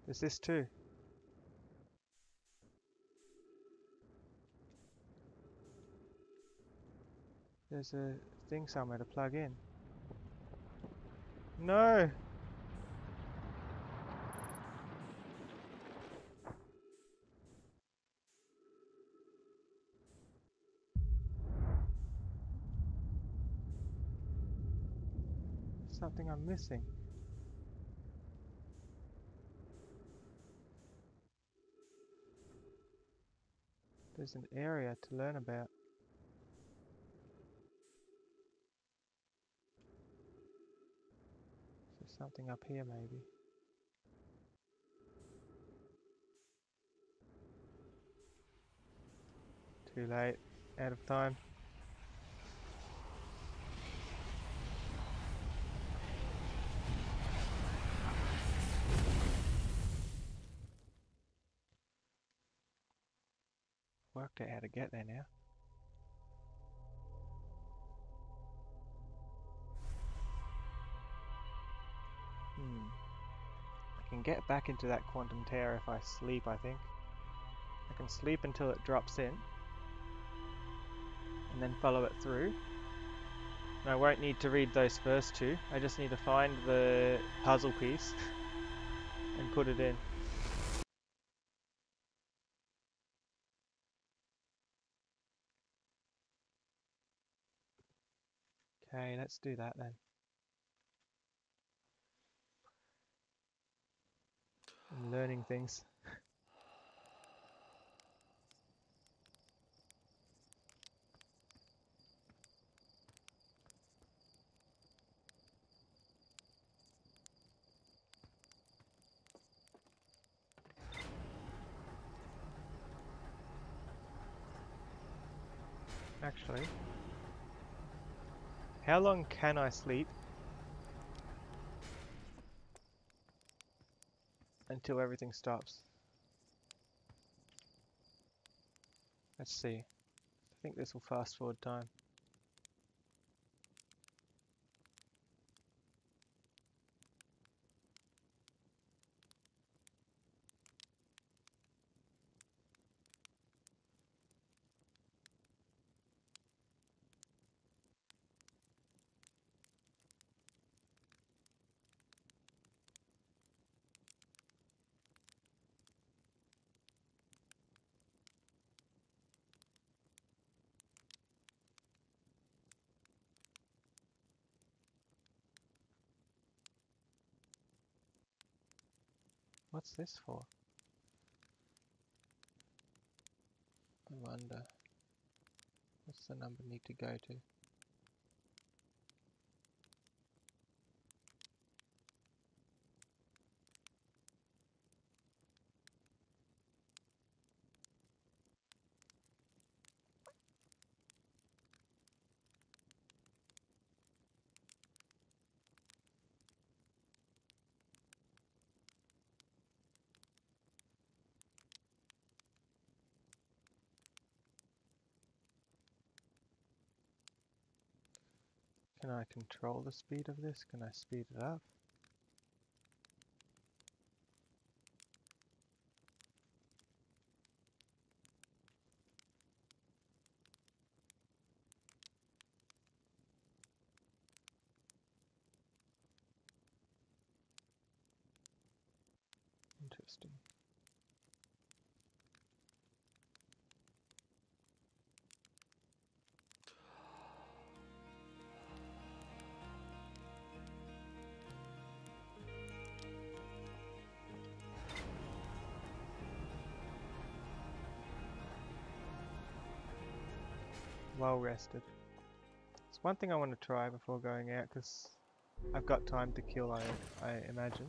There's this too. There's a thing somewhere to plug in. No! Something I'm missing. There's an area to learn about. There's something up here maybe. Too late. Out of time. Worked out how to get there now. I can get back into that quantum tower if I sleep, I think. I can sleep until it drops in, and then follow it through. And I won't need to read those first two, I just need to find the puzzle piece and put it in. Okay, let's do that then. I'm learning things. Actually, how long can I sleep until everything stops? Let's see. I think this will fast forward time. What's this for? I wonder. What's the number need to go to? Can I control the speed of this? Can I speed it up? Interesting. Well rested. It's one thing I want to try before going out because I've got time to kill, I imagine.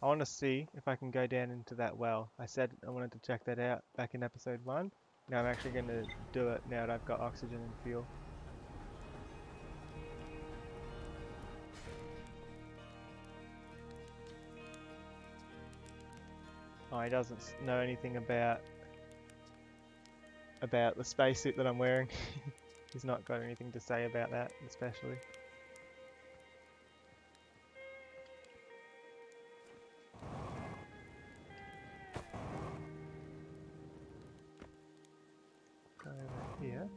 I want to see if I can go down into that well. I said I wanted to check that out back in episode 1. Now I'm actually going to do it now that I've got oxygen and fuel. Oh, he doesn't know anything about the spacesuit that I'm wearing. He's not got anything to say about that, especially. Go over here.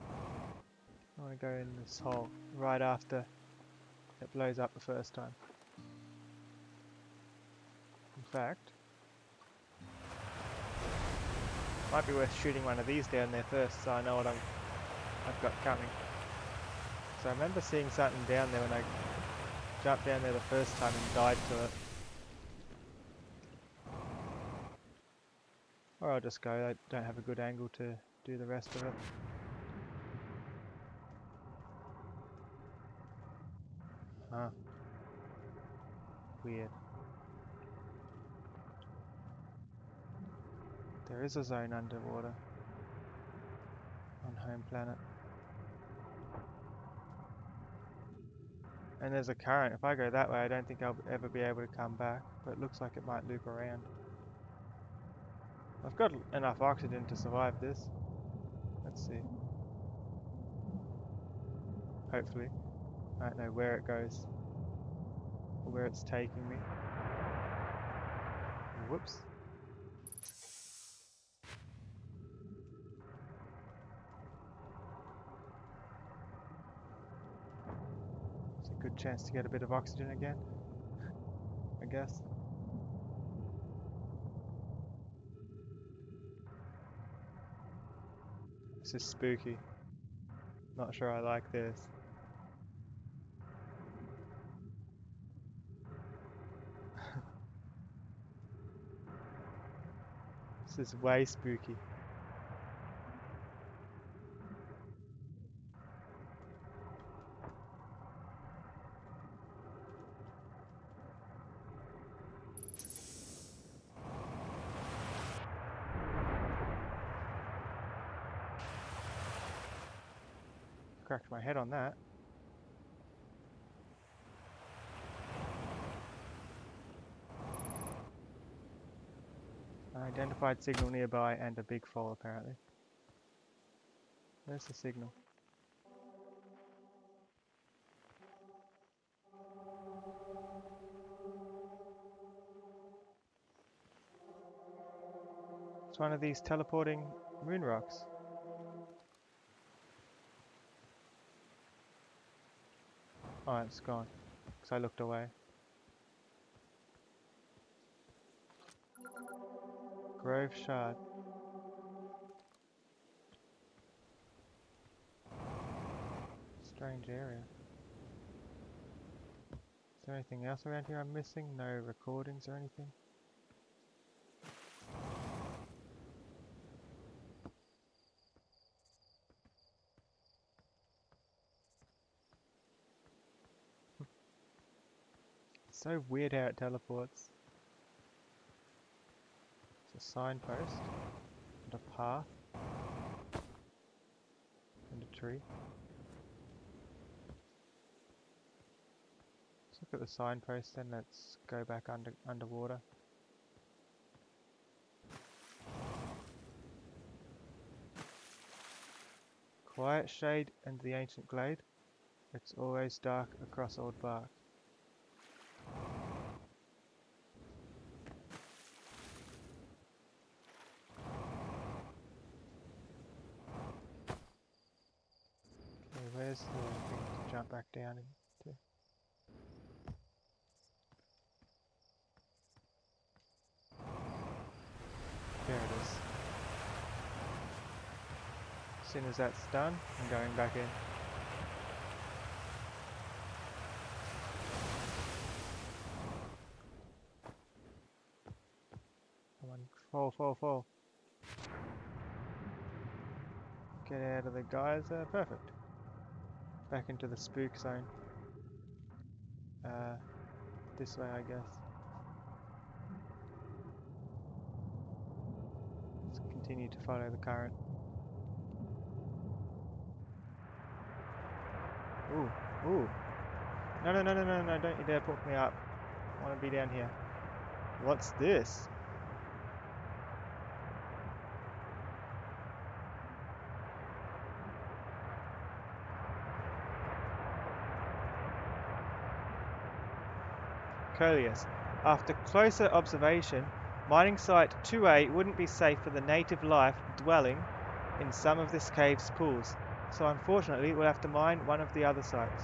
I want to go in this hole right after it blows up the first time. In fact, might be worth shooting one of these down there first so I know what I've got coming. So I remember seeing something down there when I jumped down there the first time and died to it. Or I'll just go, I don't have a good angle to do the rest of it. Huh. Weird. There is a zone underwater on home planet. And there's a current. If I go that way, I don't think I'll ever be able to come back, but it looks like it might loop around. I've got enough oxygen to survive this. Let's see. Hopefully. I don't know where it goes, or where it's taking me. Whoops. It's a good chance to get a bit of oxygen again, I guess. This is spooky. Not sure I like this. This is way spooky. Cracked my head on that. Identified signal nearby and a big fall apparently. Where's the signal? It's one of these teleporting moon rocks. Oh, it's gone, because I looked away. Grove Shard. Strange area. Is there anything else around here I'm missing? No recordings or anything? It's so weird how it teleports. It's a signpost, and a path, and a tree. Let's look at the signpost then, let's go back underwater. quiet shade and the ancient glade. It's always dark across old bark. Okay, where's the thing to jump back down into? There it is. As soon as that's done, I'm going back in. Come on, fall, fall, fall. Get out of the geyser, perfect. Back into the spook zone. This way, I guess. Let's continue to follow the current. Ooh, ooh. No, no, no, no, no, no, don't you dare pull me up. I want to be down here. What's this? Coleus. After closer observation, mining site 2A wouldn't be safe for the native life dwelling in some of this cave's pools, so unfortunately we'll have to mine one of the other sites.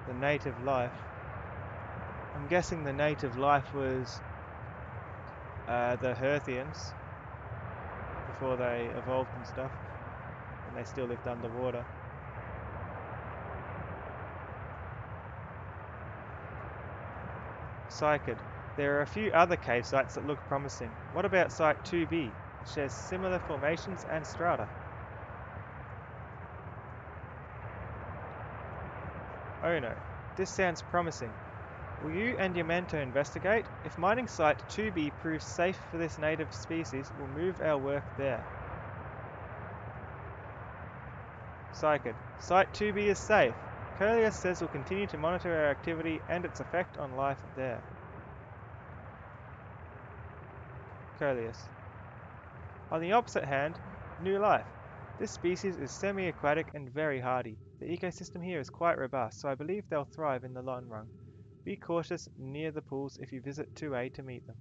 The native life. I'm guessing the native life was the Herthians before they evolved and stuff, and they still lived underwater. Psyched. There are a few other cave sites that look promising. What about Site 2B? It shares similar formations and strata. Oh no, this sounds promising. Will you and your mentor investigate? If mining Site 2B proves safe for this native species, we'll move our work there. Psyched. Site 2B is safe. Coleus says we'll continue to monitor our activity and its effect on life there. Coleus. On the opposite hand, new life. This species is semi-aquatic and very hardy. The ecosystem here is quite robust, so I believe they'll thrive in the long run. Be cautious near the pools if you visit 2A to meet them.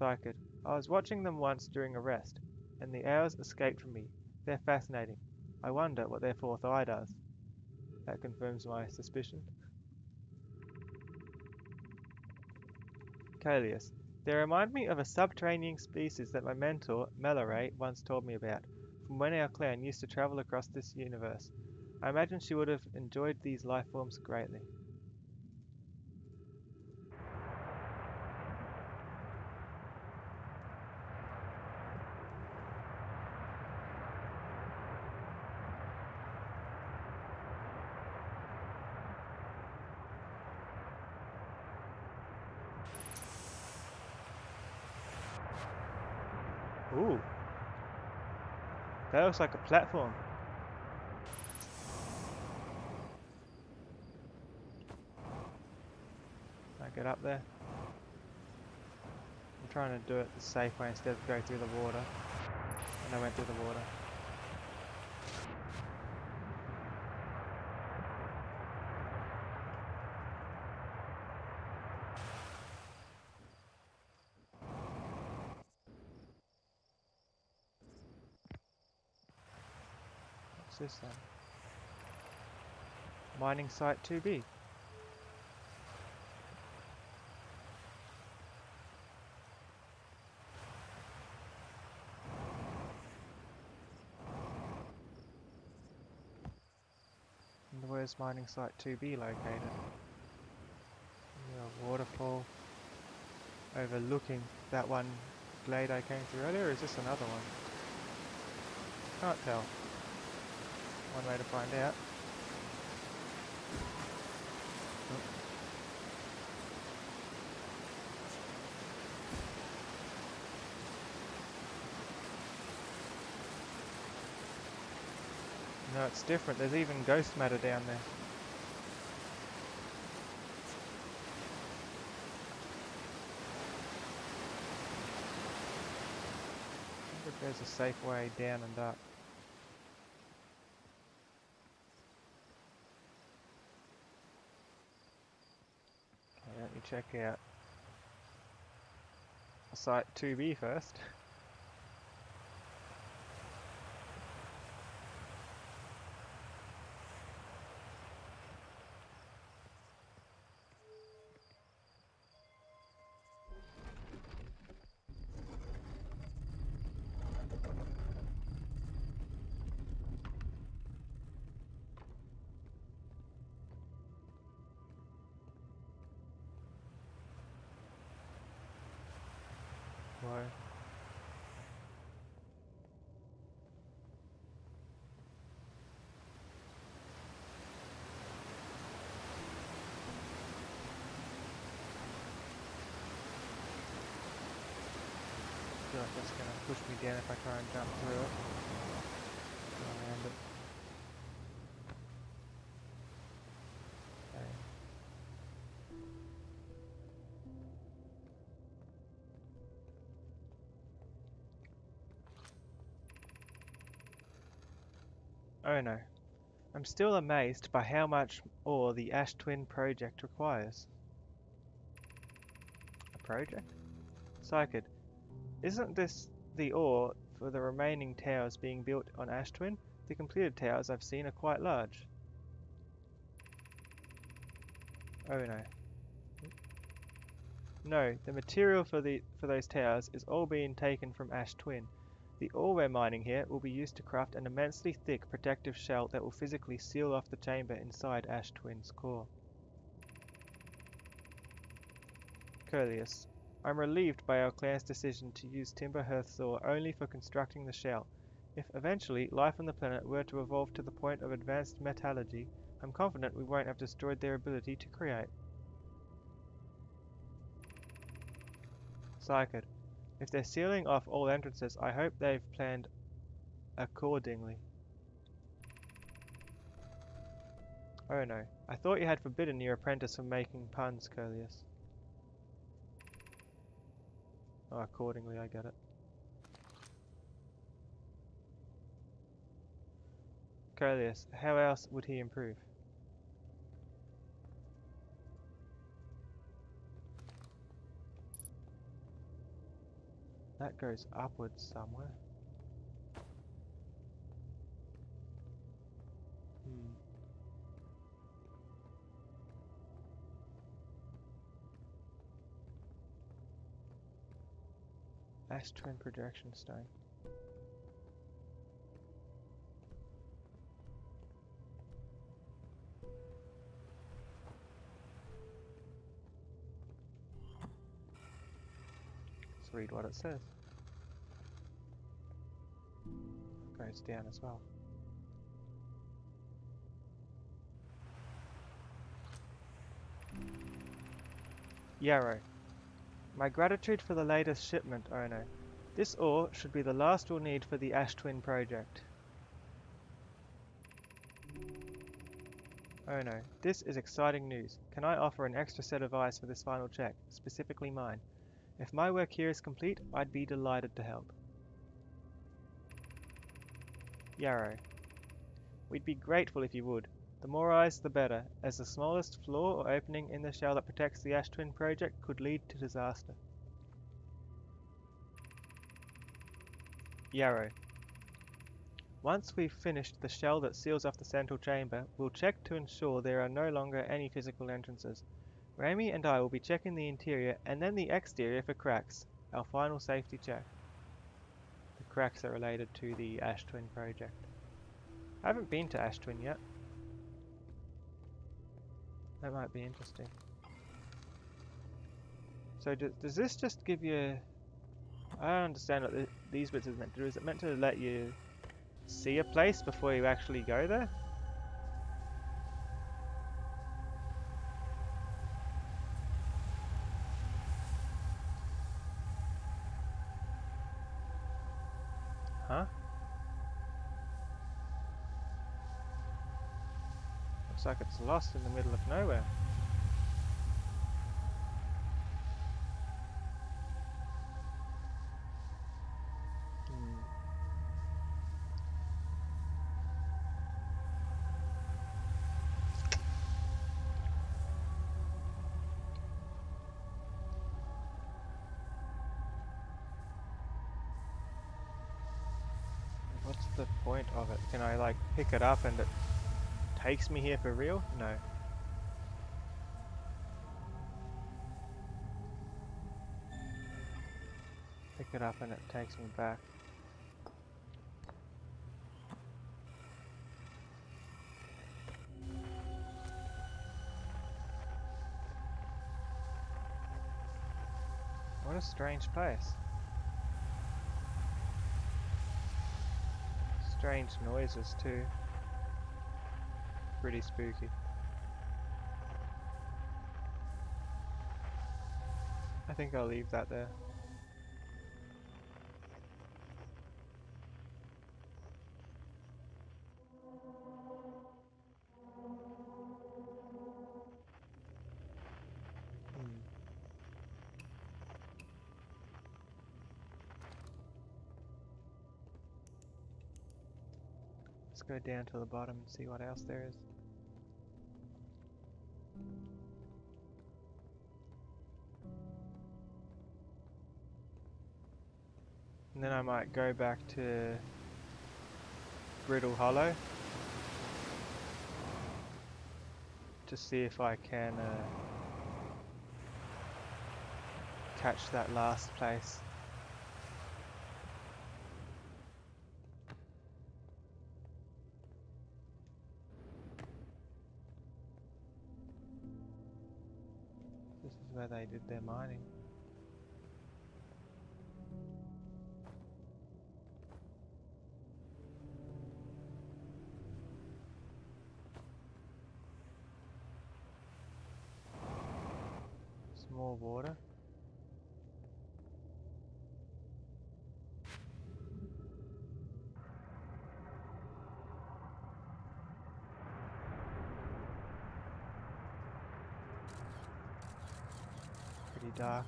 Psyched. I was watching them once during a rest, and the owls escaped from me. They're fascinating. I wonder what their fourth eye does. That confirms my suspicion. Coleus. They remind me of a subterranean species that my mentor, Melaray, once told me about, from when our clan used to travel across this universe. I imagine she would have enjoyed these life forms greatly. Ooh. That looks like a platform. Can I get up there? I'm trying to do it the safe way instead of go through the water. And I went through the water. What's this then? Mining site 2B. And where's mining site 2B located? A waterfall overlooking that one glade I came through earlier, or is this another one? Can't tell. One way to find out. No, it's different. There's even ghost matter down there. There's a safe way down and up. Okay, let me check out Site 2B first. Whoa. I feel like that's going to push me down if I try and jump through it. Around it. Okay. Oh no. I'm still amazed by how much ore the Ash Twin project requires. A project? Psychid, isn't this the ore for the remaining towers being built on Ash Twin? The completed towers I've seen are quite large. Oh no. No, the material for those towers is all being taken from Ash Twin. The ore we're mining here will be used to craft an immensely thick protective shell that will physically seal off the chamber inside Ash Twin's core. Coelius, I'm relieved by our clan's decision to use timber hearth ore only for constructing the shell. If eventually life on the planet were to evolve to the point of advanced metallurgy, I'm confident we won't have destroyed their ability to create. Psychid, if they're sealing off all entrances, I hope they've planned accordingly. Oh no, I thought you had forbidden your apprentice from making puns, Coelius. Oh, accordingly, I get it. Coelius, how else would he improve? That goes upwards somewhere. Ash Twin projection stone. Let's read what it says. It goes down as well. Yarrow. My gratitude for the latest shipment, Ono. This ore should be the last we'll need for the Ash Twin project. Oh no, this is exciting news. Can I offer an extra set of eyes for this final check, specifically mine? If my work here is complete, I'd be delighted to help. Yarrow. We'd be grateful if you would. The more eyes, the better, as the smallest flaw or opening in the shell that protects the Ash Twin project could lead to disaster. Yarrow. Once we've finished the shell that seals off the central chamber, we'll check to ensure there are no longer any physical entrances. Rami and I will be checking the interior and then the exterior for cracks, our final safety check. The cracks are related to the Ash Twin project. I haven't been to Ash Twin yet. That might be interesting. So does this just give you... I don't understand what these bits is meant to do. Is it meant to let you see a place before you actually go there? Huh? Looks like it's lost in the middle of nowhere. the point of it? Can I like pick it up and it takes me here for real? No. Pick it up and it takes me back. What a strange place. Strange noises too. Pretty spooky. I think I'll leave that there. Let's go down to the bottom and see what else there is. And then I might go back to Brittle Hollow to see if I can catch that last place. This is where they did their mining. More water. Pretty dark.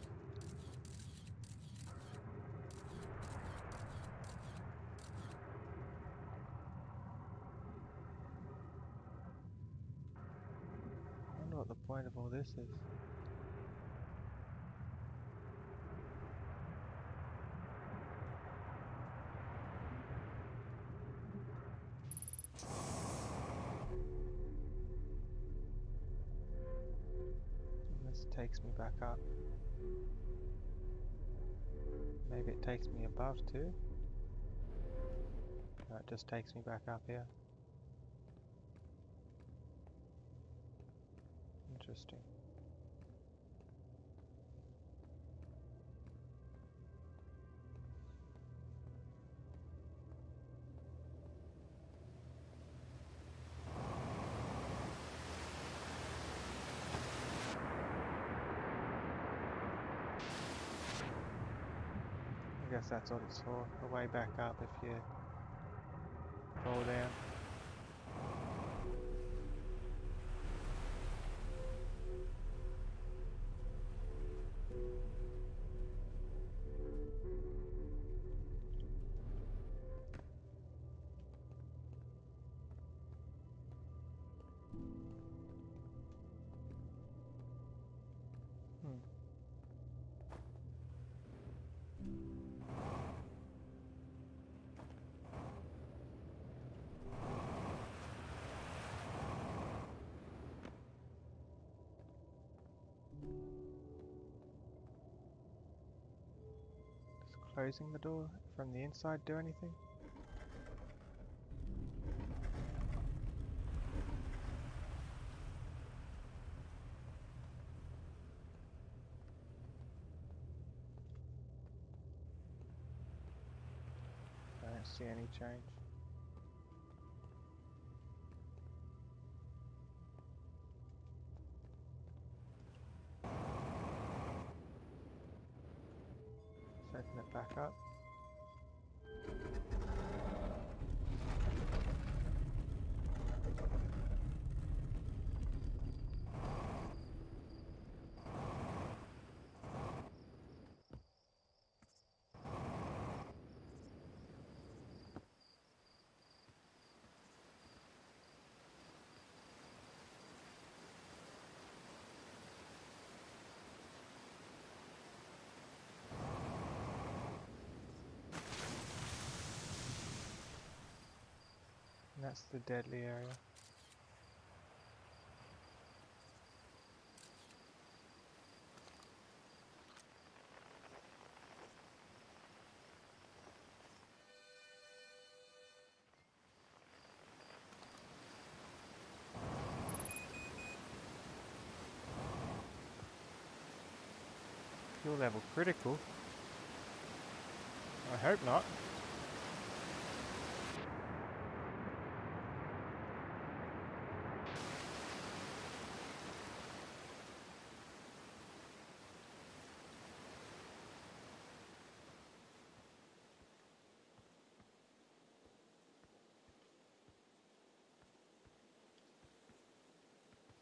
I wonder what the point of all this is. This takes me back up. Maybe it takes me above too? No, it just takes me back up here. Interesting. I guess that's what it's for, a way back up if you fall down. Closing the door from the inside do anything? I don't see any change. Let's open it back up. That's the deadly area. Fuel level critical? I hope not.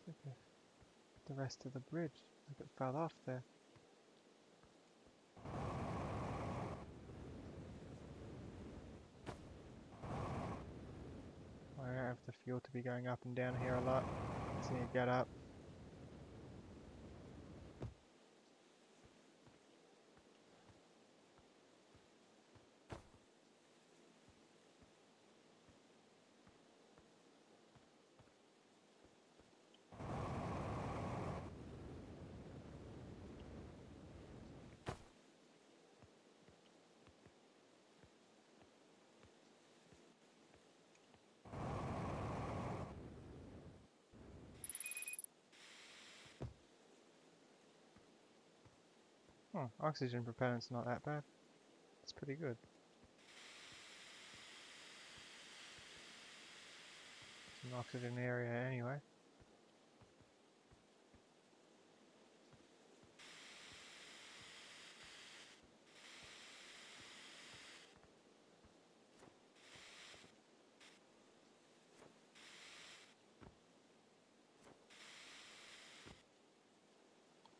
Look at the rest of the bridge. Look, it fell off there. I don't have the fuel to be going up and down here a lot. Just need to get up. Oh, oxygen propellant's not that bad. It's pretty good. It's an oxygen area anyway.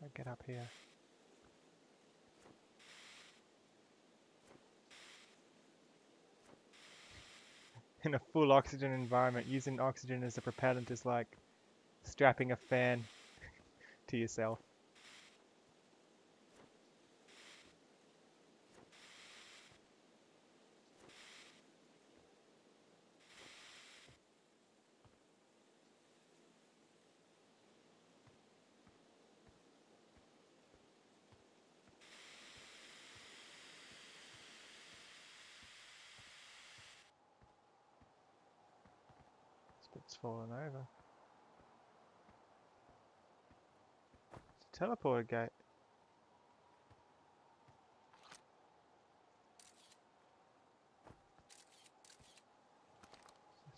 I'll get up here. In a full oxygen environment, using oxygen as a propellant is like strapping a fan to yourself. This bit's fallen over. It's a teleporter gate.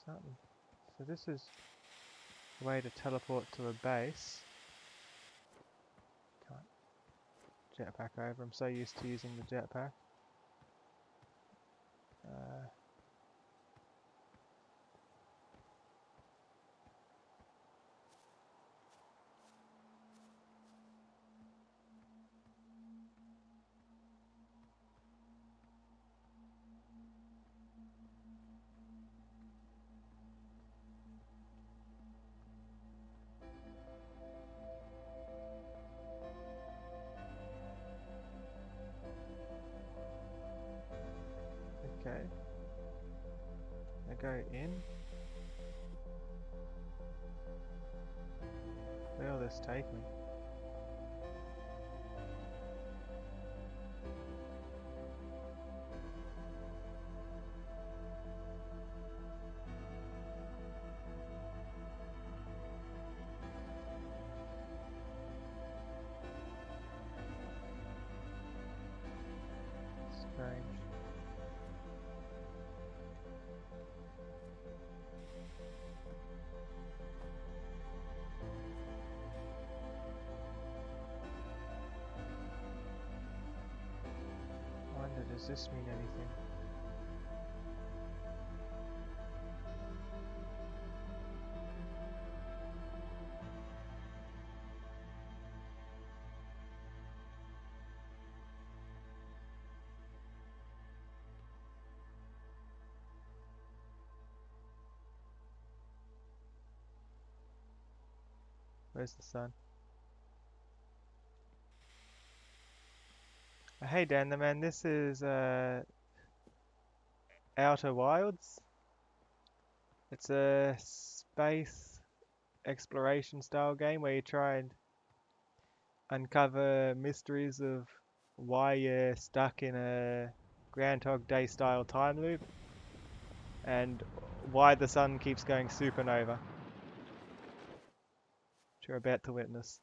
Something. So this is a way to teleport to a base. Can't jetpack over. I'm so used to using the jetpack. Okay. I go in. Where will this take me? Strange. I wonder, does this mean anything? Where's the sun? Hey Dan the man, this is Outer Wilds. It's a space exploration style game where you try and uncover mysteries of why you're stuck in a Groundhog Day style time loop and why the sun keeps going supernova, which you're about to witness.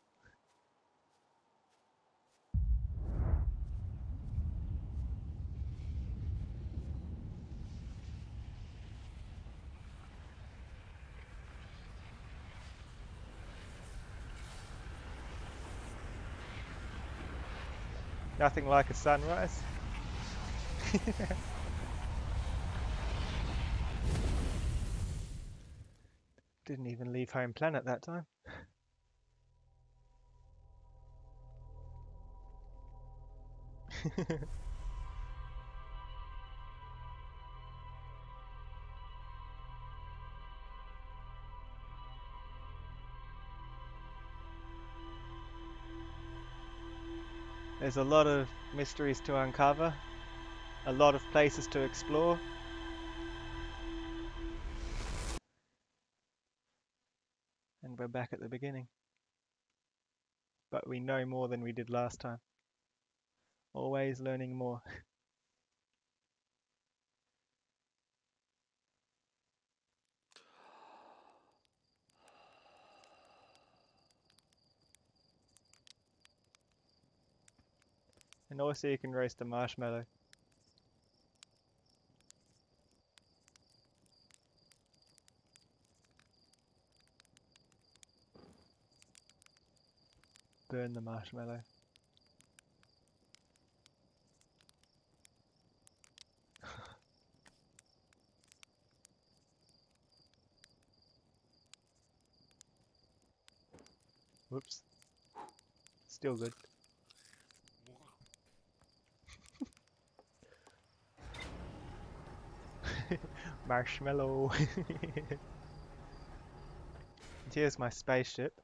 Nothing like a sunrise. Didn't even leave home planet that time. There's a lot of mysteries to uncover, a lot of places to explore. And we're back at the beginning. But we know more than we did last time. Always learning more. And also you can roast a marshmallow. Burn the marshmallow. Whoops. Still good. Marshmallow. Here's my spaceship.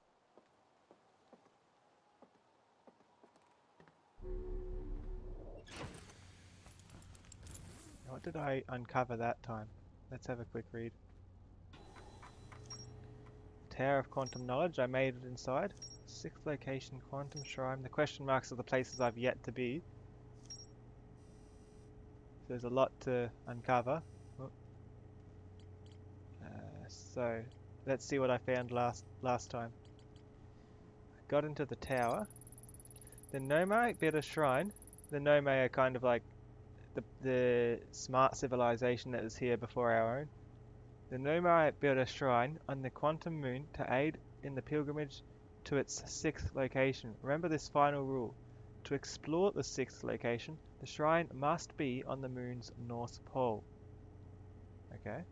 What did I uncover that time? Let's have a quick read. Tower of Quantum Knowledge, I made it inside. Sixth location, Quantum Shrine. The question marks are the places I've yet to be. There's a lot to uncover. Oh. So, let's see what I found last time. I got into the tower. The Nomai Better Shrine. The Nomai are kind of like the smart civilization that was here before our own. The Nomai built a shrine on the Quantum Moon to aid in the pilgrimage to its sixth location. Remember this final rule. To explore the sixth location, the shrine must be on the moon's north pole. Okay.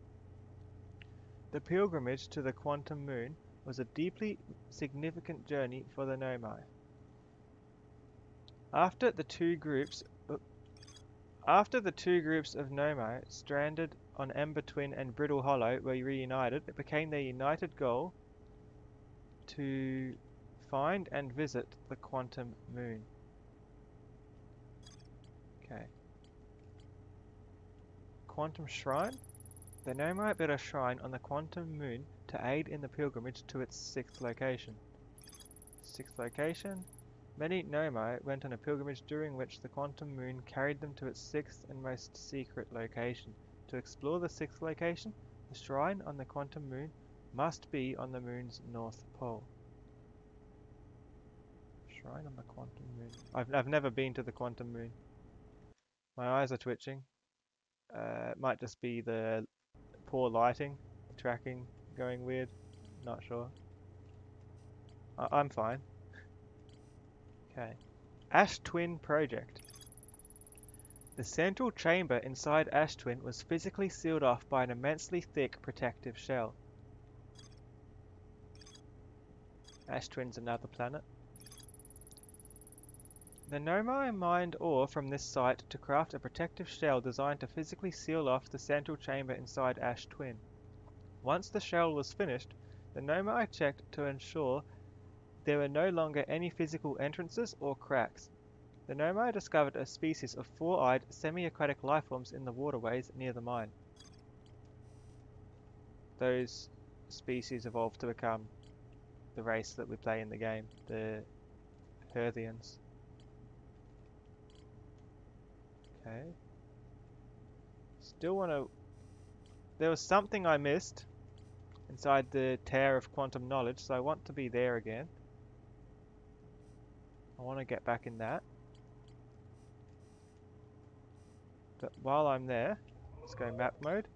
The pilgrimage to the Quantum Moon was a deeply significant journey for the Nomai. After the two groups of Nomai stranded on Ember Twin and Brittle Hollow were reunited, it became their united goal to find and visit the Quantum Moon. Okay. Quantum Shrine? The Nomai built a shrine on the Quantum Moon to aid in the pilgrimage to its sixth location. Sixth location? Many Nomai went on a pilgrimage during which the Quantum Moon carried them to its sixth and most secret location. To explore the sixth location, the shrine on the Quantum Moon must be on the moon's north pole. Shrine on the Quantum Moon. I've never been to the Quantum Moon. My eyes are twitching. It might just be the poor lighting, tracking going weird. Not sure. I'm fine. Okay. Ash Twin Project. The central chamber inside Ash Twin was physically sealed off by an immensely thick protective shell. Ash Twin's another planet. The Nomai mined ore from this site to craft a protective shell designed to physically seal off the central chamber inside Ash Twin. Once the shell was finished, the Nomai checked to ensure there were no longer any physical entrances or cracks. The Nomai discovered a species of four-eyed, semi-aquatic lifeforms in the waterways near the mine. those species evolved to become the race that we play in the game, the Herthians. Okay. Still want to... There was something I missed inside the Tower of Quantum Knowledge, so I want to be there again. I want to get back in that. But while I'm there, let's go map mode.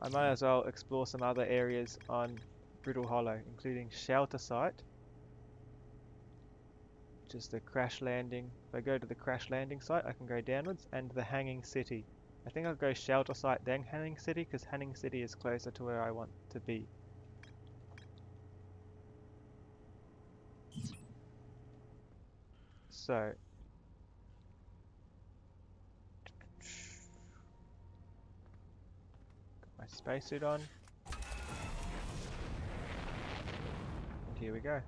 I might as well explore some other areas on Brittle Hollow, including Shelter Site, which is the crash landing. If I go to the crash landing site, I can go downwards, and the Hanging City. I think I'll go Shelter Site then Hanging City, because Hanging City is closer to where I want to be. So, got my spacesuit on, and here we go.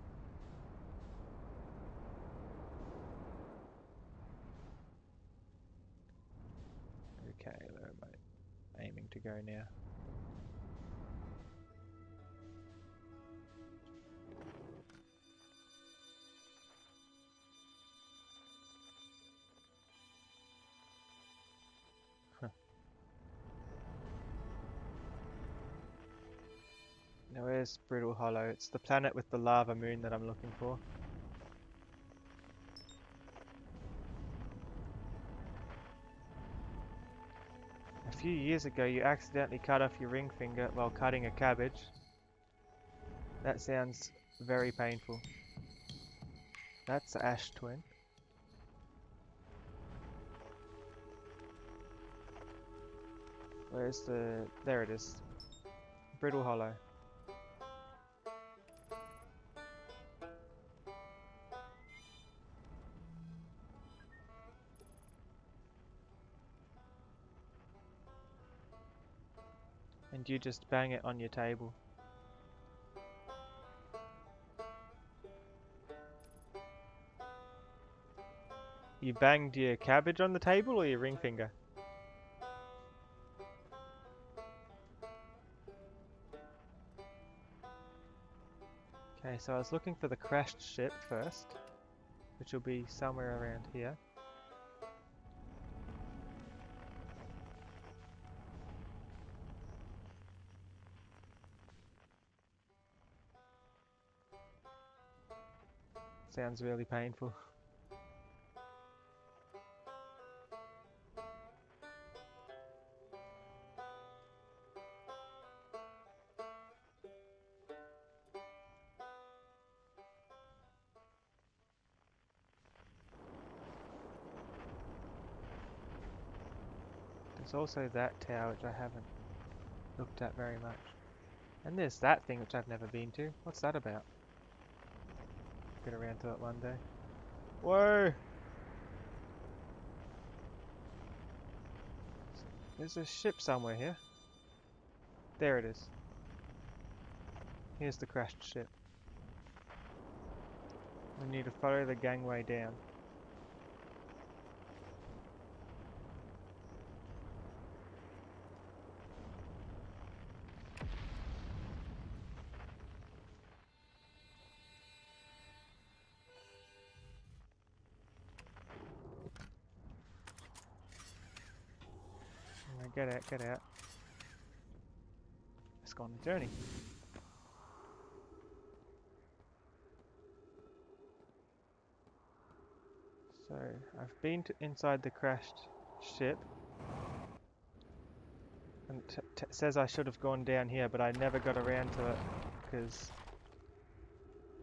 Okay, where am I aiming to go now? Now where's Brittle Hollow? It's the planet with the lava moon that I'm looking for. A few years ago you accidentally cut off your ring finger while cutting a cabbage. That sounds very painful. That's the Ash Twin. Where's the... There it is. Brittle Hollow. And you just bang it on your table. You banged your cabbage on the table or your ring finger? Okay, so I was looking for the crashed ship first, which will be somewhere around here. Sounds really painful. There's also that tower which I haven't looked at very much. And there's that thing which I've never been to. What's that about? Get around to it one day. Whoa! There's a ship somewhere here. There it is. Here's the crashed ship. We need to follow the gangway down. Get out, get out. Let's go on the journey. So, I've been inside the crashed ship. And it says I should have gone down here, but I never got around to it because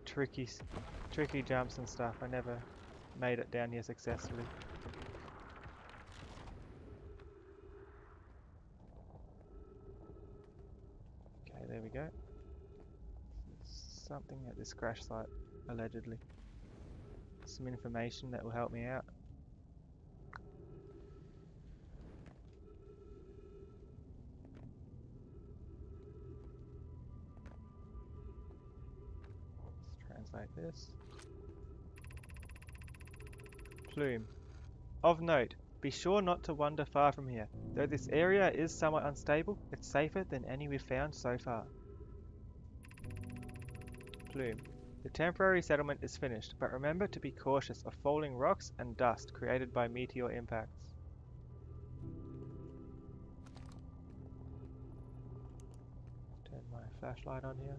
tricky jumps and stuff. I never made it down here successfully. There we go. Something at this crash site, allegedly. Some information that will help me out. Let's translate this. Plume. Of note, Be sure not to wander far from here. Though this area is somewhat unstable, it's safer than any we've found so far. Plume. The temporary settlement is finished, but remember to be cautious of falling rocks and dust created by meteor impacts. Turn my flashlight on here.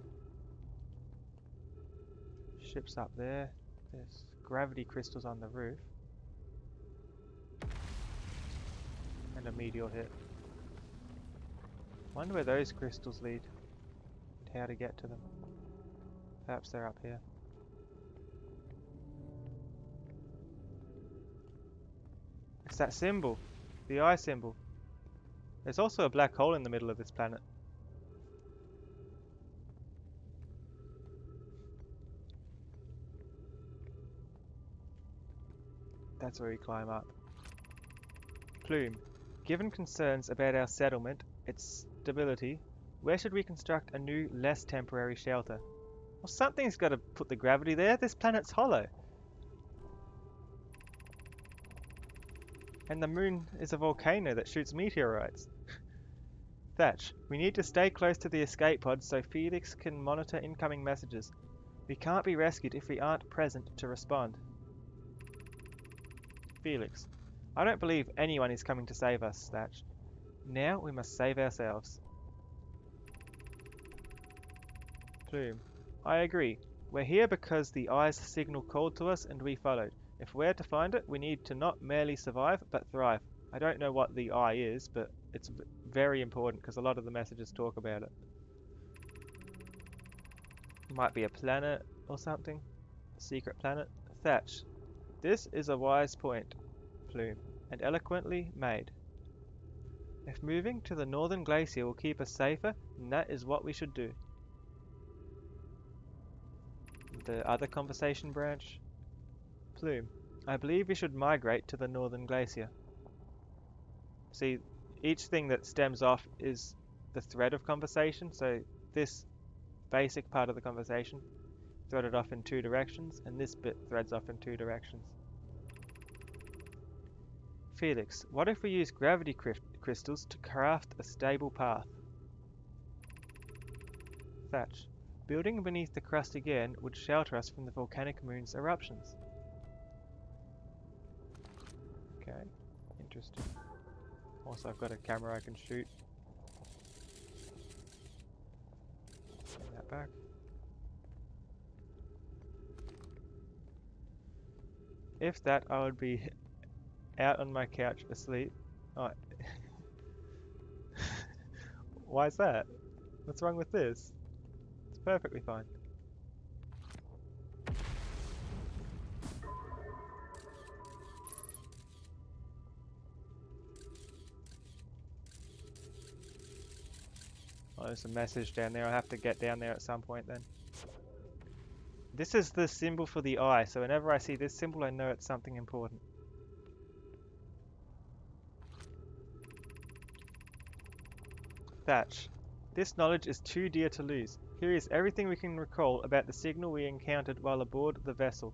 Ship's up there. There's gravity crystals on the roof. And a meteor hit. Wonder where those crystals lead and how to get to them. Perhaps they're up here. It's that symbol, the eye symbol. There's also a black hole in the middle of this planet. That's where we climb up. Plume. Given concerns about our settlement, its stability, where should we construct a new, less temporary shelter? Well, something's got to put the gravity there. This planet's hollow. And the moon is a volcano that shoots meteorites. Thatch, we need to stay close to the escape pod so Felix can monitor incoming messages. We can't be rescued if we aren't present to respond. Felix, I don't believe anyone is coming to save us, Thatch. Now we must save ourselves. Plume, I agree. We're here because the Eye's signal called to us and we followed. If we're to find it, we need to not merely survive, but thrive. I don't know what the Eye is, but it's very important because a lot of the messages talk about it. Might be a planet or something. A secret planet. Thatch, this is a wise point, Plume, and eloquently made. If moving to the northern glacier will keep us safer, then that is what we should do. The other conversation branch. Plume, I believe we should migrate to the northern glacier. See, each thing that stems off is the thread of conversation, so this basic part of the conversation threaded off in two directions, and this bit threads off in two directions. Felix, what if we use gravity crystals to craft a stable path? Thatch, building beneath the crust again would shelter us from the volcanic moon's eruptions. Okay, interesting. Also, I've got a camera I can shoot. Bring that back. If that, I would be out on my couch asleep. Oh. Why is that? What's wrong with this? It's perfectly fine. Oh, there's a message down there. I have to get down there at some point then. This is the symbol for the eye, so whenever I see this symbol I know it's something important. Thatch, this knowledge is too dear to lose. Here is everything we can recall about the signal we encountered while aboard the vessel.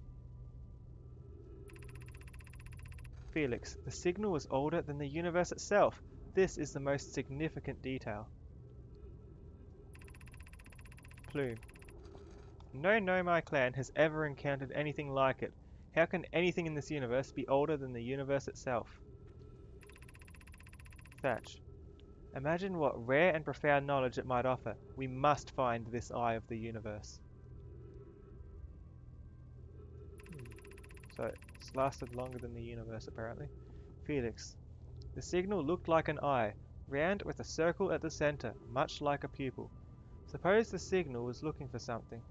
Felix, the signal was older than the universe itself. This is the most significant detail. Plume, no Nomai clan has ever encountered anything like it. How can anything in this universe be older than the universe itself? Thatch, imagine what rare and profound knowledge it might offer. We must find this eye of the universe. So it's lasted longer than the universe apparently. Felix, the signal looked like an eye, round with a circle at the center, much like a pupil. Suppose the signal was looking for something.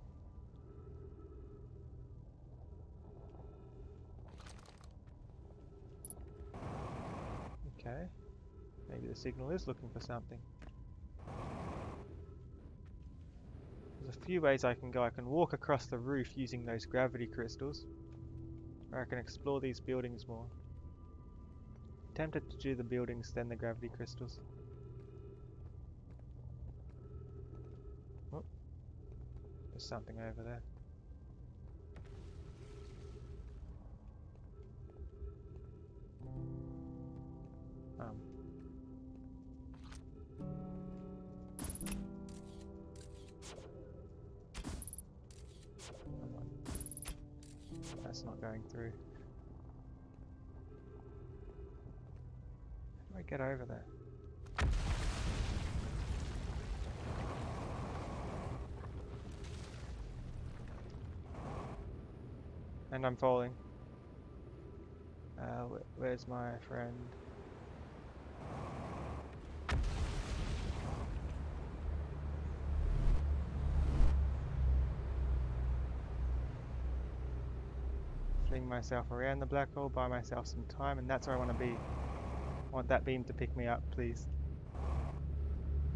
Okay, maybe the signal is looking for something. There's a few ways I can go. I can walk across the roof using those gravity crystals, or I can explore these buildings more. Tempted to do the buildings, then the gravity crystals. Oh, there's something over there. That's not going through. How do I get over there? And I'm falling. Where's my friend? Fling myself around the black hole, buy myself some time, and that's where I want to be. I want that beam to pick me up, please.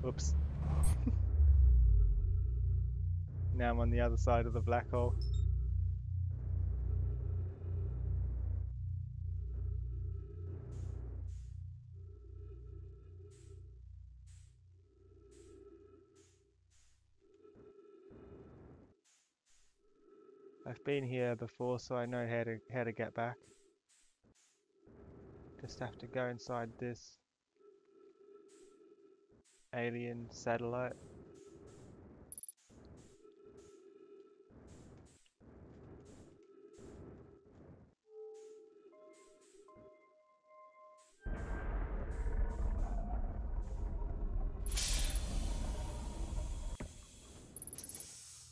Oops. Now I'm on the other side of the black hole. I've been here before, so I know how to get back. Just have to go inside this alien satellite.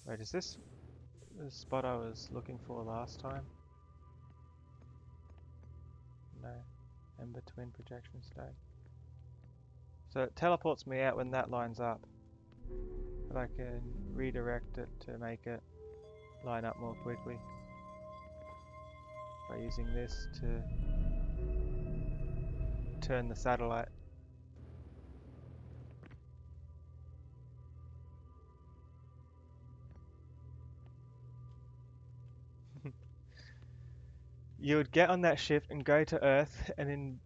Wait, is this the spot I was looking for last time? No. Ember twin projection stone. So it teleports me out when that lines up. But I can redirect it to make it line up more quickly. By using this to turn the satellite. You would get on that ship and go to Earth and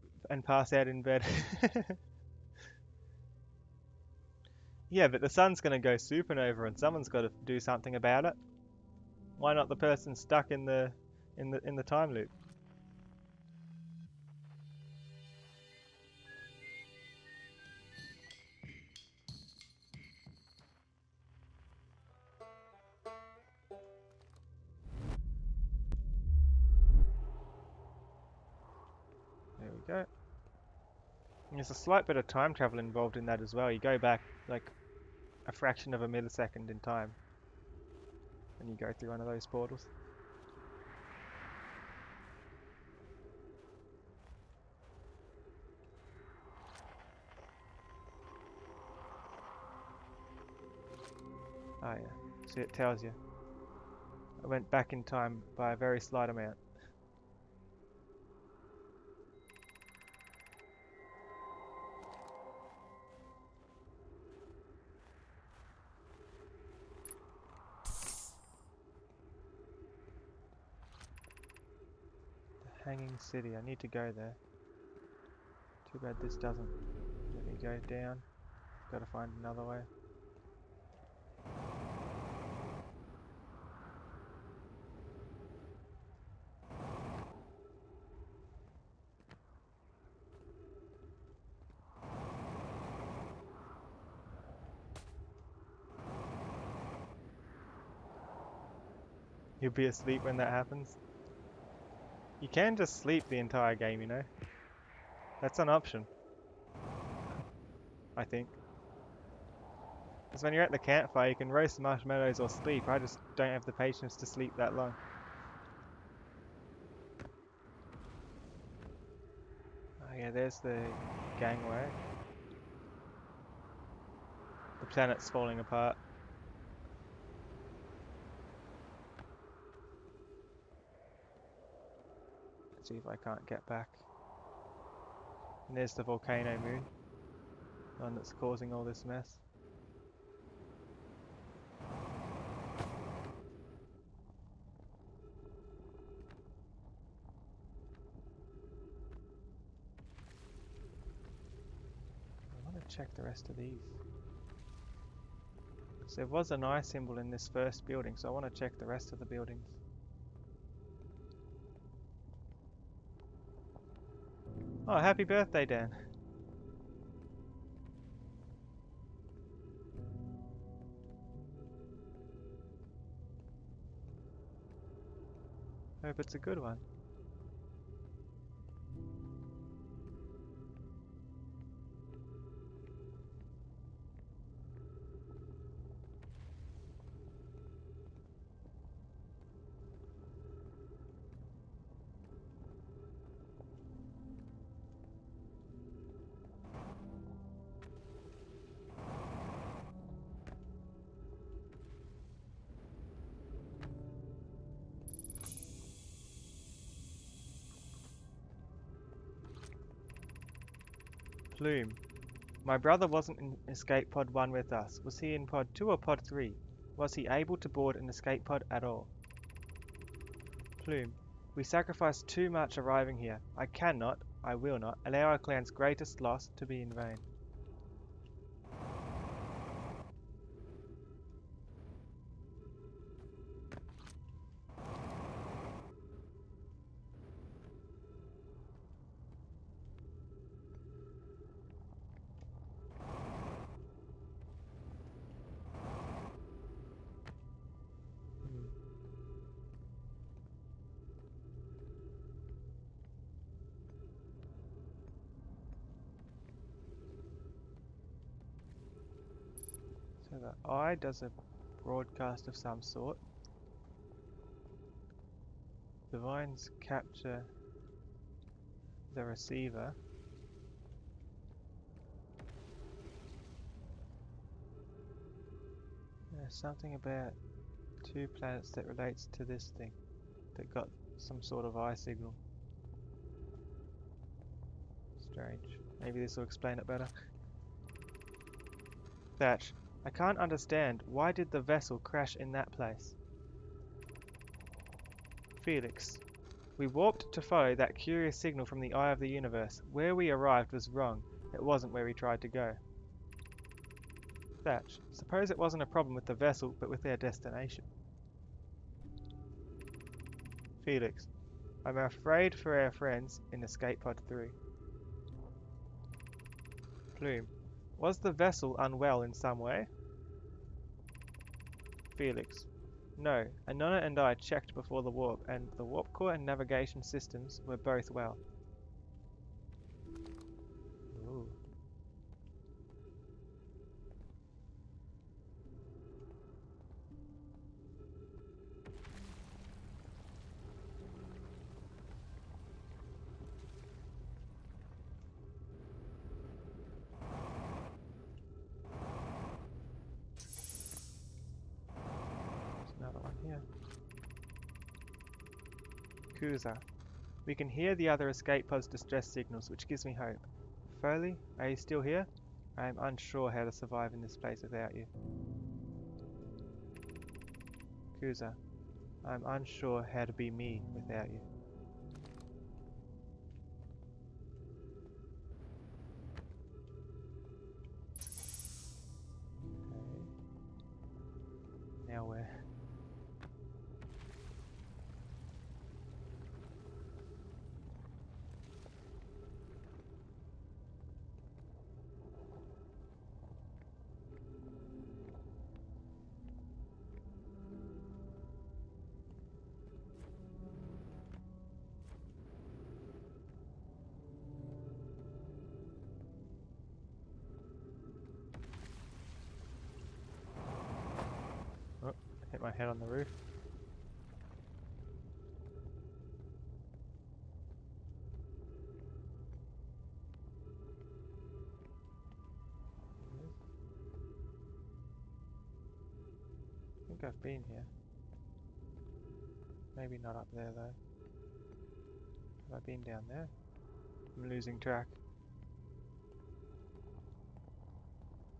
pass out in bed. Yeah, but the sun's going to go supernova and someone's got to do something about it. Why not the person stuck in the time loop? There we go. And there's a slight bit of time travel involved in that as well. You go back like a fraction of a millisecond in time when you go through one of those portals. Oh yeah, see, it tells you. I went back in time by a very slight amount. The Hanging City, I need to go there. Too bad this doesn't let me go down. Gotta find another way. You'll be asleep when that happens. You can just sleep the entire game, you know. That's an option. I think. Because when you're at the campfire, you can roast marshmallows or sleep. I just don't have the patience to sleep that long. Oh yeah, there's the gangway. The planet's falling apart. Let's see if I can't get back. And there's the volcano moon. The one that's causing all this mess. I want to check the rest of these. So there was an eye symbol in this first building, so I want to check the rest of the buildings. Oh, happy birthday, Dan. Hope it's a good one. Plume. My brother wasn't in escape pod 1 with us. Was he in pod 2 or pod 3? Was he able to board an escape pod at all? Plume. We sacrificed too much arriving here. I will not, allow our clan's greatest loss to be in vain. So the eye does a broadcast of some sort. The vines capture the receiver. There's something about 2 planets that relates to this thing that got some sort of eye signal. Strange. Maybe this will explain it better. Thatch. I can't understand. Why did the vessel crash in that place? Felix. We warped to follow that curious signal from the eye of the universe. Where we arrived was wrong. It wasn't where we tried to go. Thatch. Suppose it wasn't a problem with the vessel, but with their destination. Felix. I'm afraid for our friends in Escape Pod 3. Plume. Was the vessel unwell in some way? Felix. No, Anona and I checked before the warp, and the warp core and navigation systems were both well. Ooh. Another one here. Kuza. We can hear the other escape pod's distress signals, which gives me hope. Foley, are you still here? I am unsure how to survive in this place without you. Kuza. I am unsure how to be me without you. Okay. Now where? Oh, hit my head on the roof. I think I've been here. Maybe not up there though. Have I been down there? I'm losing track.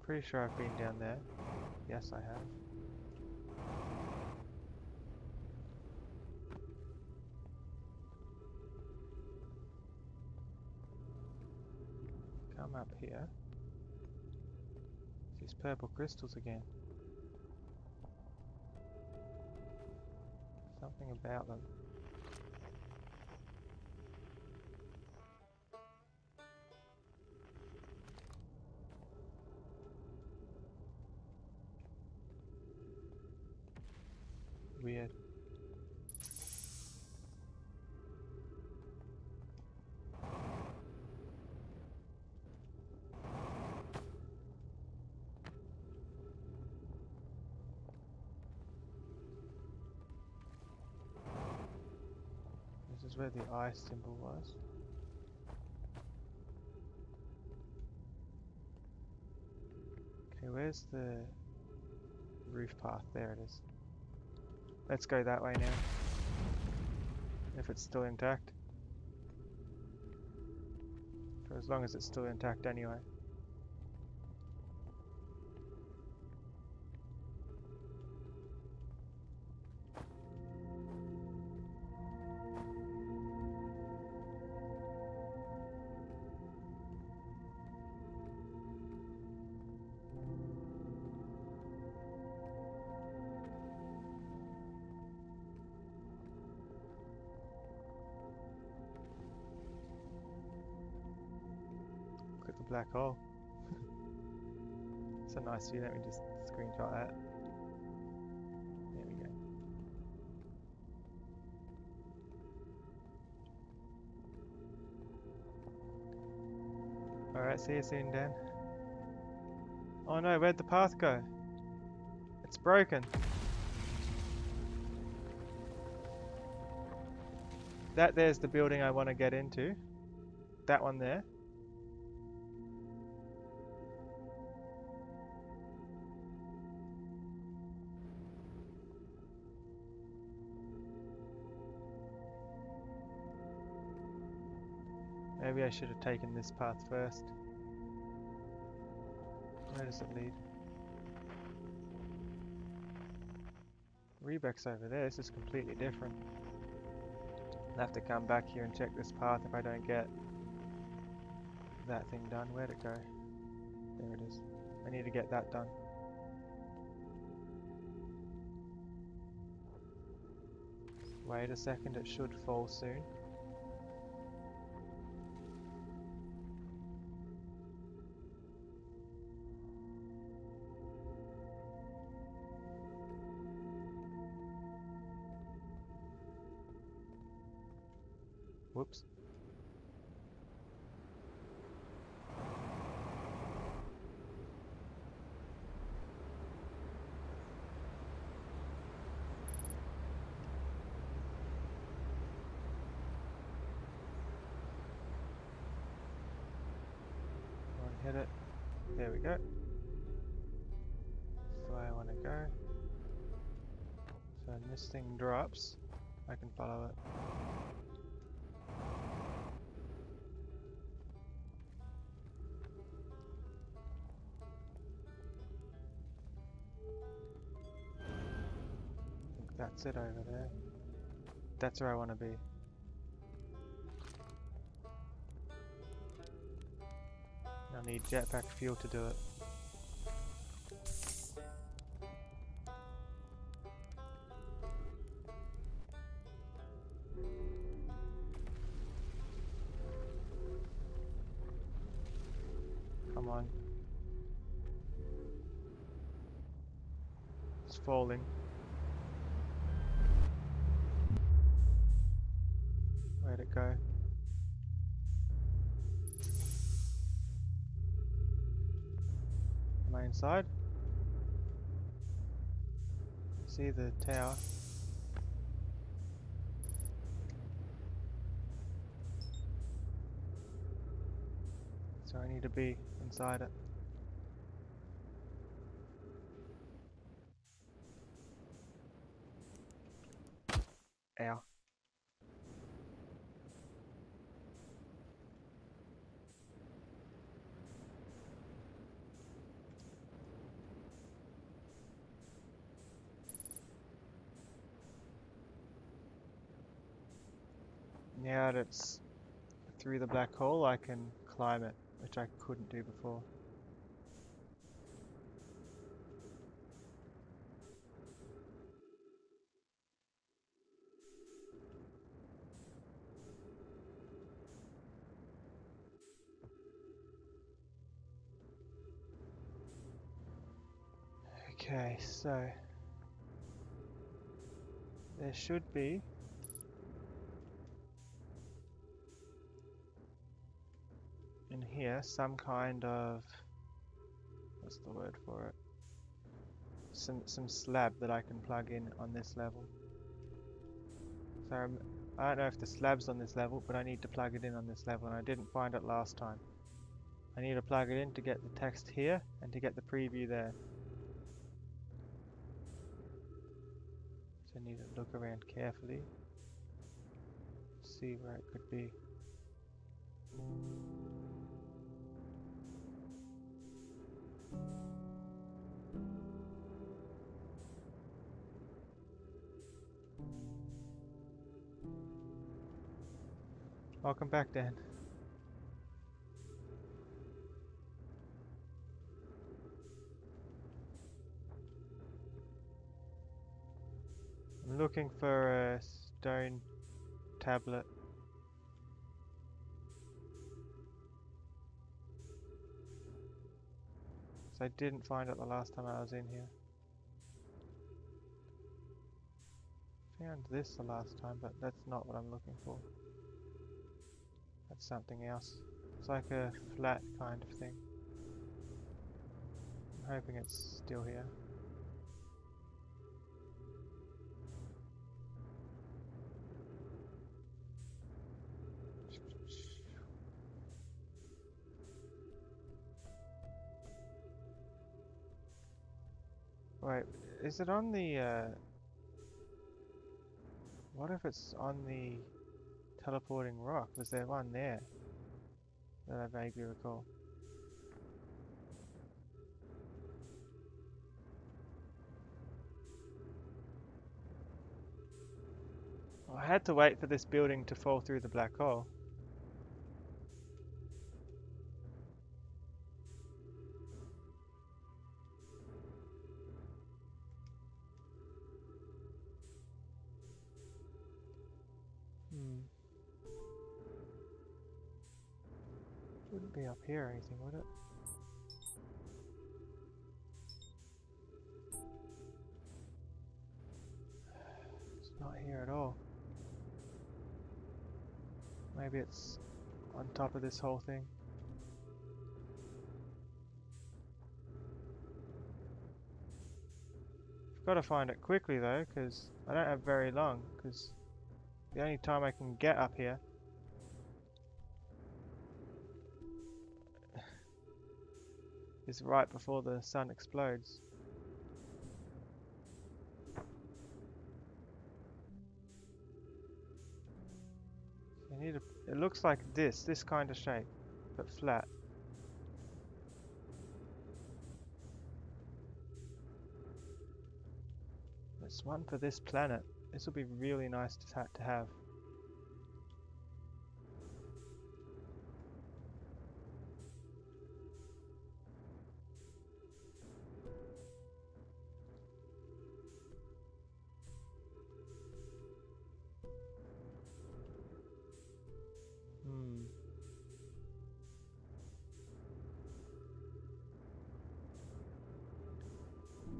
Pretty sure I've been down there. Yes, I have. Come up here. These purple crystals again. Something about them. Weird. was where the eye symbol was. Okay, where's the roof path? There it is. Let's go that way now. If it's still intact. For as long as it's still intact anyway. Look at the black hole. It's a nice view. Let me just screenshot that. There we go. Alright, see you soon, Dan. Oh no, where'd the path go? It's broken. There's the building I want to get into. That one there. Maybe I should have taken this path first. Where does it lead? Rebec's over there. This is completely different. I'll have to come back here and check this path if I don't get that thing done. Where'd it go? There it is. I need to get that done. Wait a second, it should fall soon. Whoops. Hit it. There we go. That's the way I want to go. So when this thing drops, I can follow it. I think that's it over there. That's where I want to be. I need jetpack fuel to do it. Come on. It's falling. Where'd it go? Am I inside? See the tower. So I need to be inside it. Ow. Now that it's through the black hole, I can climb it, which I couldn't do before. Okay, so there should be in here some kind of, what's the word for it? Some slab that I can plug in on this level. So I don't know if the slab's on this level, but I need to plug it in on this level, and I didn't find it last time. I need to plug it in to get the text here and to get the preview there. So I need to look around carefully, see where it could be. Welcome back, Dan. I'm looking for a stone tablet. So I didn't find it the last time I was in here. Found this the last time, but that's not what I'm looking for. That's something else. It's like a flat kind of thing. I'm hoping it's still here. Wait, is it on the, what if it's on the teleporting rock? Was there one there that I vaguely recall? I had to wait for this building to fall through the black hole. Wouldn't be up here or anything, would it? It's not here at all. Maybe it's on top of this whole thing. I've got to find it quickly though, because I don't have very long, because the only time I can get up here is right before the sun explodes. You need a, it looks like this kind of shape, but flat. It's one for this planet. This will be really nice to have.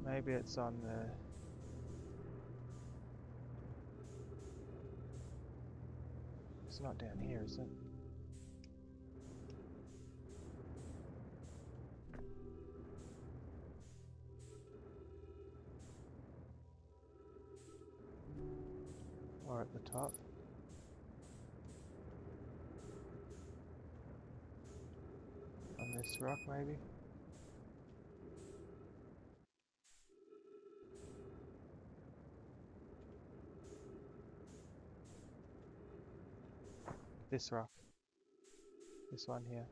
Maybe it's on the... It's not down here, is it? Or at the top? On this rock, maybe? This rock. This one here.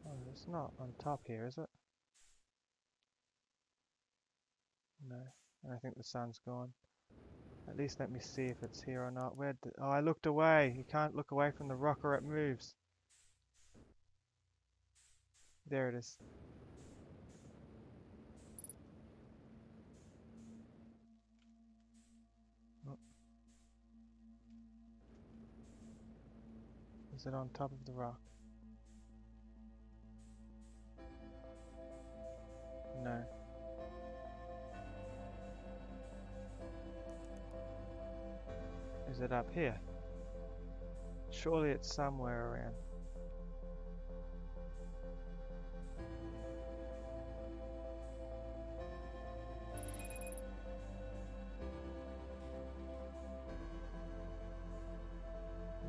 Oh, it's not on top here, is it? No. And I think the sun's gone. At least let me see if it's here or not. Where did... Oh, I looked away. You can't look away from the rock or it moves. There it is. Oh. Is it on top of the rock? No. Is it up here? Surely it's somewhere around.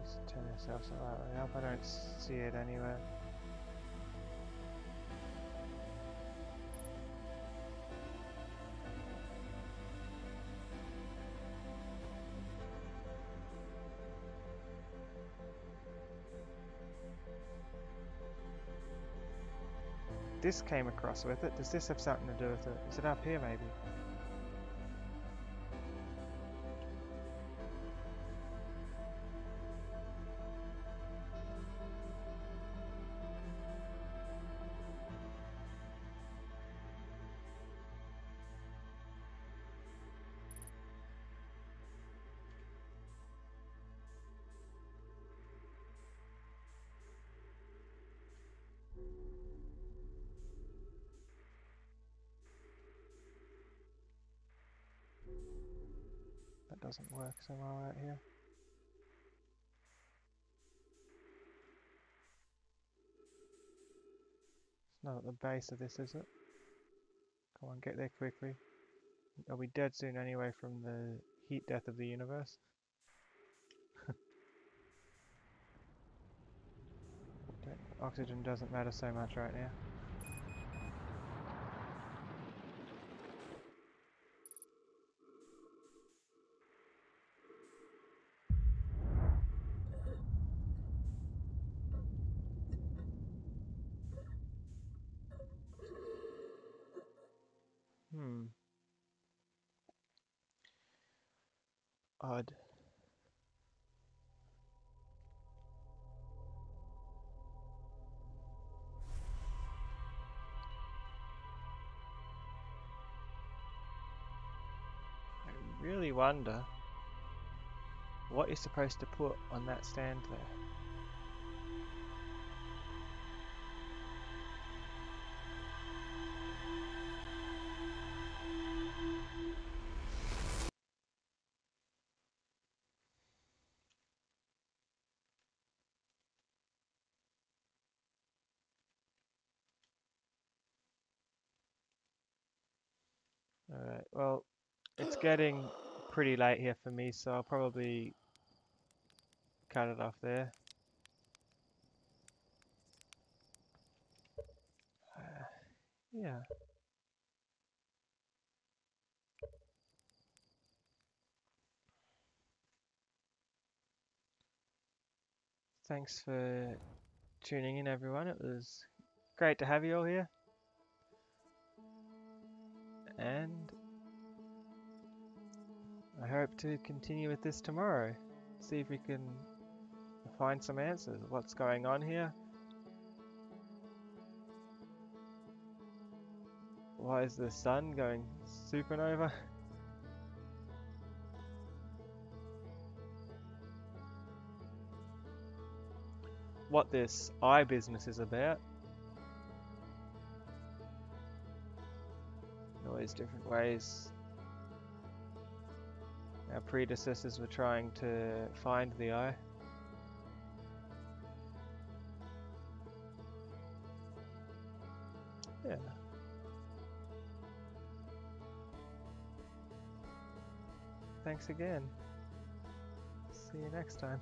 Just turn yourself slightly up. I don't see it anywhere. This came across with it. Does this have something to do with it? Is it up here maybe? That doesn't work so well out here. It's not at the base of this, is it? Come on, get there quickly. Are we dead soon anyway from the heat death of the universe? Oxygen doesn't matter so much right now. Odd. I really wonder what you're supposed to put on that stand there. Alright, well, it's getting pretty late here for me, so I'll probably cut it off there. Yeah. Thanks for tuning in, everyone. It was great to have you all here. And I hope to continue with this tomorrow. See if we can find some answers. What's going on here? Why is the sun going supernova? What this eye business is about. All these different ways our predecessors were trying to find the eye. Yeah. Thanks again. See you next time.